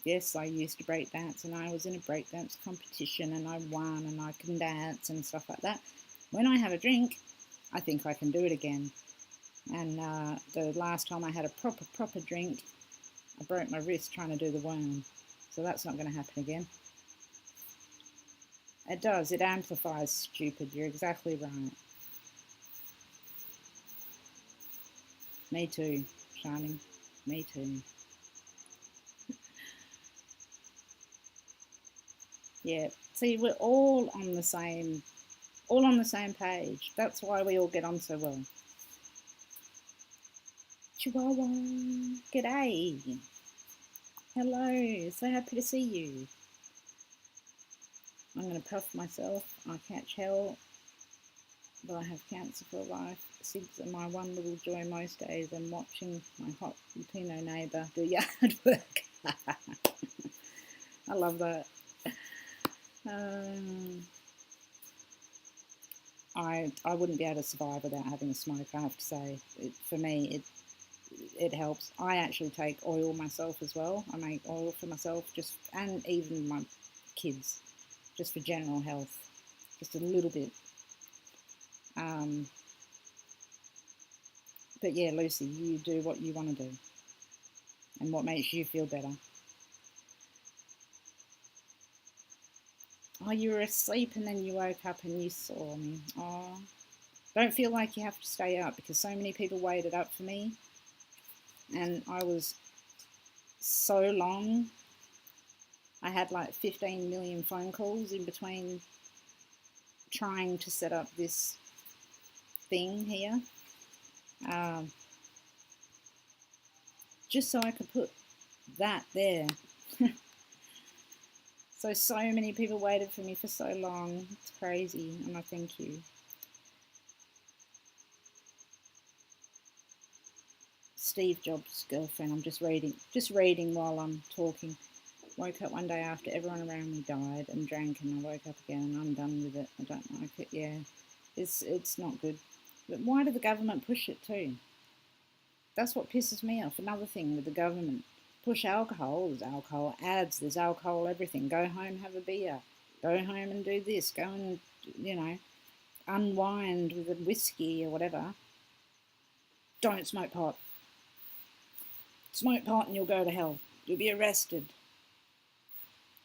Yes, I used to break dance, and I was in a break dance competition and I won and I can dance and stuff like that. When I have a drink, I think I can do it again. And the last time I had a proper drink, I broke my wrist trying to do the worm. So that's not going to happen again. It does. It amplifies stupid. You're exactly right. Me too, Shani. Me too. Yeah. See, we're all on the same page. That's why we all get on so well. Chihuahua. G'day. Hello. So happy to see you. I'm going to puff myself. I catch hell, but I have cancer for life. Cigs are my one little joy most days, and watching my hot Filipino neighbour do yard work. I love that. I wouldn't be able to survive without having a smoke, I have to say. For me, it helps. I actually take oil myself as well. I make oil for myself, and even my kids, just for general health, just a little bit. But yeah, Lucy, you do what you want to do and what makes you feel better. Oh, you were asleep and then you woke up and you saw me. Oh, don't feel like you have to stay up, because so many people waited up for me and I was so long. I had like 15 million phone calls in between trying to set up this thing here. Just so I could put that there. So many people waited for me for so long. It's crazy, and I thank you. Steve Jobs' girlfriend. I'm just reading while I'm talking. Woke up one day after everyone around me died and drank, and I woke up again and I'm done with it. I don't like it. Yeah, it's not good. But why did the government push it too? That's what pisses me off. Another thing with the government. Push alcohol, there's alcohol ads, there's alcohol everything. Go home, have a beer. Go home and do this. Go and, unwind with a whiskey or whatever. Don't smoke pot. Smoke pot and you'll go to hell. You'll be arrested.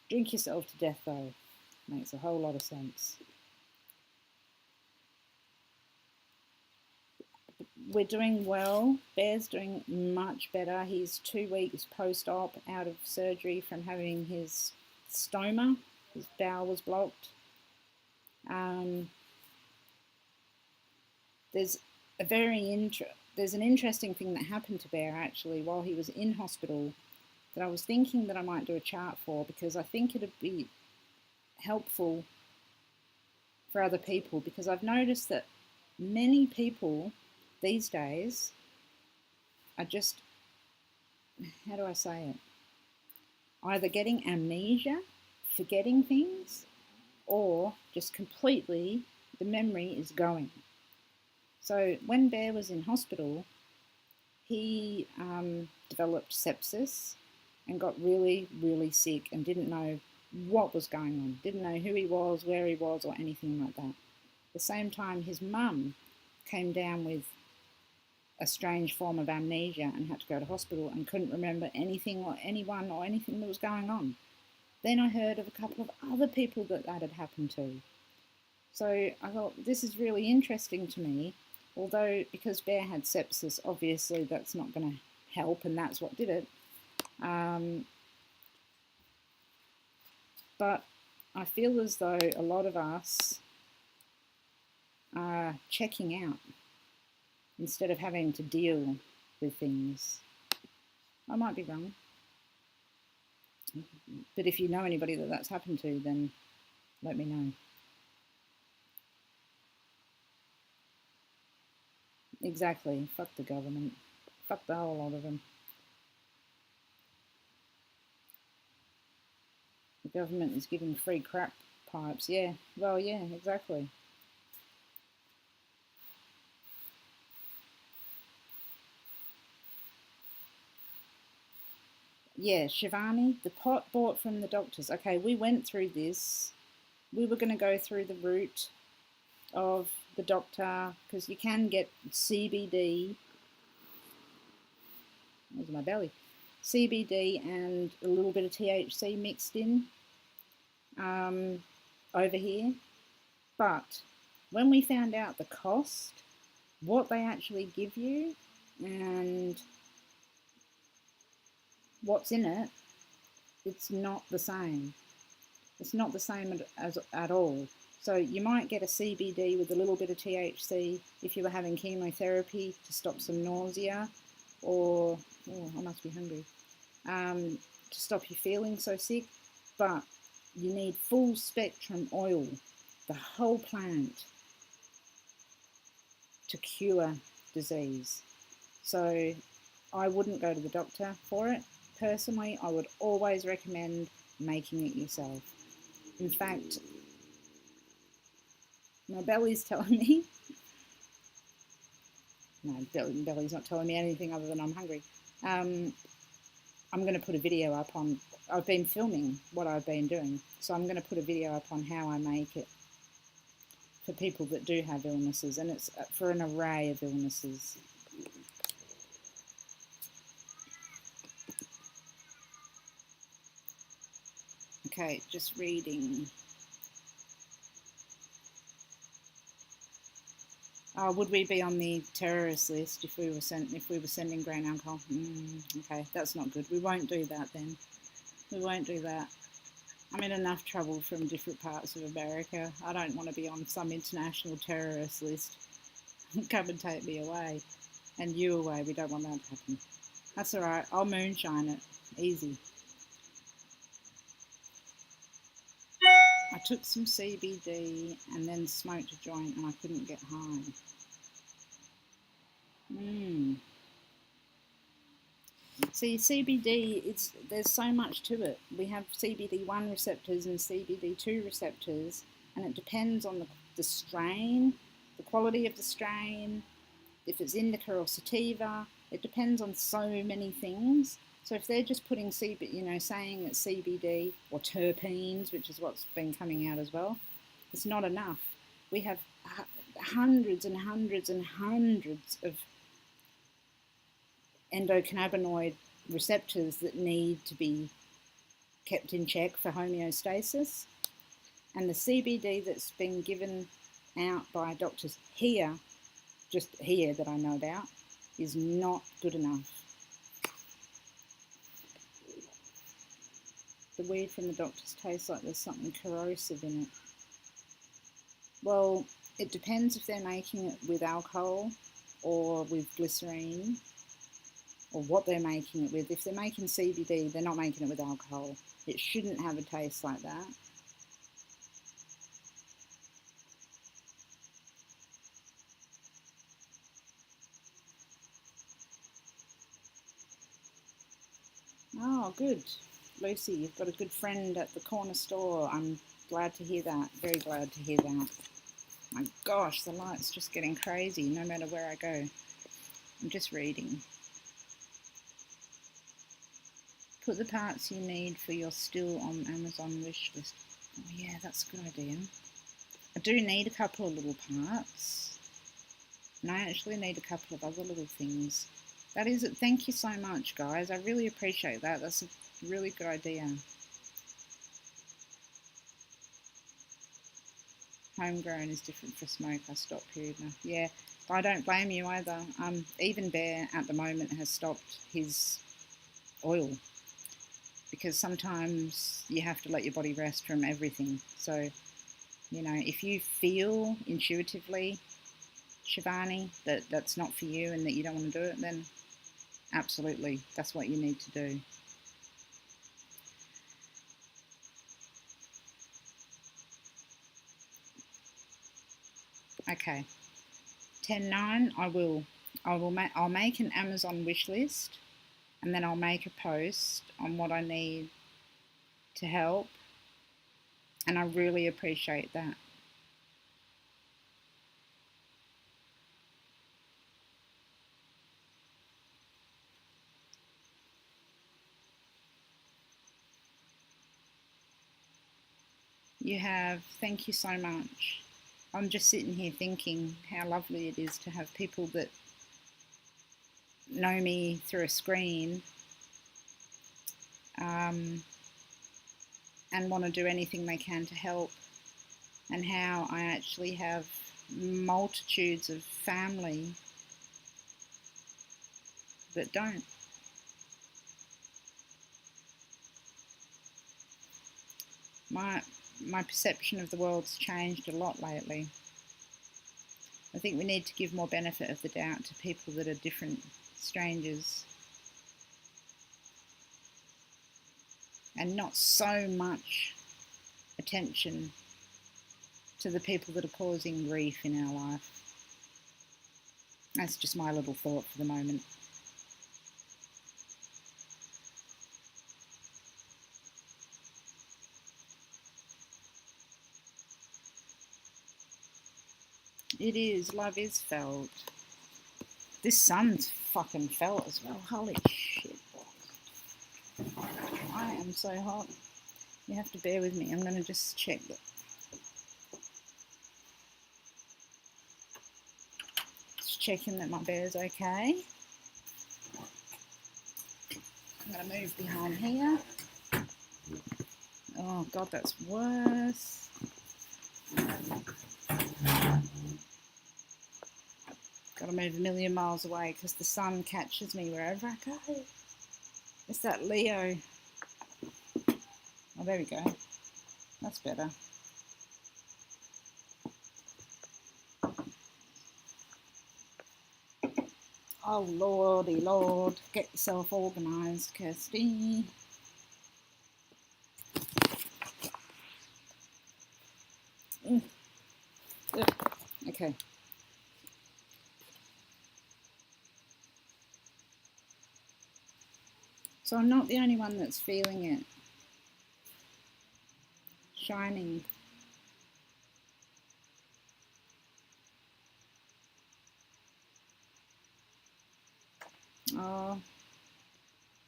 Drink yourself to death, though. Makes a whole lot of sense. We're doing well. Bear's doing much better. He's 2 weeks post-op out of surgery from having his stoma. His bowel was blocked. There's an interesting thing that happened to Bear actually while he was in hospital that I was thinking that I might do a chart for, because I think it'd be helpful for other people, because I've noticed that many people these days are just, how do I say it, either getting amnesia, forgetting things, or just completely the memory is going. So when Bear was in hospital, he developed sepsis and got really, really sick and didn't know what was going on, didn't know who he was, where he was, or anything like that. At the same time, his mum came down with a strange form of amnesia and had to go to hospital and couldn't remember anything or anyone or anything that was going on. Then I heard of a couple of other people that had happened to. So I thought, this is really interesting to me, although because Bear had sepsis, obviously that's not going to help, and that's what did it. But I feel as though a lot of us are checking out instead of having to deal with things. I might be wrong. But if you know anybody that that's happened to, then let me know. Exactly. Fuck the government. Fuck the whole lot of them. The government is giving free crap pipes. Yeah. Well, yeah, exactly. Yeah, Shivani, the pot bought from the doctors. Okay, we went through this. We were going to go through the route of the doctor because you can get CBD. Where's my belly? CBD and a little bit of THC mixed in over here. But when we found out the cost, what they actually give you, and what's in it, it's not the same. It's not the same as at all. So you might get a CBD with a little bit of THC if you were having chemotherapy to stop some nausea, or I must be hungry, to stop you feeling so sick. But you need full spectrum oil, the whole plant, to cure disease. So I wouldn't go to the doctor for it. Personally, I would always recommend making it yourself. In fact, my belly's telling me, no, belly's not telling me anything other than I'm hungry. I'm going to put a video up on, I've been filming what I've been doing, so I'm going to put a video up on how I make it for people that do have illnesses, and it's for an array of illnesses. Okay, just reading. Would we be on the terrorist list if we were sending grain alcohol? Okay, that's not good. We won't do that then. We won't do that. I'm in enough trouble from different parts of America. I don't want to be on some international terrorist list. Come and take me away. And you away. We don't want that to happen. That's all right. I'll moonshine it. Easy. I took some CBD and then smoked a joint and I couldn't get high. See, CBD, there's so much to it. We have CBD1 receptors and CBD2 receptors, and it depends on the strain, the quality of the strain, if it's indica or sativa. It depends on so many things. So if they're just putting saying it's CBD or terpenes, which is what's been coming out as well, it's not enough. We have hundreds and hundreds and hundreds of endocannabinoid receptors that need to be kept in check for homeostasis. And the CBD that's been given out by doctors here, just here that I know about, is not good enough. The weed from the doctors tastes like there's something corrosive in it. Well, it depends if they're making it with alcohol or with glycerine, or what they're making it with. If they're making CBD, they're not making it with alcohol. It shouldn't have a taste like that. Oh, good. Lucy, you've got a good friend at the corner store. I'm glad to hear that. Very glad to hear that. My gosh, the light's just getting crazy no matter where I go. I'm just reading. Put the parts you need for your still on Amazon wish list. Oh yeah, that's a good idea. I do need a couple of little parts. And I actually need a couple of other little things. That is it. Thank you so much, guys. I really appreciate that. That's a really good idea. Homegrown is different for smoke. I stopped period now. Yeah, I don't blame you either. Even Bear at the moment has stopped his oil because sometimes you have to let your body rest from everything. So, you know, if you feel intuitively, Shivani, that that's not for you and that you don't want to do it, then absolutely, that's what you need to do. Okay, 10/9. I'll make an Amazon wish list, and then I'll make a post on what I need to help, and I really appreciate that. You have, thank you so much. I'm just sitting here thinking how lovely it is to have people that know me through a screen and want to do anything they can to help, and how I actually have multitudes of family that don't. My perception of the world's changed a lot lately. I think we need to give more benefit of the doubt to people that are different, strangers, and not so much attention to the people that are causing grief in our life. That's just my little thought for the moment. It is, love is felt. This sun's fucking felt as well. Holy shit. I am so hot. You have to bear with me. I'm going to just check that. Just checking that my bear's okay. I'm going to move behind here. Oh God, that's worse. Got to move a million miles away because the sun catches me wherever I go. It's that Leo. Oh, there we go. That's better. Oh, lordy lord. Get yourself organised, Kirsty. Okay. So I'm not the only one that's feeling it. Shining. Oh,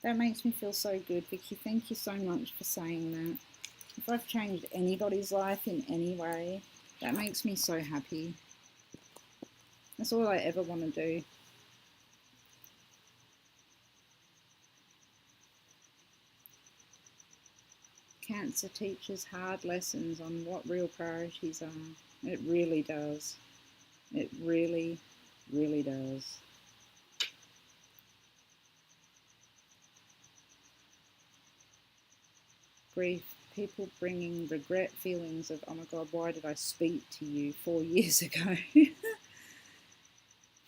that makes me feel so good, Vicky. Thank you so much for saying that. If I've changed anybody's life in any way, that makes me so happy. That's all I ever want to do. Cancer teaches hard lessons on what real priorities are. It really does. It really, really does. Grief, people bringing regret, feelings of, oh my God, why did I speak to you 4 years ago?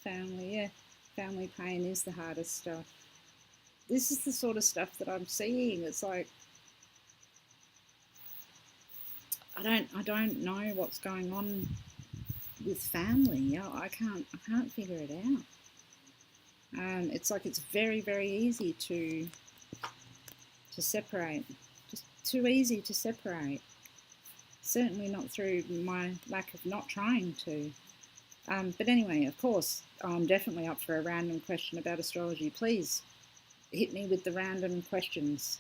Family, yeah. Family pain is the hardest stuff. This is the sort of stuff that I'm seeing. It's like, I don't know what's going on with family. I can't figure it out. It's like it's very, very easy to separate. Just too easy to separate. Certainly not through my lack of not trying to. But anyway, of course, I'm definitely up for a random question about astrology. Please hit me with the random questions.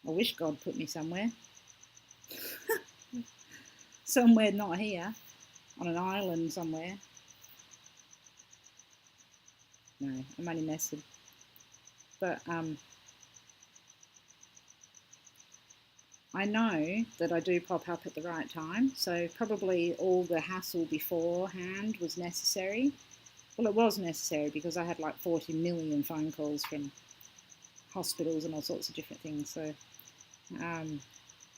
I wish God put me somewhere. Somewhere not here, on an island somewhere. No, I'm only messing. But I know that I do pop up at the right time, so probably all the hassle beforehand was necessary. Well, it was necessary because I had like 40 million phone calls from hospitals and all sorts of different things. So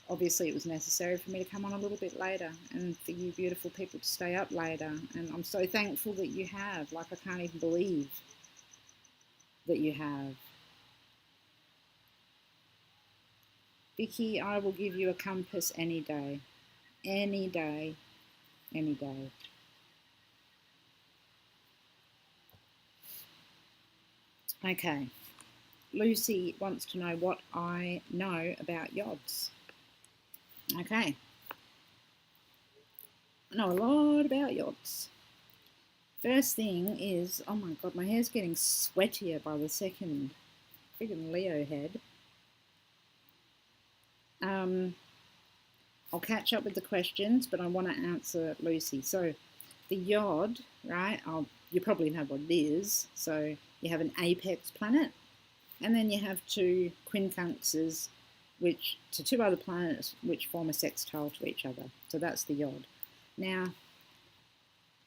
obviously it was necessary for me to come on a little bit later and for you beautiful people to stay up later. And I'm so thankful that you have. Like, I can't even believe that you have. Vicky, I will give you a compass any day. Any day. Any day. Okay. Lucy wants to know what I know about yods. Okay. I know a lot about yods. First thing is, oh my God, my hair's getting sweatier by the second. Friggin' Leo head. I'll catch up with the questions, but I want to answer Lucy. So the yod, right, you probably know what it is. So you have an apex planet, and then you have two quincunxes, which to two other planets which form a sextile to each other. So that's the yod. Now,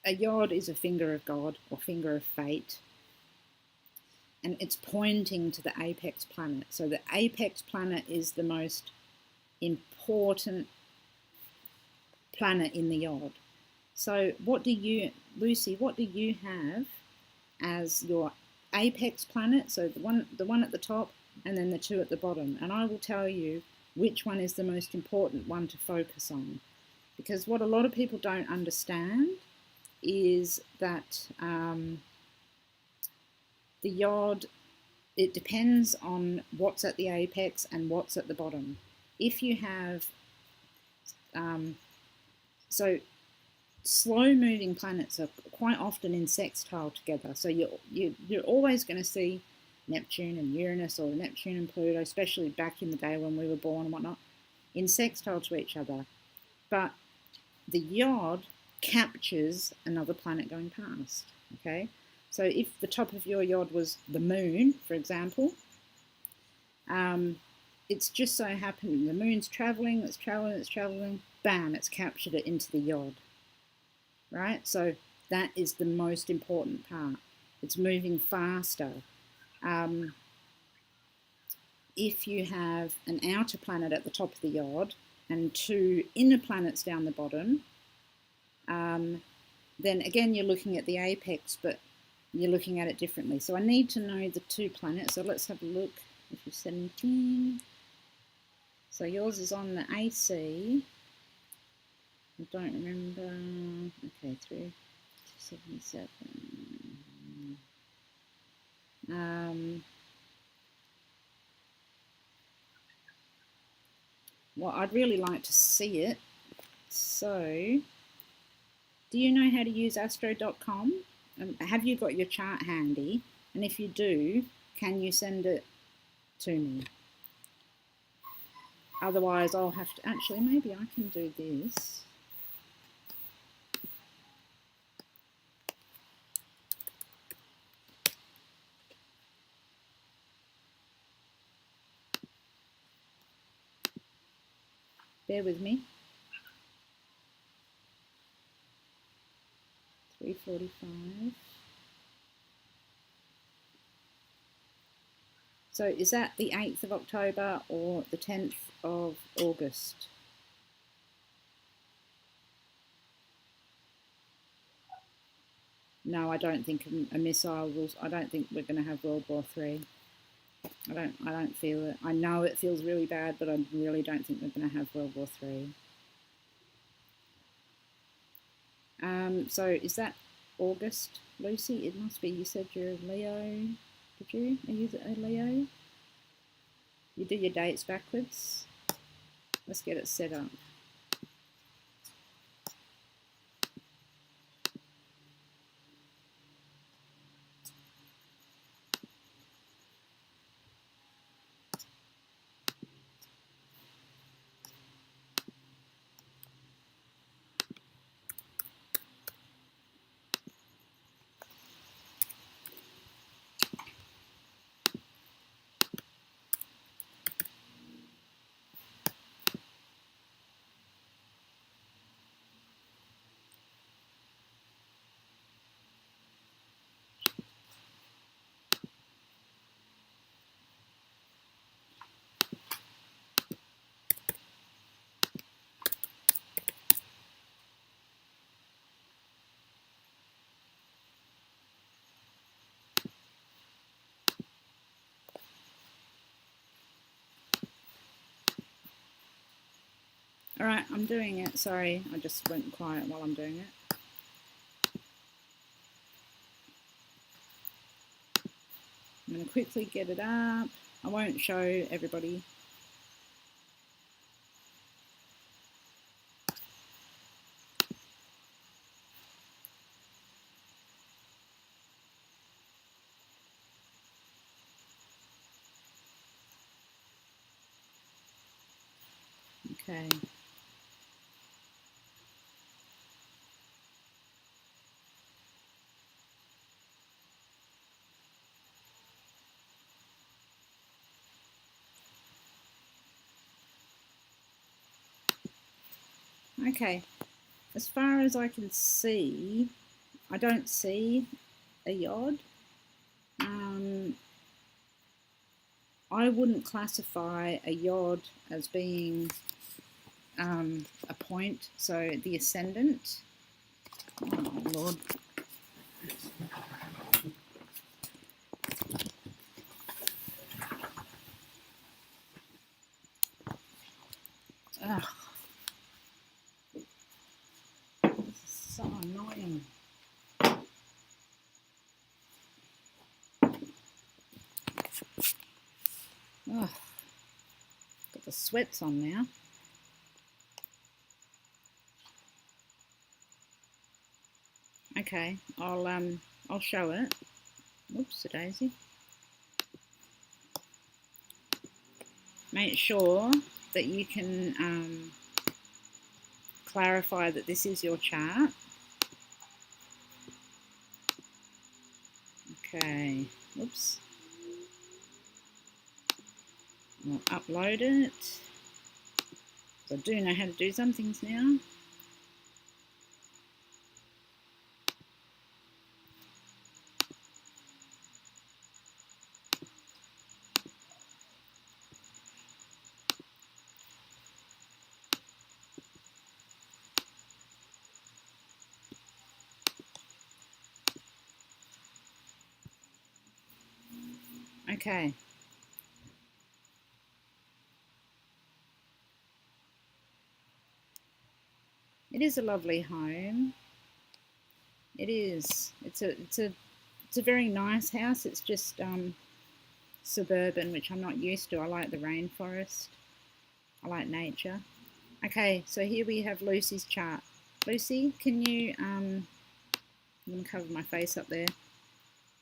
a yod is a finger of God or finger of fate, and it's pointing to the apex planet. So the apex planet is the most important planet in the yod. So what do you, Lucy, what do you have as your apex planet? So the one at the top and then the two at the bottom. And I will tell you which one is the most important one to focus on. Because what a lot of people don't understand is that the yod, it depends on what's at the apex and what's at the bottom. If you have, so slow moving planets are quite often in sextile together. So you're always going to see Neptune and Uranus, or Neptune and Pluto, especially back in the day when we were born and whatnot, in sextile to each other. But the yod captures another planet going past. Okay, so if the top of your yod was the moon, for example, it's just so happening the moon's traveling, it's traveling, bam, it's captured it into the yod. Right? So that is the most important part. It's moving faster. If you have an outer planet at the top of the yod and two inner planets down the bottom, then again you're looking at the apex, but you're looking at it differently. So I need to know the two planets. So let's have a look. If you're 17, so yours is on the AC. I don't remember. Okay, 377. Well, I'd really like to see it. So, do you know how to use astro.com? Have you got your chart handy? And if you do, can you send it to me? Otherwise, I'll have to, actually, maybe I can do this. Bear with me. 3:45. So is that the 8th of October or the 10th of August? No, I don't think a missile will. I don't think we're going to have World War III. I don't feel it. I know it feels really bad, but I really don't think we're going to have World War III. So is that August, Lucy? It must be. You said you're a Leo. Did you? Are you a Leo? You do your dates backwards. Let's get it set up. All right, I'm doing it. Sorry, I just went quiet while I'm doing it. I'm going to quickly get it up. I won't show everybody. Okay. Okay, as far as I can see, I don't see a yod. I wouldn't classify a yod as being a point, so the ascendant. Oh, Lord. Ugh. This is so annoying. Ugh. Got the sweats on now. Okay, I'll show it. Whoops, a daisy. Make sure that you can clarify that this is your chart. Okay, whoops. I'll upload it. I do know how to do some things now. Okay. It is a lovely home. It is. It's a very nice house. It's just suburban, which I'm not used to. I like the rainforest. I like nature. Okay, so here we have Lucy's chart. Lucy, can you I'm going to cover my face up there.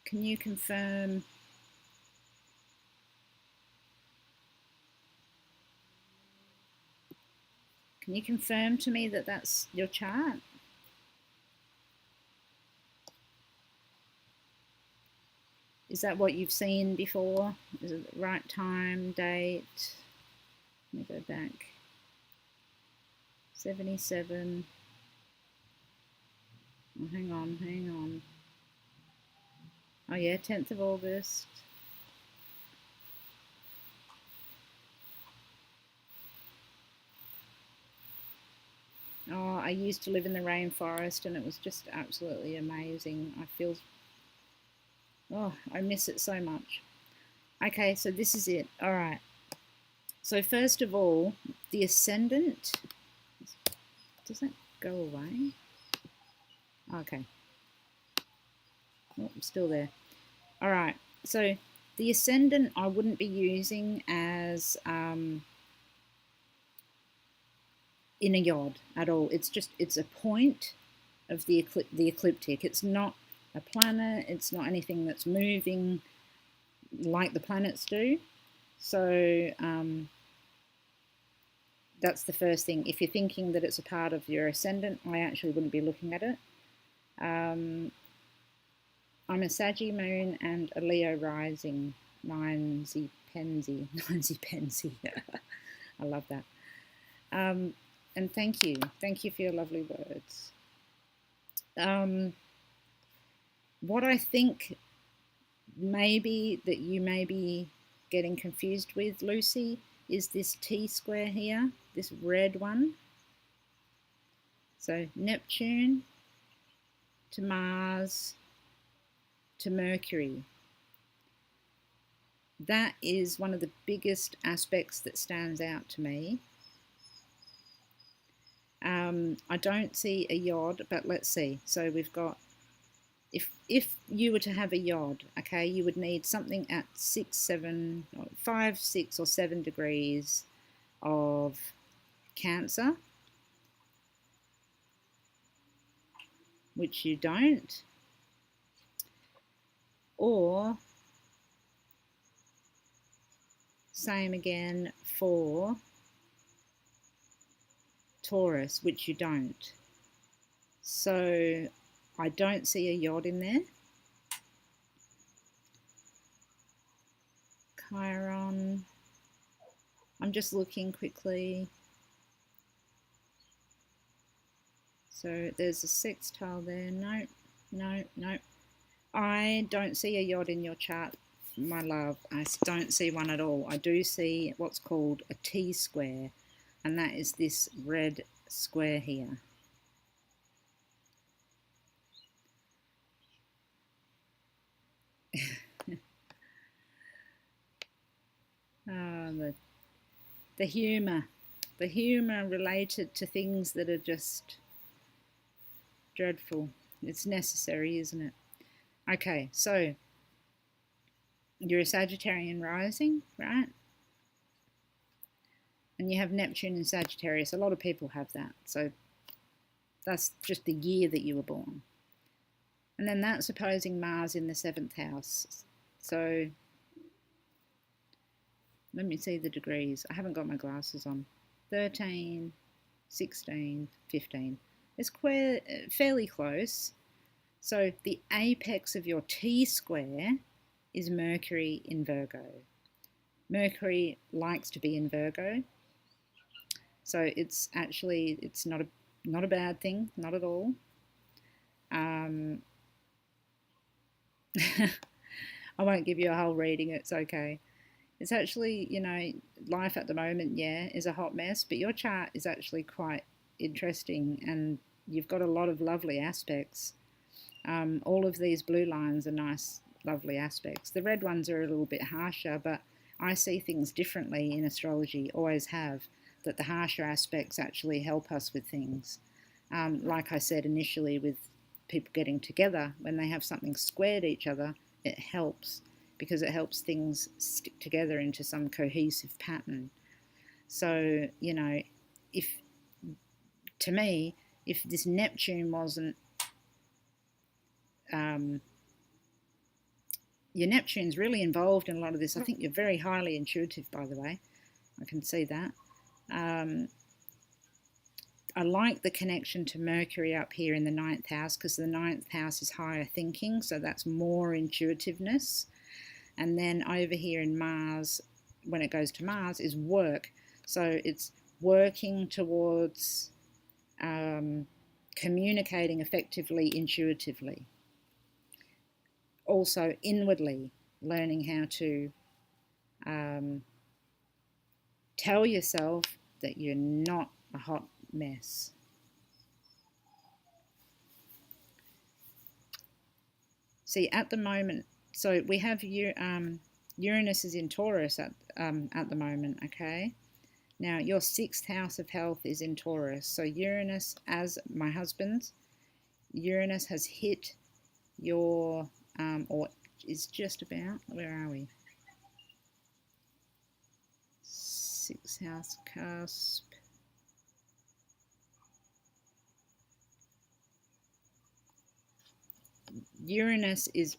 Can you confirm? Can you confirm to me that that's your chart? Is that what you've seen before? Is it the right time, date? Let me go back. 77. Oh, hang on. Oh yeah, 10th of August. Oh, I used to live in the rainforest and it was just absolutely amazing. I miss it so much. Okay, so this is it. All right. So first of all, the ascendant. Does that go away? Okay. Oh, I'm still there. All right. So The ascendant I wouldn't be using as in a yod at all. It's a point of the ecliptic. It's not a planet. It's not anything that's moving like the planets do. So that's the first thing. If you're thinking that it's a part of your ascendant, I actually wouldn't be looking at it. I'm a Saggy moon and a Leo rising. Ninesy Pensy. I love that. And thank you. Thank you for your lovely words. What I think maybe that you may be getting confused with, Lucy, is this T-square here, this red one. So Neptune to Mars to Mercury. That is one of the biggest aspects that stands out to me. I don't see a yod, but let's see. So we've got, if you were to have a yod, okay, you would need something at 5, 6 or 7 degrees of Cancer, which you don't, or same again for Taurus, which you don't. So I don't see a yod in there. Chiron, I'm just looking quickly. So there's a sextile there. No. I don't see a yod in your chart, my love. I don't see one at all. I do see what's called a T-square, and that is this red square here. Oh, the humour related to things that are just dreadful. It's necessary, isn't it? Okay, so you're a Sagittarian rising, right? And you have Neptune in Sagittarius. A lot of people have that. So that's just the year that you were born. And then that's opposing Mars in the 7th house. So let me see the degrees. I haven't got my glasses on. 13, 16, 15. It's fairly close. So the apex of your T-square is Mercury in Virgo. Mercury likes to be in Virgo. So it's not a bad thing, not at all. I won't give you a whole reading, it's okay. It's actually, life at the moment, is a hot mess, but your chart is actually quite interesting and you've got a lot of lovely aspects. All of these blue lines are nice, lovely aspects. The red ones are a little bit harsher, but I see things differently in astrology, always have, that the harsher aspects actually help us with things. Like I said initially with people getting together, when they have something squared each other, it helps because it helps things stick together into some cohesive pattern. So, if this Neptune wasn't, your Neptune's really involved in a lot of this. I think you're very highly intuitive, by the way. I can see that. I like the connection to Mercury up here in the 9th house because the 9th house is higher thinking, so that's more intuitiveness. And then over here in Mars, when it goes to Mars, is work. So it's working towards communicating effectively, intuitively. Also inwardly, learning how to tell yourself that you're not a hot mess. See, at the moment, so we have Uranus is in Taurus at the moment, okay? Now, your 6th house of health is in Taurus. So Uranus, as my husband's, Uranus has hit your, or is just about, where are we? 6th house cusp. Uranus is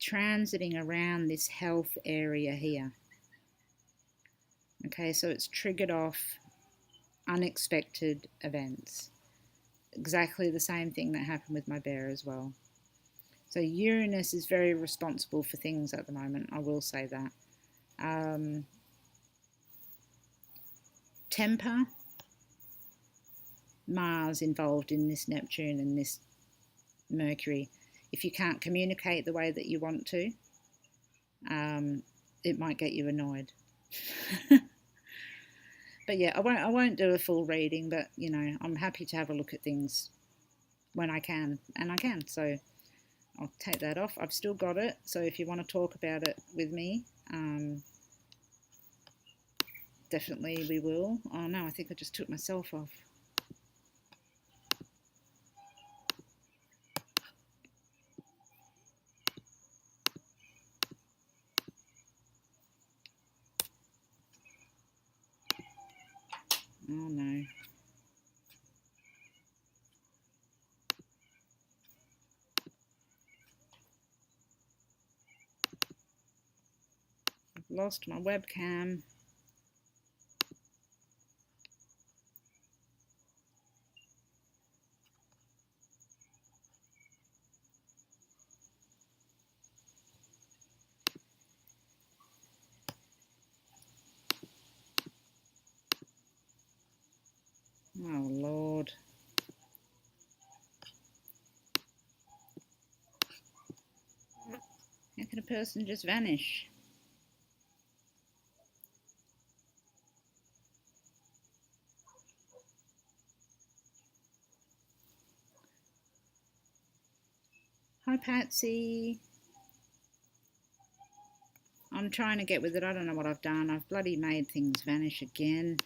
transiting around this health area here. Okay, so it's triggered off unexpected events. Exactly the same thing that happened with my bear as well. So Uranus is very responsible for things at the moment, I will say that. Temper, Mars involved in this Neptune and this Mercury. If you can't communicate the way that you want to, it might get you annoyed. But yeah, I won't do a full reading, but you know, I'm happy to have a look at things when I can, and I can. So I'll take that off. I've still got it, so if you want to talk about it with me, definitely we will. Oh no, I think I just took myself off. Oh no. I've lost my webcam. Oh Lord. How can a person just vanish? Hi Patsy. I'm trying to get with it. I don't know what I've done. I've bloody made things vanish again.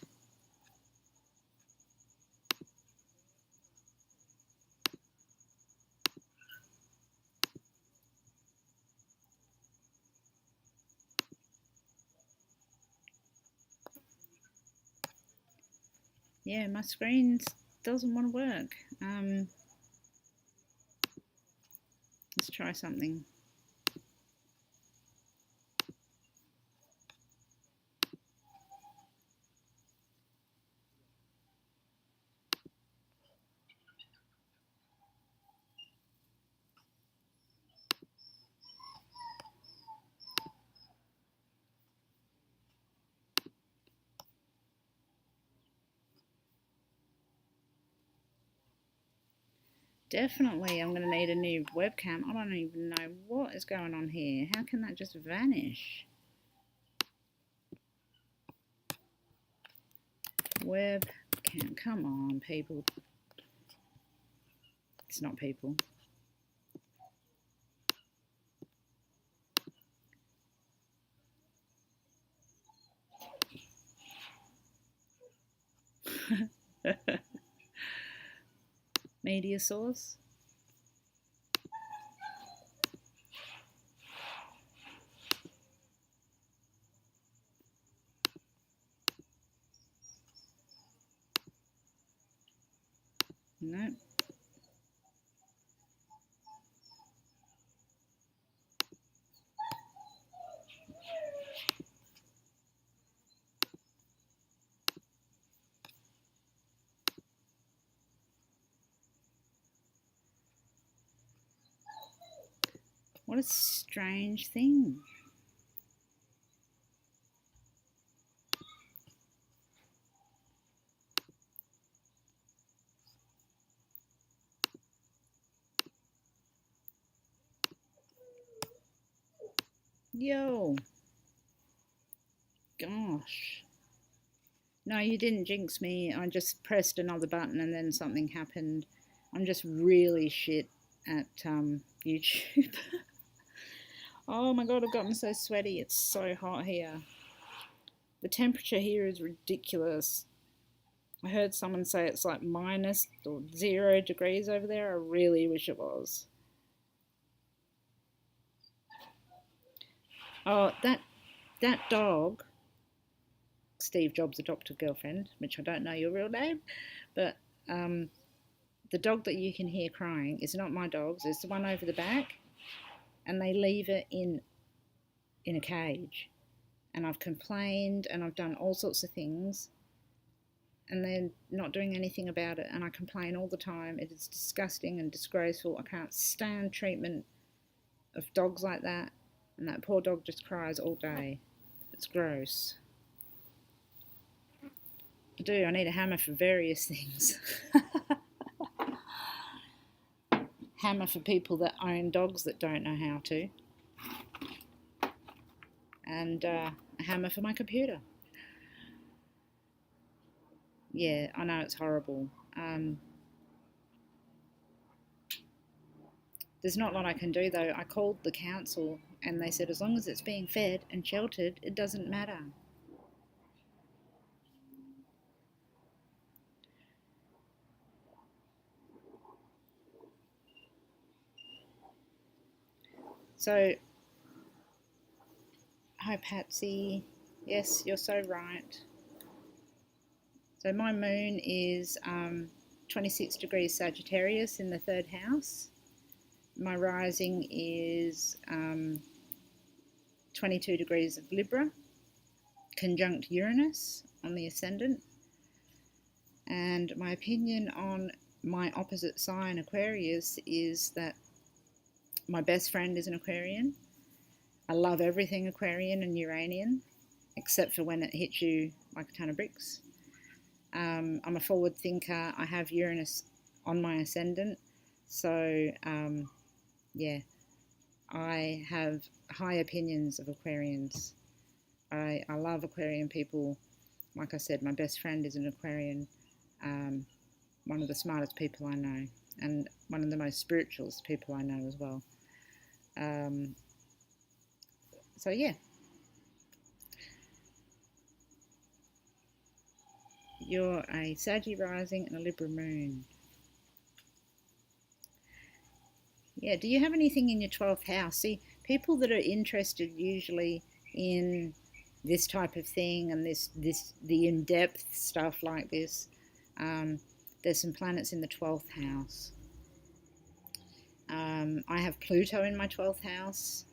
Yeah, my screen doesn't want to work. Let's try something. Definitely, I'm going to need a new webcam. I don't even know what is going on here. How can that just vanish? Webcam, come on, people. It's not people. Media source. No. What a strange thing. Yo. Gosh. No, you didn't jinx me. I just pressed another button and then something happened. I'm just really shit at YouTube. Oh my god, I've gotten so sweaty. It's so hot here. The temperature here is ridiculous. I heard someone say it's like minus or 0 degrees over there. I really wish it was. Oh, that dog Steve Jobs' adopted girlfriend, which I don't know your real name, but the dog that you can hear crying is not my dog's, it's the one over the back, and they leave it in a cage. And I've complained and I've done all sorts of things, and they're not doing anything about it, and I complain all the time. It is disgusting and disgraceful. I can't stand treatment of dogs like that, and that poor dog just cries all day. It's gross. I need a hammer for various things. Hammer for people that own dogs that don't know how to, and a hammer for my computer. Yeah, I know it's horrible. There's not a lot I can do though. I called the council and they said as long as it's being fed and sheltered, it doesn't matter. So, hi Patsy. Yes, you're so right. So my moon is 26 degrees Sagittarius in the 3rd house. My rising is 22 degrees of Libra, conjunct Uranus on the ascendant. And my opinion on my opposite sign, Aquarius, is that my best friend is an Aquarian. I love everything Aquarian and Uranian, except for when it hits you like a ton of bricks. I'm a forward thinker. I have Uranus on my ascendant. So, yeah, I have high opinions of Aquarians. I love Aquarian people. Like I said, my best friend is an Aquarian. One of the smartest people I know, and one of the most spiritualist people I know as well. So yeah, you're a Saggy rising and a Libra moon. Yeah, do you have anything in your 12th house? See, people that are interested usually in this type of thing and the in-depth stuff like this, there's some planets in the 12th house. I have Pluto in my 12th house,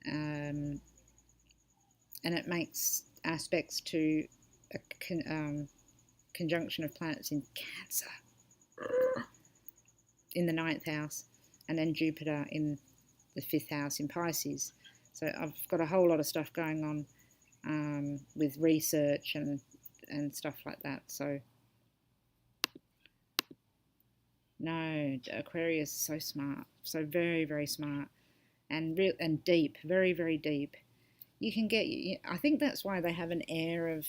and it makes aspects to a conjunction of planets in Cancer in the 9th house, and then Jupiter in the 5th house in Pisces. So I've got a whole lot of stuff going on with research and stuff like that. So no, Aquarius is so smart, so very, very smart, and and deep, very, very deep. You can get. I think that's why they have an air of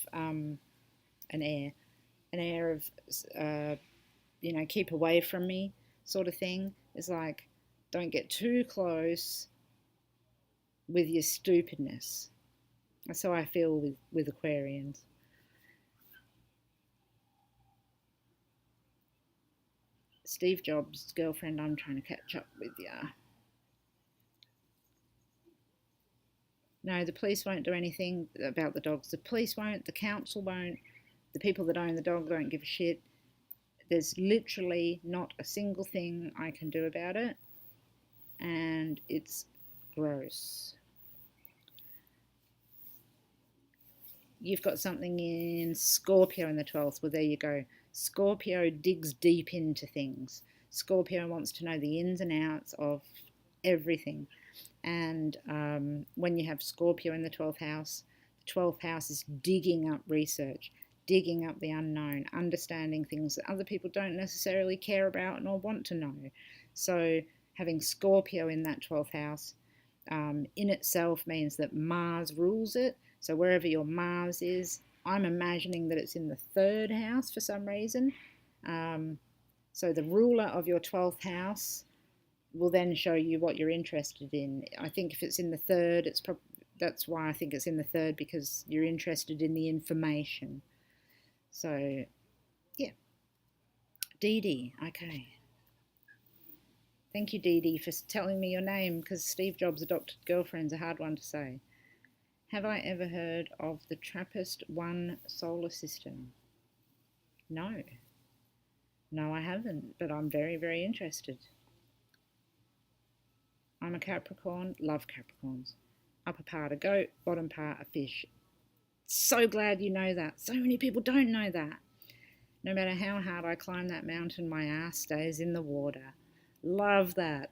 keep away from me sort of thing. It's like, don't get too close with your stupidness. That's how I feel with Aquarians. Steve Jobs' girlfriend, I'm trying to catch up with ya. No, the police won't do anything about the dogs. The police won't, the council won't, the people that own the dog don't give a shit. There's literally not a single thing I can do about it, and it's gross. You've got something in Scorpio in the 12th. Well, there you go. Scorpio digs deep into things. Scorpio wants to know the ins and outs of everything. And when you have Scorpio in the 12th house is digging up research, digging up the unknown, understanding things that other people don't necessarily care about nor want to know. So having Scorpio in that 12th house in itself means that Mars rules it. So wherever your Mars is, I'm imagining that it's in the 3rd house for some reason. So the ruler of your 12th house will then show you what you're interested in. I think if it's in the 3rd, that's why I think it's in the 3rd, because you're interested in the information. So, yeah. Dee Dee, okay. Thank you, Dee Dee, for telling me your name, because Steve Jobs' adopted girlfriend's a hard one to say. Have I ever heard of the TRAPPIST-1 solar system? No. No, I haven't, but I'm very, very interested. I'm a Capricorn, love Capricorns. Upper part a goat, bottom part a fish. So glad you know that. So many people don't know that. No matter how hard I climb that mountain, my ass stays in the water. Love that.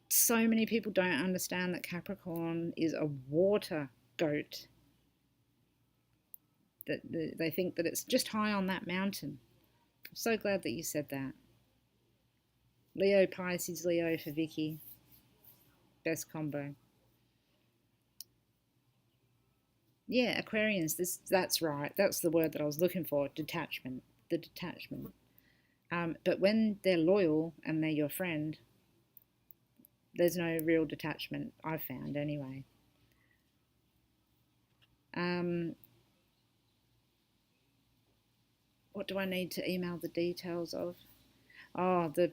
So many people don't understand that Capricorn is a water goat. That they think that it's just high on that mountain. I'm so glad that you said that. Leo, Pisces, Leo for Vicky. Best combo. Yeah, Aquarians, that's right. That's the word that I was looking for, detachment. The detachment. But when they're loyal and they're your friend, there's no real detachment, I've found anyway. What do I need to email the details of? Oh, the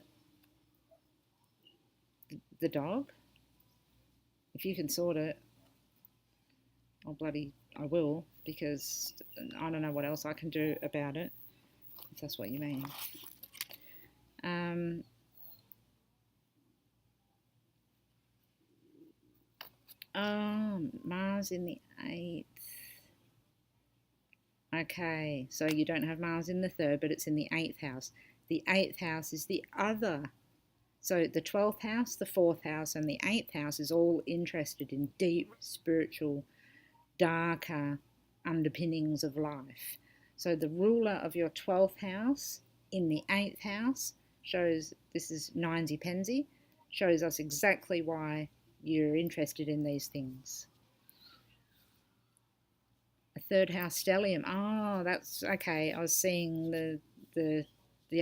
dog? If you can sort it, I will, because I don't know what else I can do about it, if that's what you mean. Oh, Mars in the 8th. Okay, so you don't have Mars in the 3rd, but it's in the 8th house. The 8th house is the other. So the 12th house, the 4th house, and the 8th house is all interested in deep, spiritual, darker underpinnings of life. So the ruler of your 12th house in the 8th house shows, this is ninesy-pensy, shows us exactly why you're interested in these things. A 3rd house stellium. Oh, that's okay. I was seeing the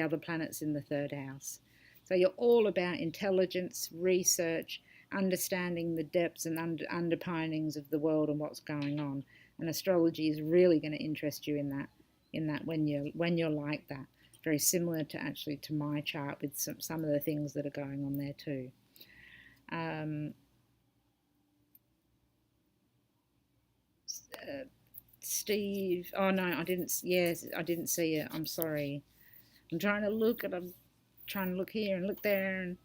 other planets in the 3rd house. So you're all about intelligence, research, understanding the depths and underpinnings of the world and what's going on. And astrology is really going to interest you in that when you're like that. Very similar to actually to my chart with some of the things that are going on there too. Steve, oh no, I didn't. Yes, I didn't see it. I'm sorry. I'm trying to look here and look there, and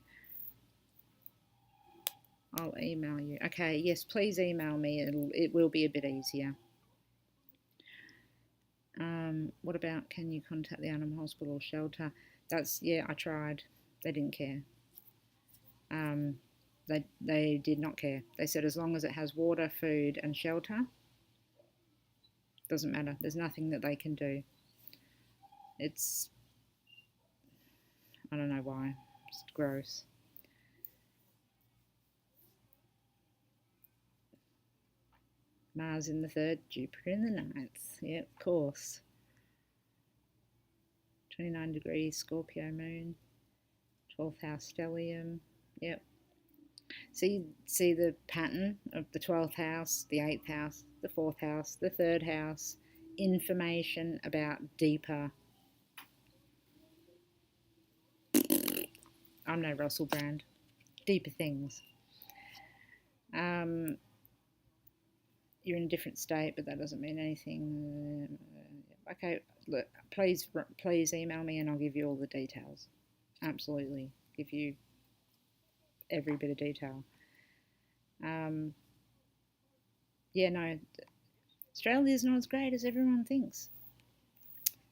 I'll email you. Okay, yes, please email me. It will be a bit easier. What about, can you contact the animal hospital or shelter? Yeah, I tried. They didn't care. They did not care. They said as long as it has water, food, and shelter, doesn't matter. There's nothing that they can do. It's, I don't know why. It's gross. Mars in the 3rd, Jupiter in the 9th. Yep, of course. 29 degrees, Scorpio moon. 12th house stellium. Yep. See the pattern of the 12th house, the 8th house, the 4th house, the 3rd house. Information about deeper. I'm no Russell Brand. Deeper things. You're in a different state, but that doesn't mean anything. Okay, look, please email me and I'll give you all the details. Absolutely, give you every bit of detail. Yeah, no, Australia is not as great as everyone thinks.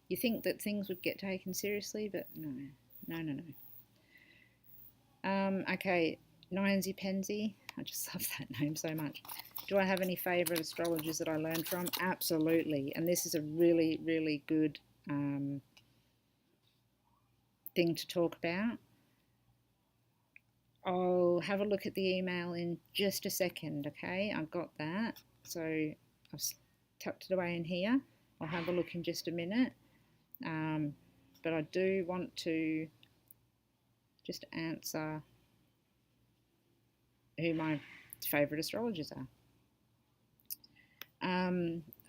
You think that things would get taken seriously, but no. Okay, ninesy-pensy. I just love that name so much. Do I have any favourite astrologers that I learned from? Absolutely. And this is a really, really good thing to talk about. I'll have a look at the email in just a second, okay? I've got that. So I've tucked it away in here. I'll have a look in just a minute. But I do want to just answer who my favourite astrologers are.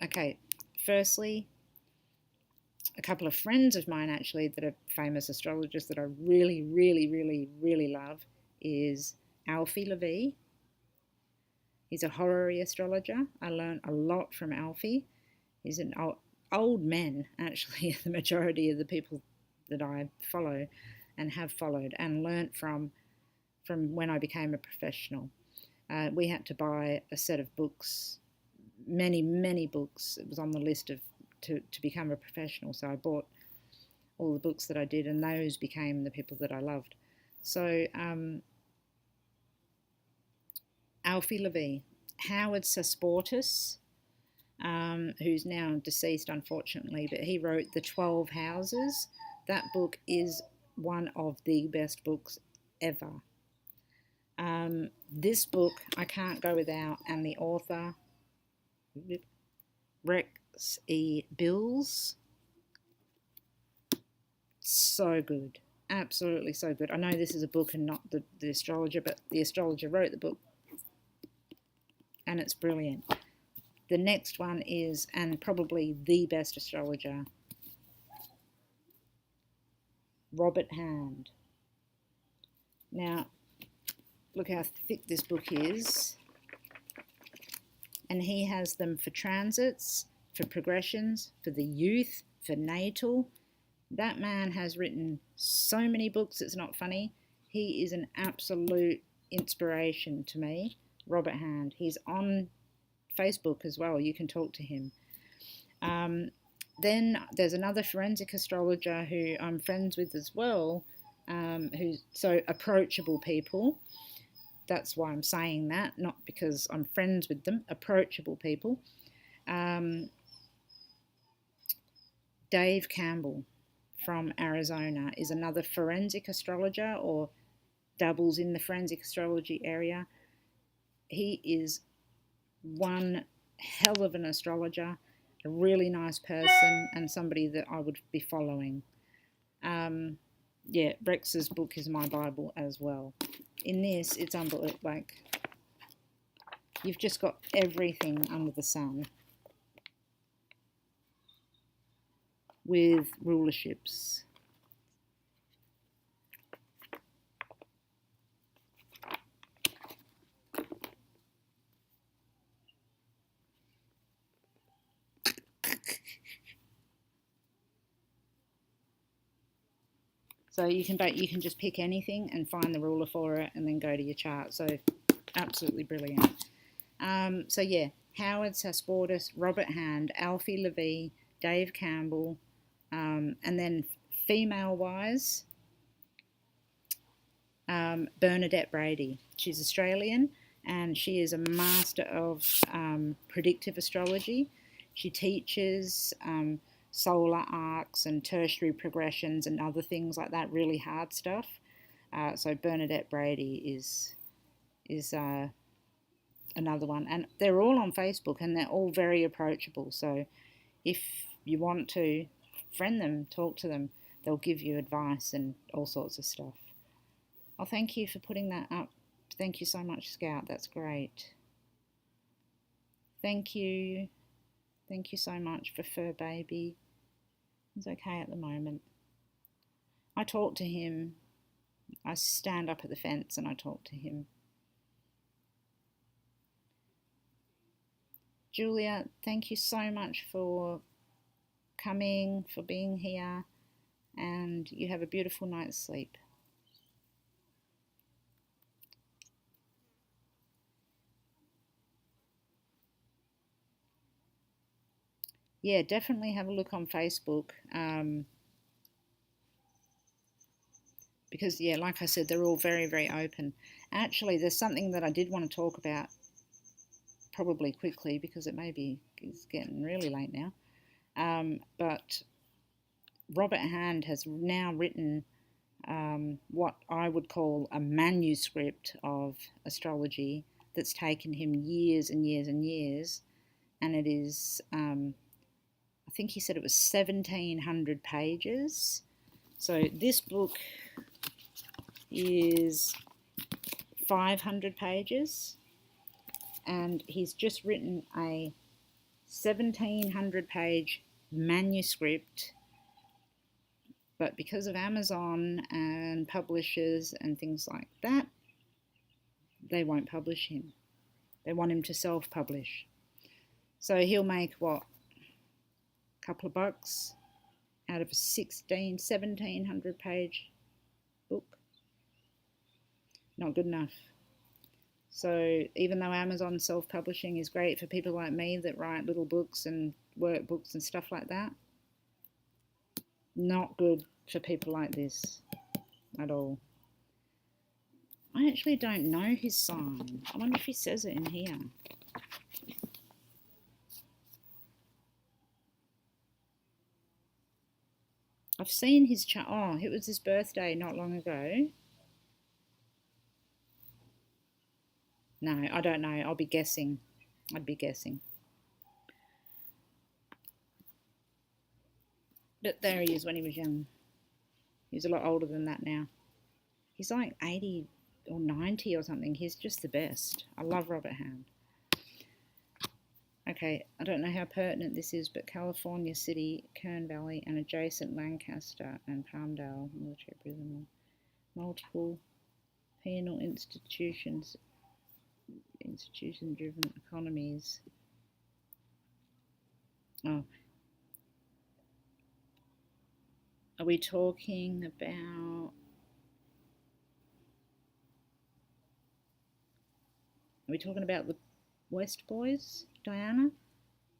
Okay, firstly, a couple of friends of mine actually that are famous astrologers that I really, really, really, really love is Alfie Levy He's a horary astrologer. I learned a lot from Alfie. He's an old man, actually, the majority of the people that I follow and have followed and learnt from when I became a professional. We had to buy a set of books, many books. It was on the list to become a professional. So I bought all the books that I did, and those became the people that I loved. So Alfie Levy, Howard Sasportus, who's now deceased, unfortunately, but he wrote The 12 Houses. That book is one of the best books ever. This book I can't go without, and the author, Rex E. Bills. So good. Absolutely so good. I know this is a book and not the astrologer, but the astrologer wrote the book, and it's brilliant. The next one is, and probably the best astrologer, Robert Hand. Now, look how thick this book is. And he has them for transits, for progressions, for the youth, for natal. That man has written so many books, it's not funny. He is an absolute inspiration to me, Robert Hand. He's on Facebook as well. You can talk to him. Then there's another forensic astrologer who I'm friends with as well, who's so approachable people. That's why I'm saying that, not because I'm friends with them. Approachable people. Dave Campbell from Arizona is another forensic astrologer, or dabbles in the forensic astrology area. He is one hell of an astrologer, a really nice person, and somebody that I would be following. Yeah, Rex's book is my Bible as well. In this, it's unbelievable. Like, you've just got everything under the sun with rulerships. So you can just pick anything and find the ruler for it, and then go to your chart. So absolutely brilliant. So yeah, Howard Sasportus, Robert Hand, Alfie Levy, Dave Campbell, and then female-wise, Bernadette Brady. She's Australian, and she is a master of predictive astrology. She teaches solar arcs and tertiary progressions and other things like that, really hard stuff. So Bernadette Brady is another one, and they're all on Facebook, and they're all very approachable. So if you want to friend them, talk to them, they'll give you advice and all sorts of stuff. Oh, thank you for putting that up. Thank you so much, Scout. That's great. Thank you. Thank you so much for Fur Baby. He's okay at the moment. I talk to him. I stand up at the fence and I talk to him. Julia, thank you so much for coming, for being here, and you have a beautiful night's sleep. Yeah, definitely have a look on Facebook, because, yeah, like I said, they're all very, very open. Actually, there's something that I did want to talk about, probably quickly, because it's getting really late now. But Robert Hand has now written what I would call a manuscript of astrology that's taken him years and years and years, and it is, I think he said it was 1,700 pages. So this book is 500 pages, and he's just written a 1,700 page manuscript, but because of Amazon and publishers and things like that, they won't publish him. They want him to self-publish. So he'll make, what, a couple of bucks out of a 1,700 page book? Not good enough. So even though Amazon self-publishing is great for people like me that write little books and workbooks and stuff like that, not good for people like this at all. I actually don't know his sign. I wonder if he says it in here. I've seen his chart. Oh, it was his birthday not long ago. No, I don't know. I'll be guessing. I'd be guessing. But there he is when he was young. He's a lot older than that now. He's like 80 or 90 or something. He's just the best. I love Robert Hound. Okay, I don't know how pertinent this is, but California City, Kern Valley, and adjacent Lancaster and Palmdale military prison, multiple penal institution-driven economies. Oh, are we talking about? Are we talking about the West Boys, Diana?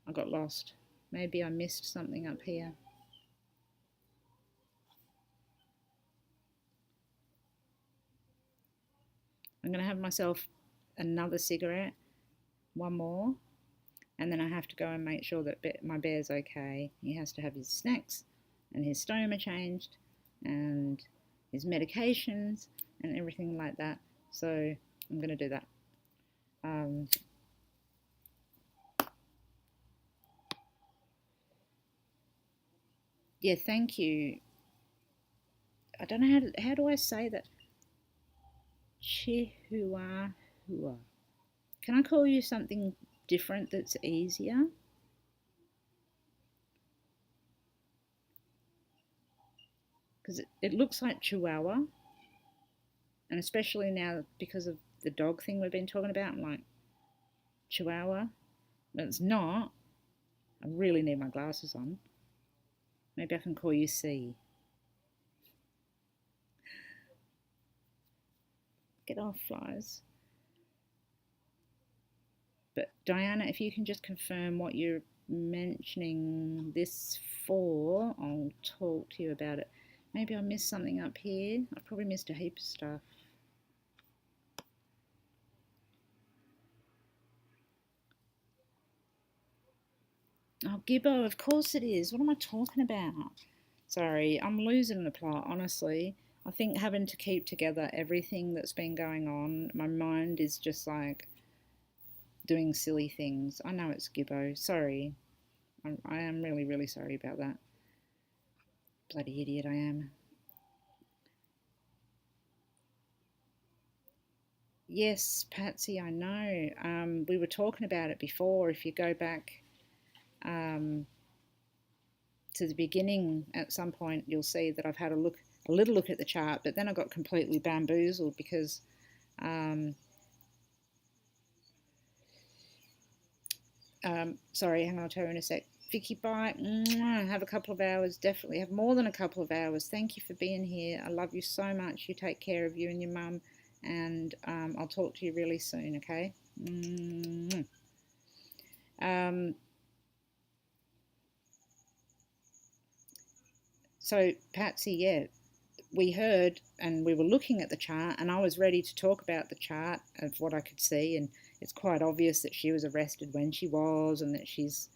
I got lost. Maybe I missed something up here. I'm going to have myself another cigarette, one more, and then I have to go and make sure that my bear's okay. He has to have his snacks and his stoma changed and his medications and everything like that. So I'm going to do that. Yeah, thank you. I don't know how do I say that? Chihuahua. Can I call you something different that's easier? Because it looks like Chihuahua, and especially now because of the dog thing we've been talking about, I'm like, Chihuahua, but it's not. I really need my glasses on. Maybe I can call you C. Get off, flies. But Diana, if you can just confirm what you're mentioning this for, I'll talk to you about it. Maybe I missed something up here. I probably missed a heap of stuff. Oh, Gibbo, of course it is. What am I talking about? Sorry, I'm losing the plot, honestly. I think having to keep together everything that's been going on, my mind is just like doing silly things. I know it's Gibbo. Sorry. I am really, really sorry about that. Bloody idiot I am. Yes, Patsy, I know. We were talking about it before. If you go back to the beginning at some point, you'll see that I've had a little look at the chart, but then I got completely bamboozled because sorry, hang on, I'll tell you in a sec. Vicky, bye. Have a couple of hours. Definitely have more than a couple of hours. Thank you for being here. I love you so much. You take care of you and your mum, and I'll talk to you really soon, okay? So, Patsy, yeah, we heard and we were looking at the chart, and I was ready to talk about the chart of what I could see, and it's quite obvious that she was arrested when she was, and that she's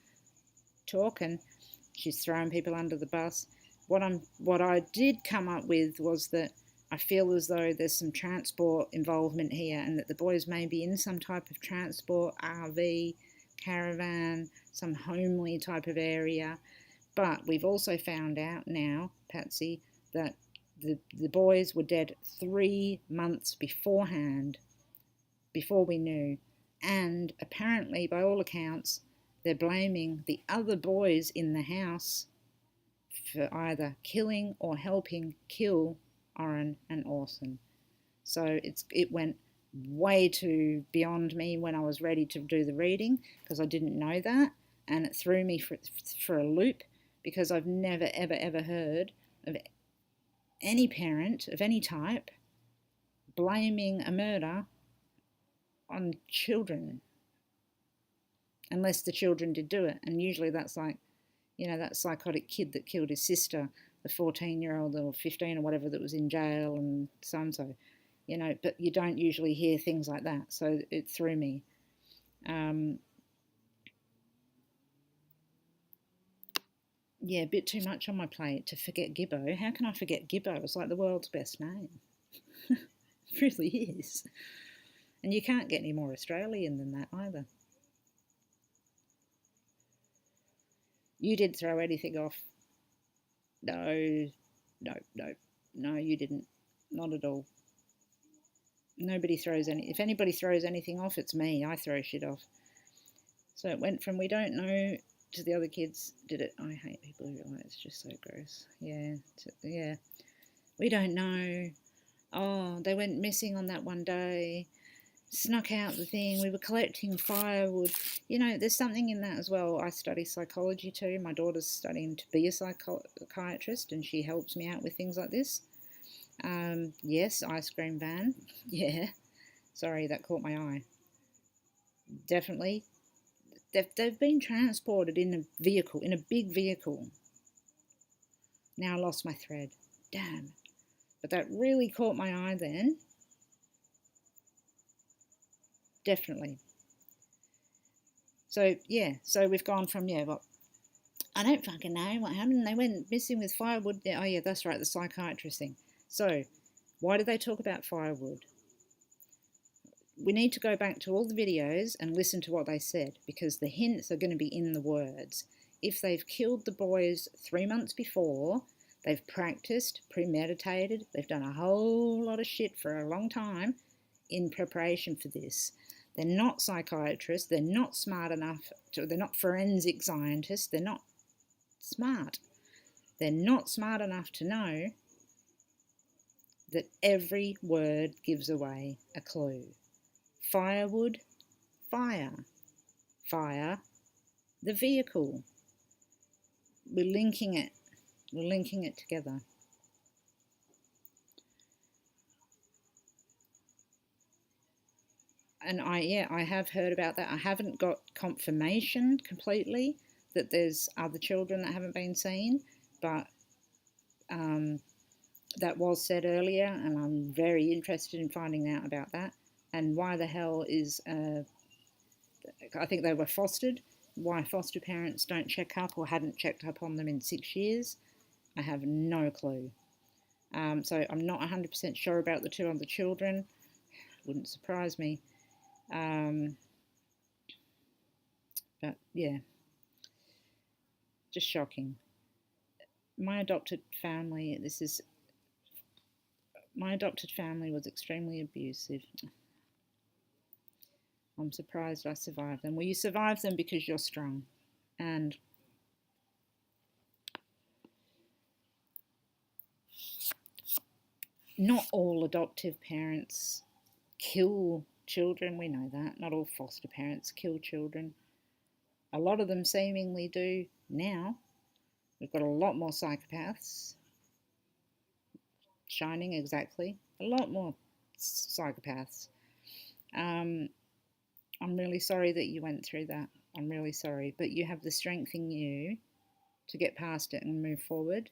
talking, she's throwing people under the bus. What I did come up with was that I feel as though there's some transport involvement here, and that the boys may be in some type of transport, RV, caravan, some homely type of area. But we've also found out now, Patsy, that the boys were dead 3 months beforehand, before we knew. And apparently, by all accounts, they're blaming the other boys in the house for either killing or helping kill Oren and Orson. So it went way too beyond me when I was ready to do the reading, because I didn't know that, and it threw me for a loop, because I've never, ever, ever heard of any parent of any type blaming a murder on children, unless the children did do it. And usually that's like, that psychotic kid that killed his sister, the 14-year-old or 15 or whatever that was in jail and so-and-so, but you don't usually hear things like that. So it threw me. Yeah, a bit too much on my plate to forget Gibbo. How can I forget Gibbo? It's like the world's best name. It really is. And you can't get any more Australian than that either. You didn't throw anything off. No, you didn't. Not at all. Nobody throws any. If anybody throws anything off, it's me. I throw shit off. So it went from we don't know to the other kids did it. I hate people who are like, it's just so gross. Yeah, yeah. We don't know. Oh, they went missing on that one day. Snuck out the thing. We were collecting firewood. There's something in that as well. I study psychology too. My daughter's studying to be a psychiatrist, and she helps me out with things like this. Yes, ice cream van. Yeah. Sorry, that caught my eye. Definitely. They've been transported in a vehicle, in a big vehicle. Now I lost my thread. Damn. But that really caught my eye then. Definitely. So, yeah. So we've gone from, I don't fucking know what happened. They went missing with firewood. Oh, yeah, that's right, the psychiatrist thing. So, why did they talk about firewood? We need to go back to all the videos and listen to what they said, because the hints are going to be in the words. If they've killed the boys 3 months before, they've practiced, premeditated, they've done a whole lot of shit for a long time in preparation for this. They're not psychiatrists, they're not smart enough, they're not forensic scientists, they're not smart. They're not smart enough to know that every word gives away a clue. Firewood, fire. Fire, the vehicle. We're linking it together. And I have heard about that. I haven't got confirmation completely that there's other children that haven't been seen, but that was said earlier, and I'm very interested in finding out about that. And why the hell is, I think they were fostered, why foster parents don't check up or hadn't checked up on them in 6 years, I have no clue. So I'm not 100% sure about the 2 other children. Wouldn't surprise me. But yeah, just shocking. My adopted family was extremely abusive. I'm surprised I survived them. Well, you survive them because you're strong. And not all adoptive parents kill children. We know that. Not all foster parents kill children. A lot of them seemingly do now. We've got a lot more psychopaths. Shining, exactly. A lot more psychopaths. I'm really sorry that you went through that. I'm really sorry. But you have the strength in you to get past it and move forward.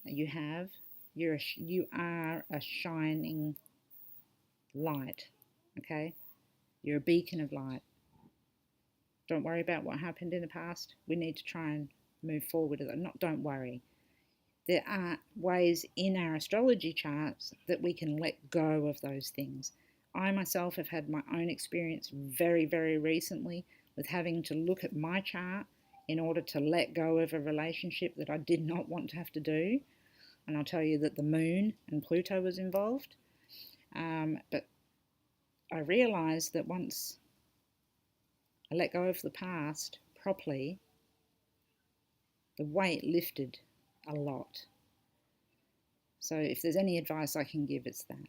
You have. You are a shining light, okay? You're a beacon of light. Don't worry about what happened in the past. We need to try and move forward. Don't worry. There are ways in our astrology charts that we can let go of those things. I myself have had my own experience very, very recently with having to look at my chart in order to let go of a relationship that I did not want to have to do. And I'll tell you that the moon and Pluto was involved. But I realised that once I let go of the past properly, the weight lifted a lot. So if there's any advice I can give, it's that.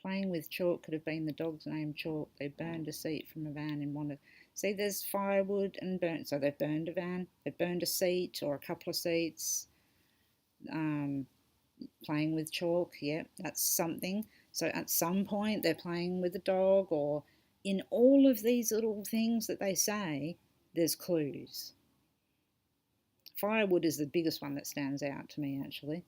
Playing with chalk could have been the dog's name, Chalk. They burned a seat from a van in one of... See, there's firewood and burnt. So they've burned a van. They've burned a seat or a couple of seats. Playing with chalk, yeah, that's something. So at some point they're playing with a dog, or in all of these little things that they say, there's clues. Firewood is the biggest one that stands out to me, actually.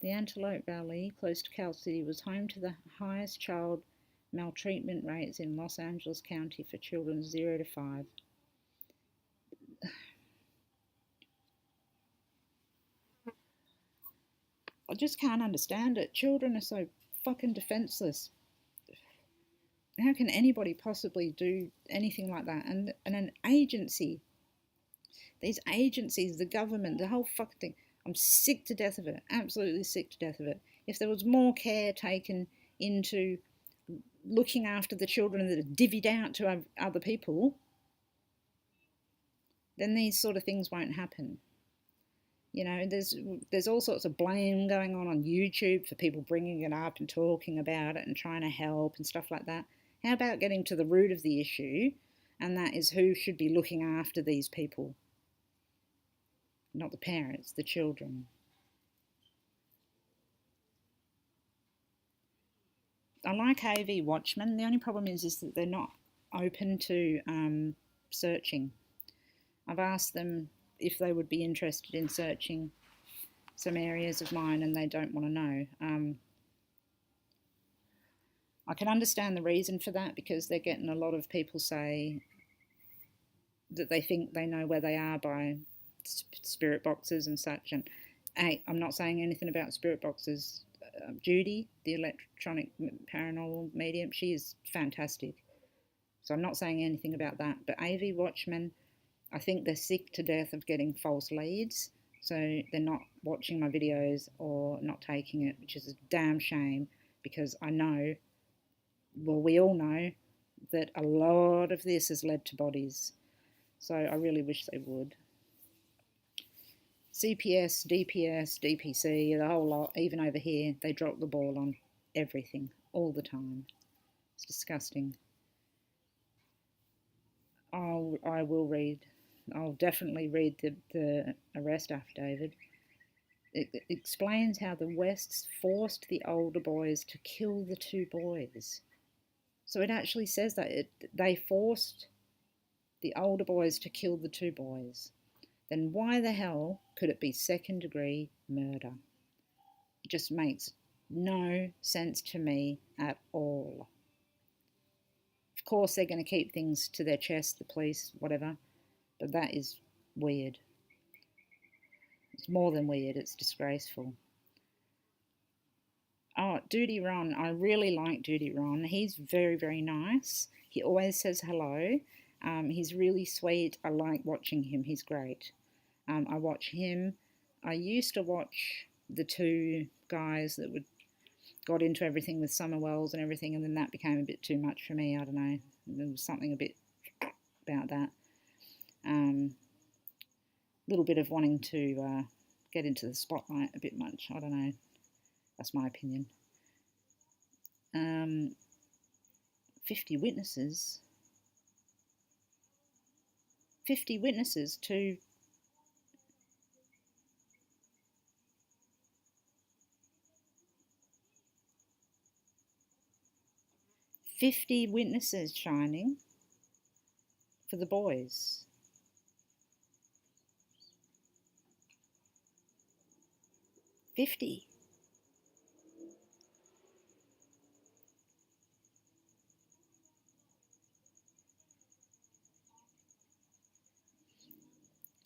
The Antelope Valley, close to Cal City, was home to the highest child maltreatment rates in Los Angeles County for children 0 to 5. I just can't understand it. Children are so fucking defenseless. How can anybody possibly do anything like that? And an agency, these agencies, the government, the whole fucking thing, I'm sick to death of it. Absolutely sick to death of it. If there was more care taken into looking after the children that are divvied out to other people, then these sort of things won't happen. You know, there's all sorts of blame going on YouTube for people bringing it up and talking about it and trying to help and stuff like that. How about getting to the root of the issue, and that is who should be looking after these people? Not the parents, the children. I like AV Watchmen. The only problem is that they're not open to searching. I've asked them if they would be interested in searching some areas of mine, and they don't want to know. I can understand the reason for that, because they're getting a lot of people say that they think they know where they are by spirit boxes and such. And hey, I'm not saying anything about spirit boxes. Judy, the electronic paranormal medium, she is fantastic. So I'm not saying anything about that. But AV Watchmen, I think they're sick to death of getting false leads, so they're not watching my videos or not taking it, which is a damn shame, because I know, well, we all know that a lot of this has led to bodies, so I really wish they would. CPS, DPS, DPC, the whole lot, even over here, they drop the ball on everything, all the time. It's disgusting. I will read. I'll definitely read the arrest affidavit. It explains how the Wests forced the older boys to kill the 2 boys. So it actually says that they forced the older boys to kill the 2 boys. Then why the hell could it be second-degree murder? It just makes no sense to me at all. Of course, they're going to keep things to their chest, the police, whatever. But that is weird. It's more than weird, it's disgraceful. Oh, Duty Ron. I really like Duty Ron. He's very, very nice. He always says hello. He's really sweet. I like watching him. He's great. I watch him. I used to watch the 2 guys that got into everything with Summer Wells and everything, and then that became a bit too much for me. I don't know. There was something a bit about that. Little bit of wanting to get into the spotlight a bit much. I don't know. That's my opinion. 50 witnesses. 50 witnesses to... $50 witnesses shining for the boys. $50.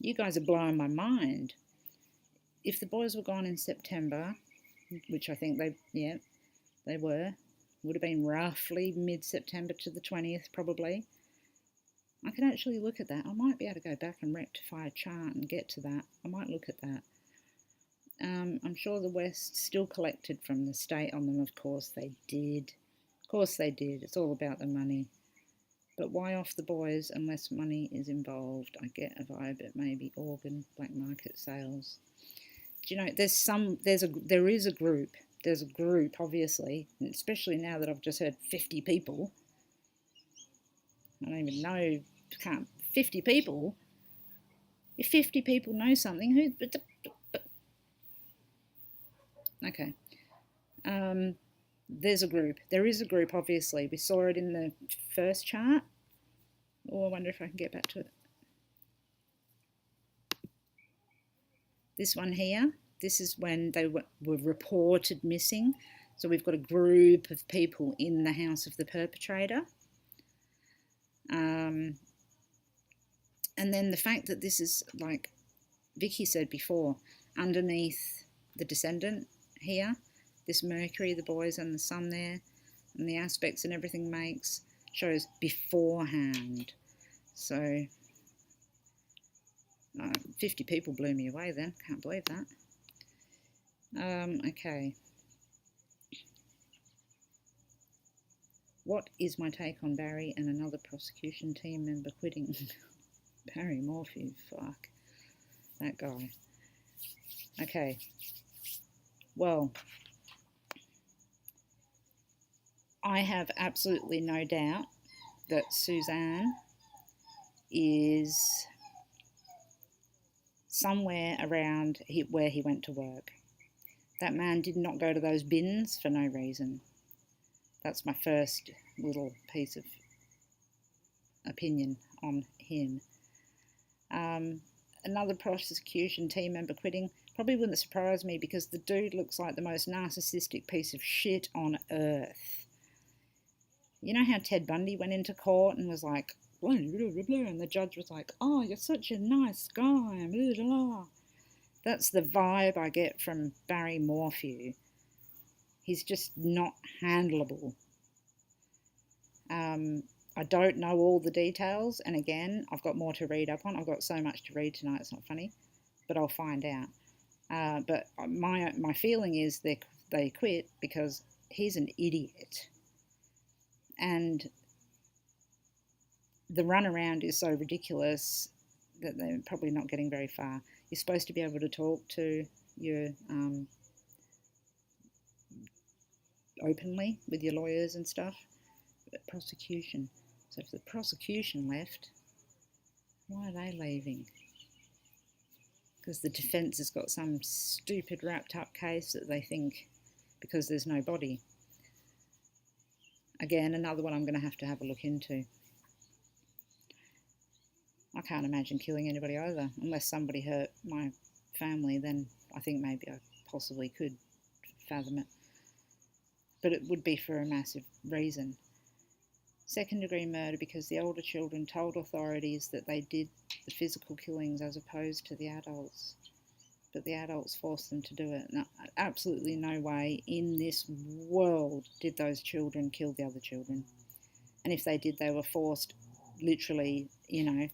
You guys are blowing my mind. If the boys were gone in September, which I think they were, would have been roughly mid-September to the 20th probably. I can actually look at that. I might be able to go back and rectify a chart and get to that. I might look at that. I'm sure the West still collected from the state on them. Of course they did. Of course they did. It's all about the money. But why off the boys unless money is involved? I get a vibe it may be organ, black market sales. Do you know, there is a group there's a group, obviously, especially now that I've just heard 50 people. I don't even know, 50 people? If 50 people know something, okay. There's a group. There is a group, obviously. We saw it in the first chart. Oh, I wonder if I can get back to it. This one here, this is when they were reported missing. So we've got a group of people in the house of the perpetrator. And then the fact that this is, like Vicky said before, underneath the descendant here, this Mercury, the boys and the sun there, and the aspects and everything makes, shows beforehand. So 50 people blew me away then. Can't believe that. Okay. What is my take on Barry and another prosecution team member quitting? Barry Morphew, fuck. That guy. Okay. Well, I have absolutely no doubt that Suzanne is somewhere around where he went to work. That man did not go to those bins for no reason. That's my first little piece of opinion on him. Another prosecution team member quitting probably wouldn't surprise me, because the dude looks like the most narcissistic piece of shit on earth. You know how Ted Bundy went into court and was like, blah, blah, blah, blah, and the judge was like, oh, you're such a nice guy, blah, blah, blah. That's the vibe I get from Barry Morphew. He's just not handleable. I don't know all the details, and again, I've got more to read up on. I've got so much to read tonight, it's not funny, but I'll find out. But my feeling is they quit because he's an idiot. And the runaround is so ridiculous that they're probably not getting very far. You're supposed to be able to talk to your openly with your lawyers and stuff. But prosecution. So if the prosecution left, why are they leaving? Because the defence has got some stupid wrapped up case that they think, because there's no body. Again, another one I'm going to have a look into. I can't imagine killing anybody either, unless somebody hurt my family, then I think maybe I possibly could fathom it. But it would be for a massive reason. Second-degree murder because the older children told authorities that they did the physical killings as opposed to the adults. But the adults forced them to do it. No, absolutely no way in this world did those children kill the other children. And if they did, they were forced, literally, you know,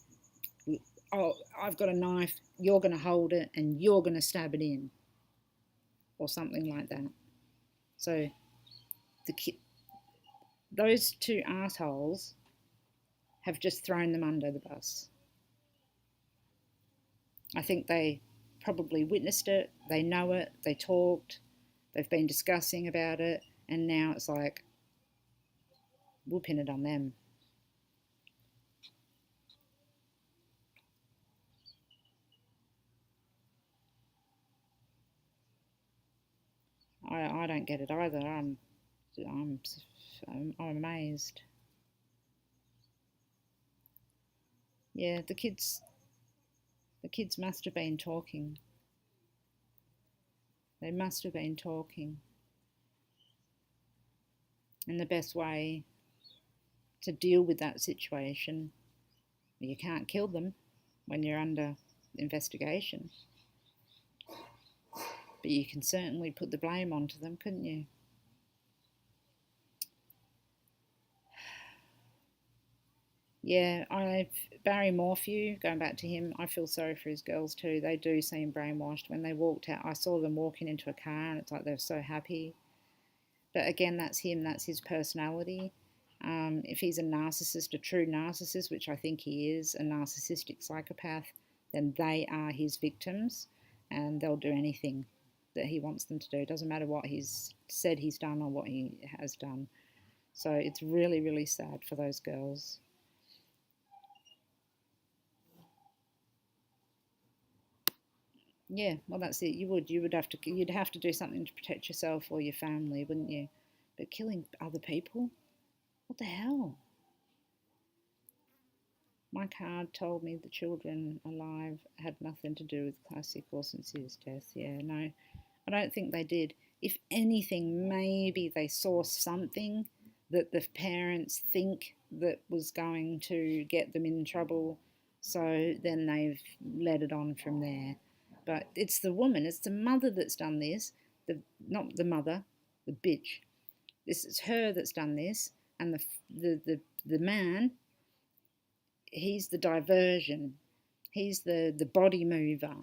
oh, I've got a knife, you're going to hold it, and you're going to stab it in. Or something like that. So, those two assholes have just thrown them under the bus. I think they probably witnessed it, they know it, they talked, they've been discussing about it, and now it's like, we'll pin it on them. I don't get it either. I'm amazed. Yeah, the kids must have been talking. They must have been talking. And the best way to deal with that situation, you can't kill them when you're under investigation. But you can certainly put the blame onto them, couldn't you? Yeah, Barry Morphew, going back to him, I feel sorry for his girls too. They do seem brainwashed. When they walked out, I saw them walking into a car and it's like they're so happy. But again, that's him, that's his personality. If he's a narcissist, a true narcissist, which I think he is, a narcissistic psychopath, then they are his victims and they'll do anything that he wants them to do. It doesn't matter what he's said he's done or what he has done. So it's really, really sad for those girls. Yeah, well, that's it. You'd have to do something to protect yourself or your family, wouldn't you? But killing other people, what the hell? My card told me the children alive had nothing to do with Classic or Sincere's death. Yeah, no, I don't think they did. If anything, maybe they saw something that the parents think that was going to get them in trouble, so then they've led it on from there. But it's the woman, it's the mother that's done this. Not the mother, the bitch. This is her that's done this, and the man, he's the diversion. He's the body mover.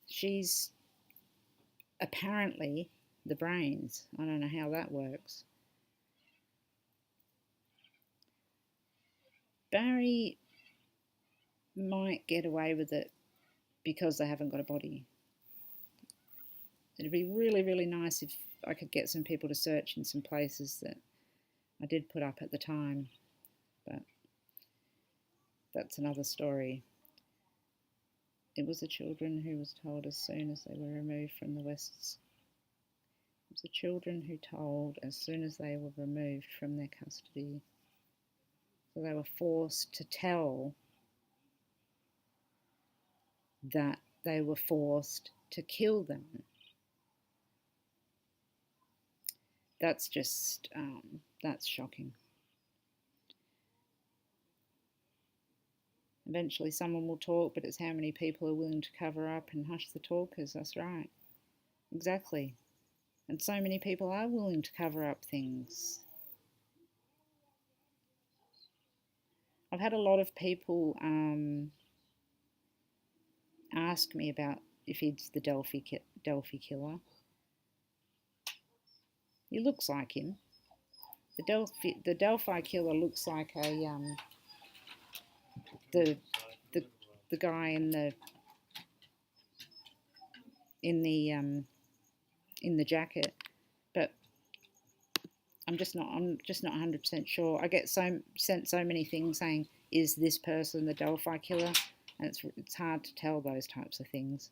She's apparently the brains. I don't know how that works. Barry might get away with it because they haven't got a body. It'd be really, really nice if I could get some people to search in some places that I did put up at the time, but that's another story. It was the children who was told as soon as they were removed from the Wests. It was the children who told as soon as they were removed from their custody. So they were forced to tell that they were forced to kill them. That's just, that's shocking. Eventually someone will talk, but it's how many people are willing to cover up and hush the talkers. That's right. Exactly. And so many people are willing to cover up things. I've had a lot of people ask me about if he's the Delphi killer. He looks like him. The Delphi killer looks like a the guy in the jacket, but I'm just not 100% sure. I get sent so many things saying, is this person the Delphi killer? And it's hard to tell those types of things.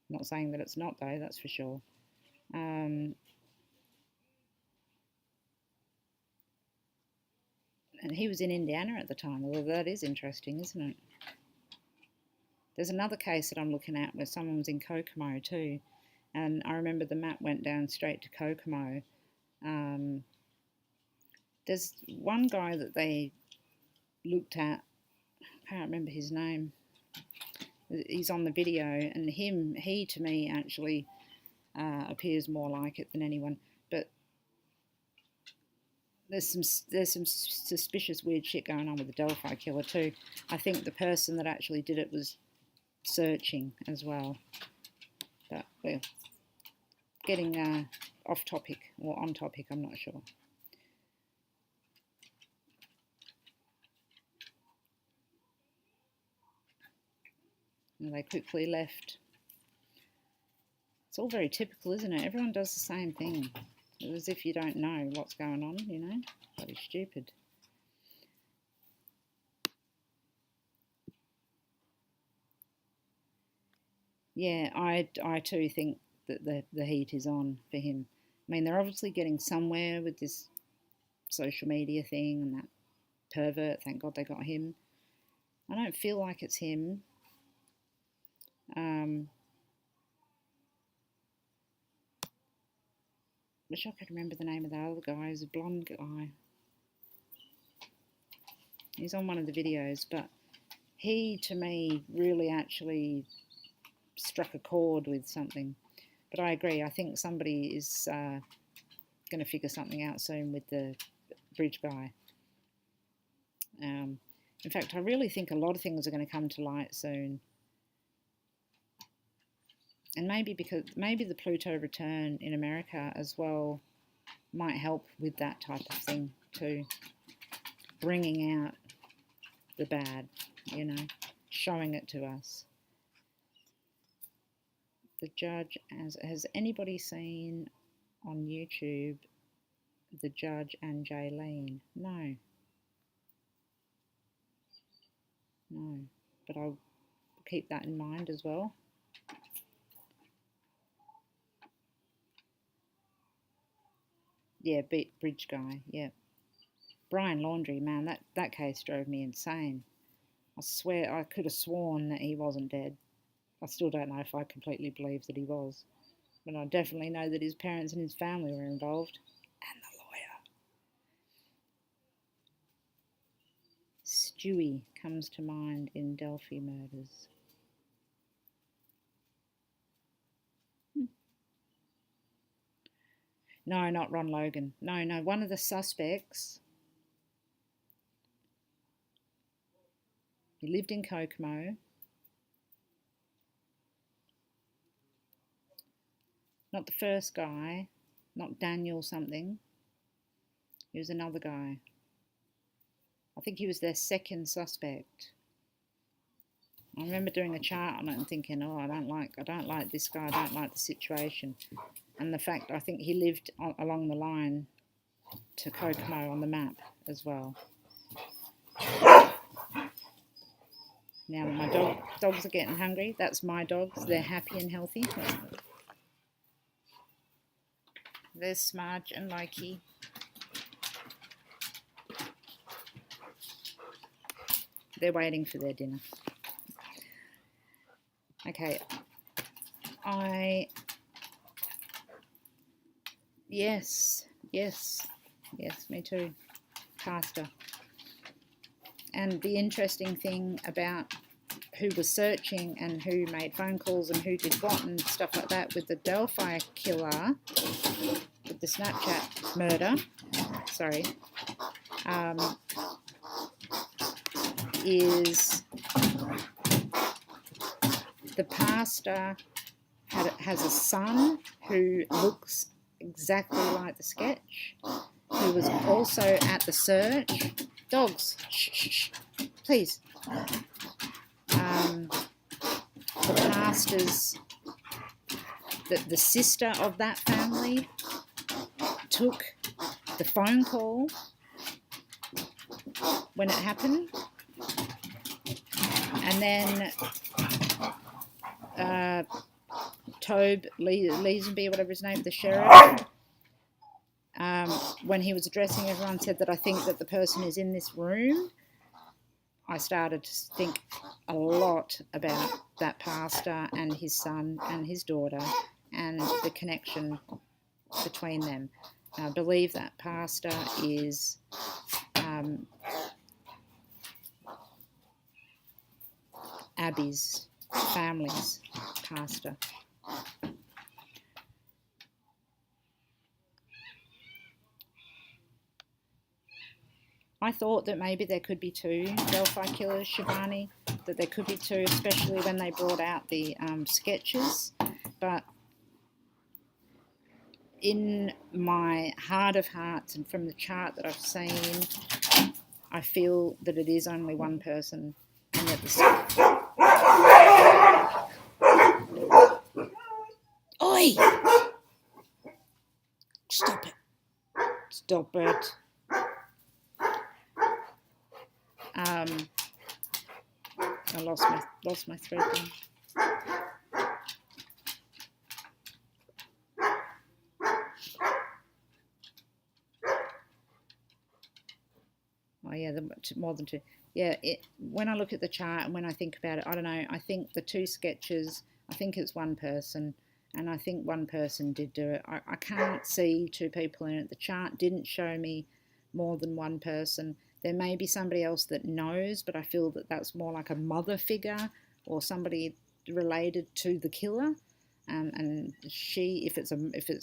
I'm not saying that it's not though, that's for sure. And he was in Indiana at the time, although that is interesting, isn't it? There's another case that I'm looking at where someone was in Kokomo too, and I remember the map went down straight to Kokomo. There's one guy that they looked at, I can't remember his name. He's on the video, and he to me actually appears more like it than anyone. But there's some suspicious weird shit going on with the Delphi killer too. I think the person that actually did it was searching as well. But we're getting off topic or on topic, I'm not sure. And they quickly left. It's all very typical, isn't it? Everyone does the same thing. As if you don't know what's going on, you know? Bloody stupid. Yeah, I too think that the heat is on for him. I mean, they're obviously getting somewhere with this social media thing and that pervert. Thank God they got him. I don't feel like it's him. Wish I could remember the name of the other guy. He's a blonde guy. He's on one of the videos, but he, to me, really actually struck a chord with something. But I agree. I think somebody is going to figure something out soon with the bridge guy. In fact, I really think a lot of things are going to come to light soon. And maybe the Pluto return in America as well might help with that type of thing too. Bringing out the bad, you know, showing it to us. The judge, has anybody seen on YouTube the judge and Jaylene? No. No, but I'll keep that in mind as well. Yeah, bridge guy, yeah. Brian Laundrie, man, that case drove me insane. I swear I could have sworn that he wasn't dead. I still don't know if I completely believe that he was. But I definitely know that his parents and his family were involved. And the lawyer. Stewie comes to mind in Delphi Murders. No, not Ron Logan. No, one of the suspects. He lived in Kokomo. Not the first guy, not Daniel something. He was another guy. I think he was their second suspect. I remember doing a chart on it and thinking, oh, I don't like this guy, I don't like the situation. And the fact, I think he lived along the line to Kokomo on the map as well. Now my dogs are getting hungry. That's my dogs. They're happy and healthy. There's Smudge and Loki. They're waiting for their dinner. Okay. Yes, me too. Pastor. And the interesting thing about who was searching and who made phone calls and who did what and stuff like that with the Delphi killer, with the Snapchat murder, is the pastor has a son who looks exactly like the sketch, who was also at the search. Dogs, shh, please. The pastor's, the sister of that family took the phone call when it happened, and then Tobe Leesenby, whatever his name, the sheriff, when he was addressing everyone, said that I think that the person is in this room. I started to think a lot about that pastor and his son and his daughter and the connection between them. I believe that pastor is Abby's family's pastor. I thought that maybe there could be two Delphi killers, Shivani, that there could be two, especially when they brought out the sketches. But in my heart of hearts and from the chart that I've seen, I feel that it is only one person. And that Oi! Stop it. Stop it. I lost my thread then. Oh yeah, more than two. Yeah, when I look at the chart and when I think about it, I don't know. I think the two sketches, I think it's one person, and I think one person did do it. I can't see two people in it. The chart didn't show me more than one person. There may be somebody else that knows, but I feel that that's more like a mother figure or somebody related to the killer. And she, if it's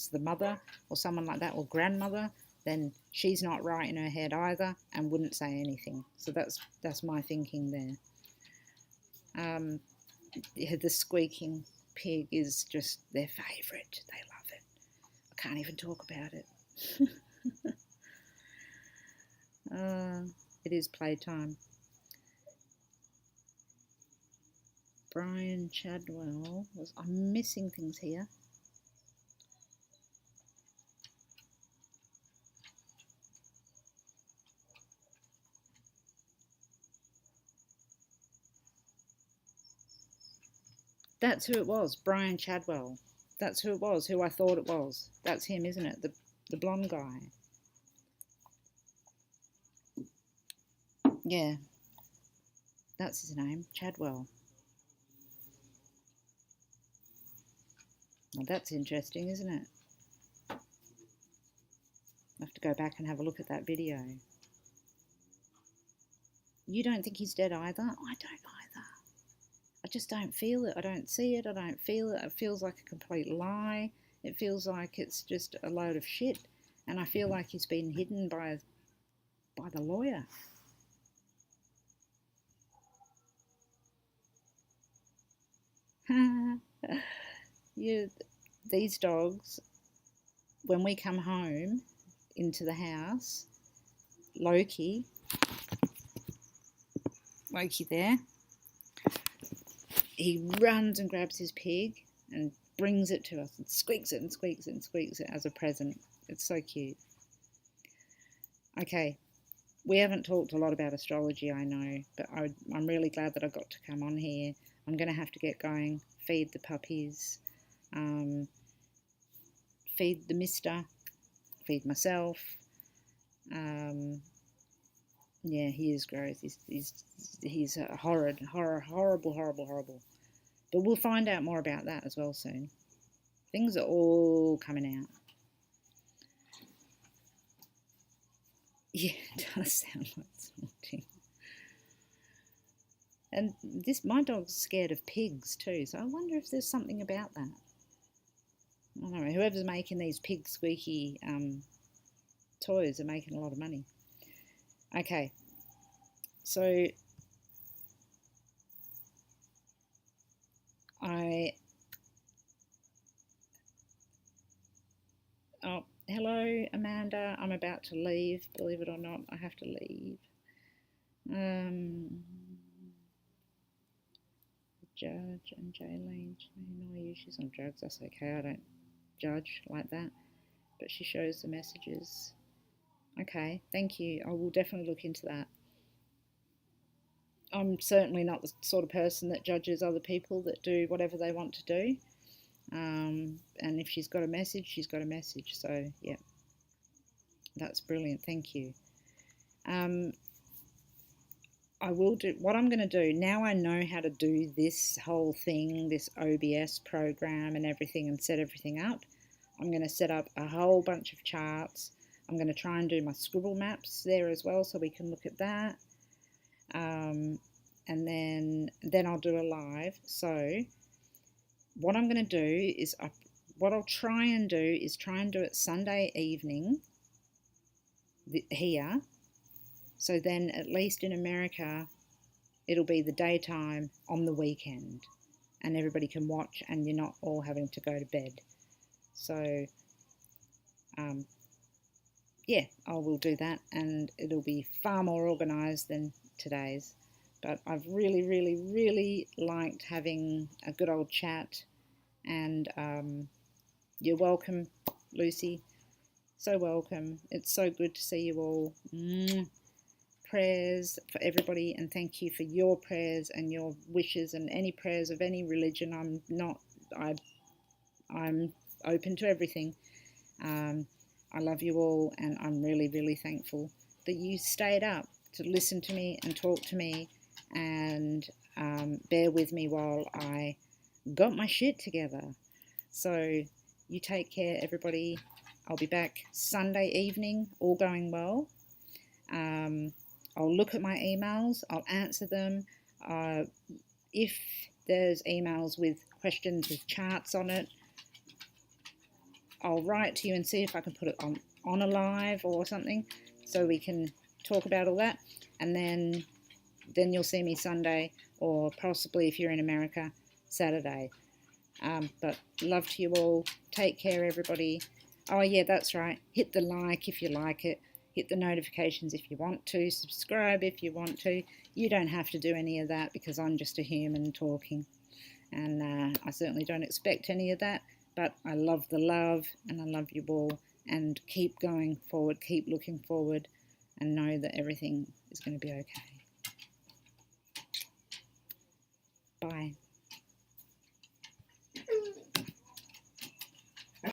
the mother or someone like that, or grandmother, then she's not right in her head either and wouldn't say anything. So that's my thinking there. The squeaking pig is just their favourite. They love it. I can't even talk about it. It is playtime. Brian Chadwell was. I'm missing things here. That's who it was, Brian Chadwell. That's who it was, who I thought it was. That's him, isn't it? The blonde guy. Yeah, that's his name, Chadwell. Well, that's interesting, isn't it? I'll have to go back and have a look at that video. You don't think he's dead either? I don't either. I just don't feel it. I don't see it. I don't feel it. It feels like a complete lie. It feels like it's just a load of shit. And I feel like he's been hidden by the lawyer. These dogs, when we come home into the house, Loki there, he runs and grabs his pig and brings it to us and squeaks it and squeaks it and squeaks it as a present. It's so cute. Okay, we haven't talked a lot about astrology, I know, but I'm really glad that I got to come on here. I'm going to have to get going, feed the puppies, feed the mister, feed myself. Yeah, he is gross. He's a horrible. But we'll find out more about that as well soon. Things are all coming out. Yeah, it does sound like snorting. And my dog's scared of pigs too, so I wonder if there's something about that. I don't know. Whoever's making these pig squeaky toys are making a lot of money. Okay, so hello, Amanda. I'm about to leave. Believe it or not, I have to leave. Judge and Jaylene, I know she's on drugs. That's okay. I don't judge like that. But she shows the messages. Okay, thank you. I will definitely look into that. I'm certainly not the sort of person that judges other people that do whatever they want to do. And if she's got a message, she's got a message. So, yeah, that's brilliant. Thank you. I will do what I'm going to do. Now I know how to do this whole thing, this OBS program and everything, and set everything up. I'm going to set up a whole bunch of charts. I'm going to try and do my scribble maps there as well, so we can look at that. And then I'll do a live. So what I'm going to do is, what I'll try and do it Sunday evening here. So then at least in America, it'll be the daytime on the weekend and everybody can watch and you're not all having to go to bed. So, yeah, I will do that and it'll be far more organised than today's. But I've really liked having a good old chat and you're welcome, Lucy. So welcome. It's so good to see you all. Prayers for everybody and thank you for your prayers and your wishes and any prayers of any religion. I'm open to everything. I love you all and I'm really thankful that you stayed up to listen to me and talk to me and bear with me while I got my shit together. So you take care, everybody. I'll be back Sunday evening, all going well. I'll look at my emails, I'll answer them. If there's emails with questions with charts on it, I'll write to you and see if I can put it on a live or something so we can talk about all that. And then you'll see me Sunday or possibly if you're in America, Saturday. But love to you all. Take care, everybody. Oh, yeah, that's right. Hit the like if you like it. Hit the notifications if you want to. Subscribe if you want to. You don't have to do any of that because I'm just a human talking. And I certainly don't expect any of that, but I love the love and I love you all, and keep going forward, keep looking forward, and know that everything is going to be okay. Bye.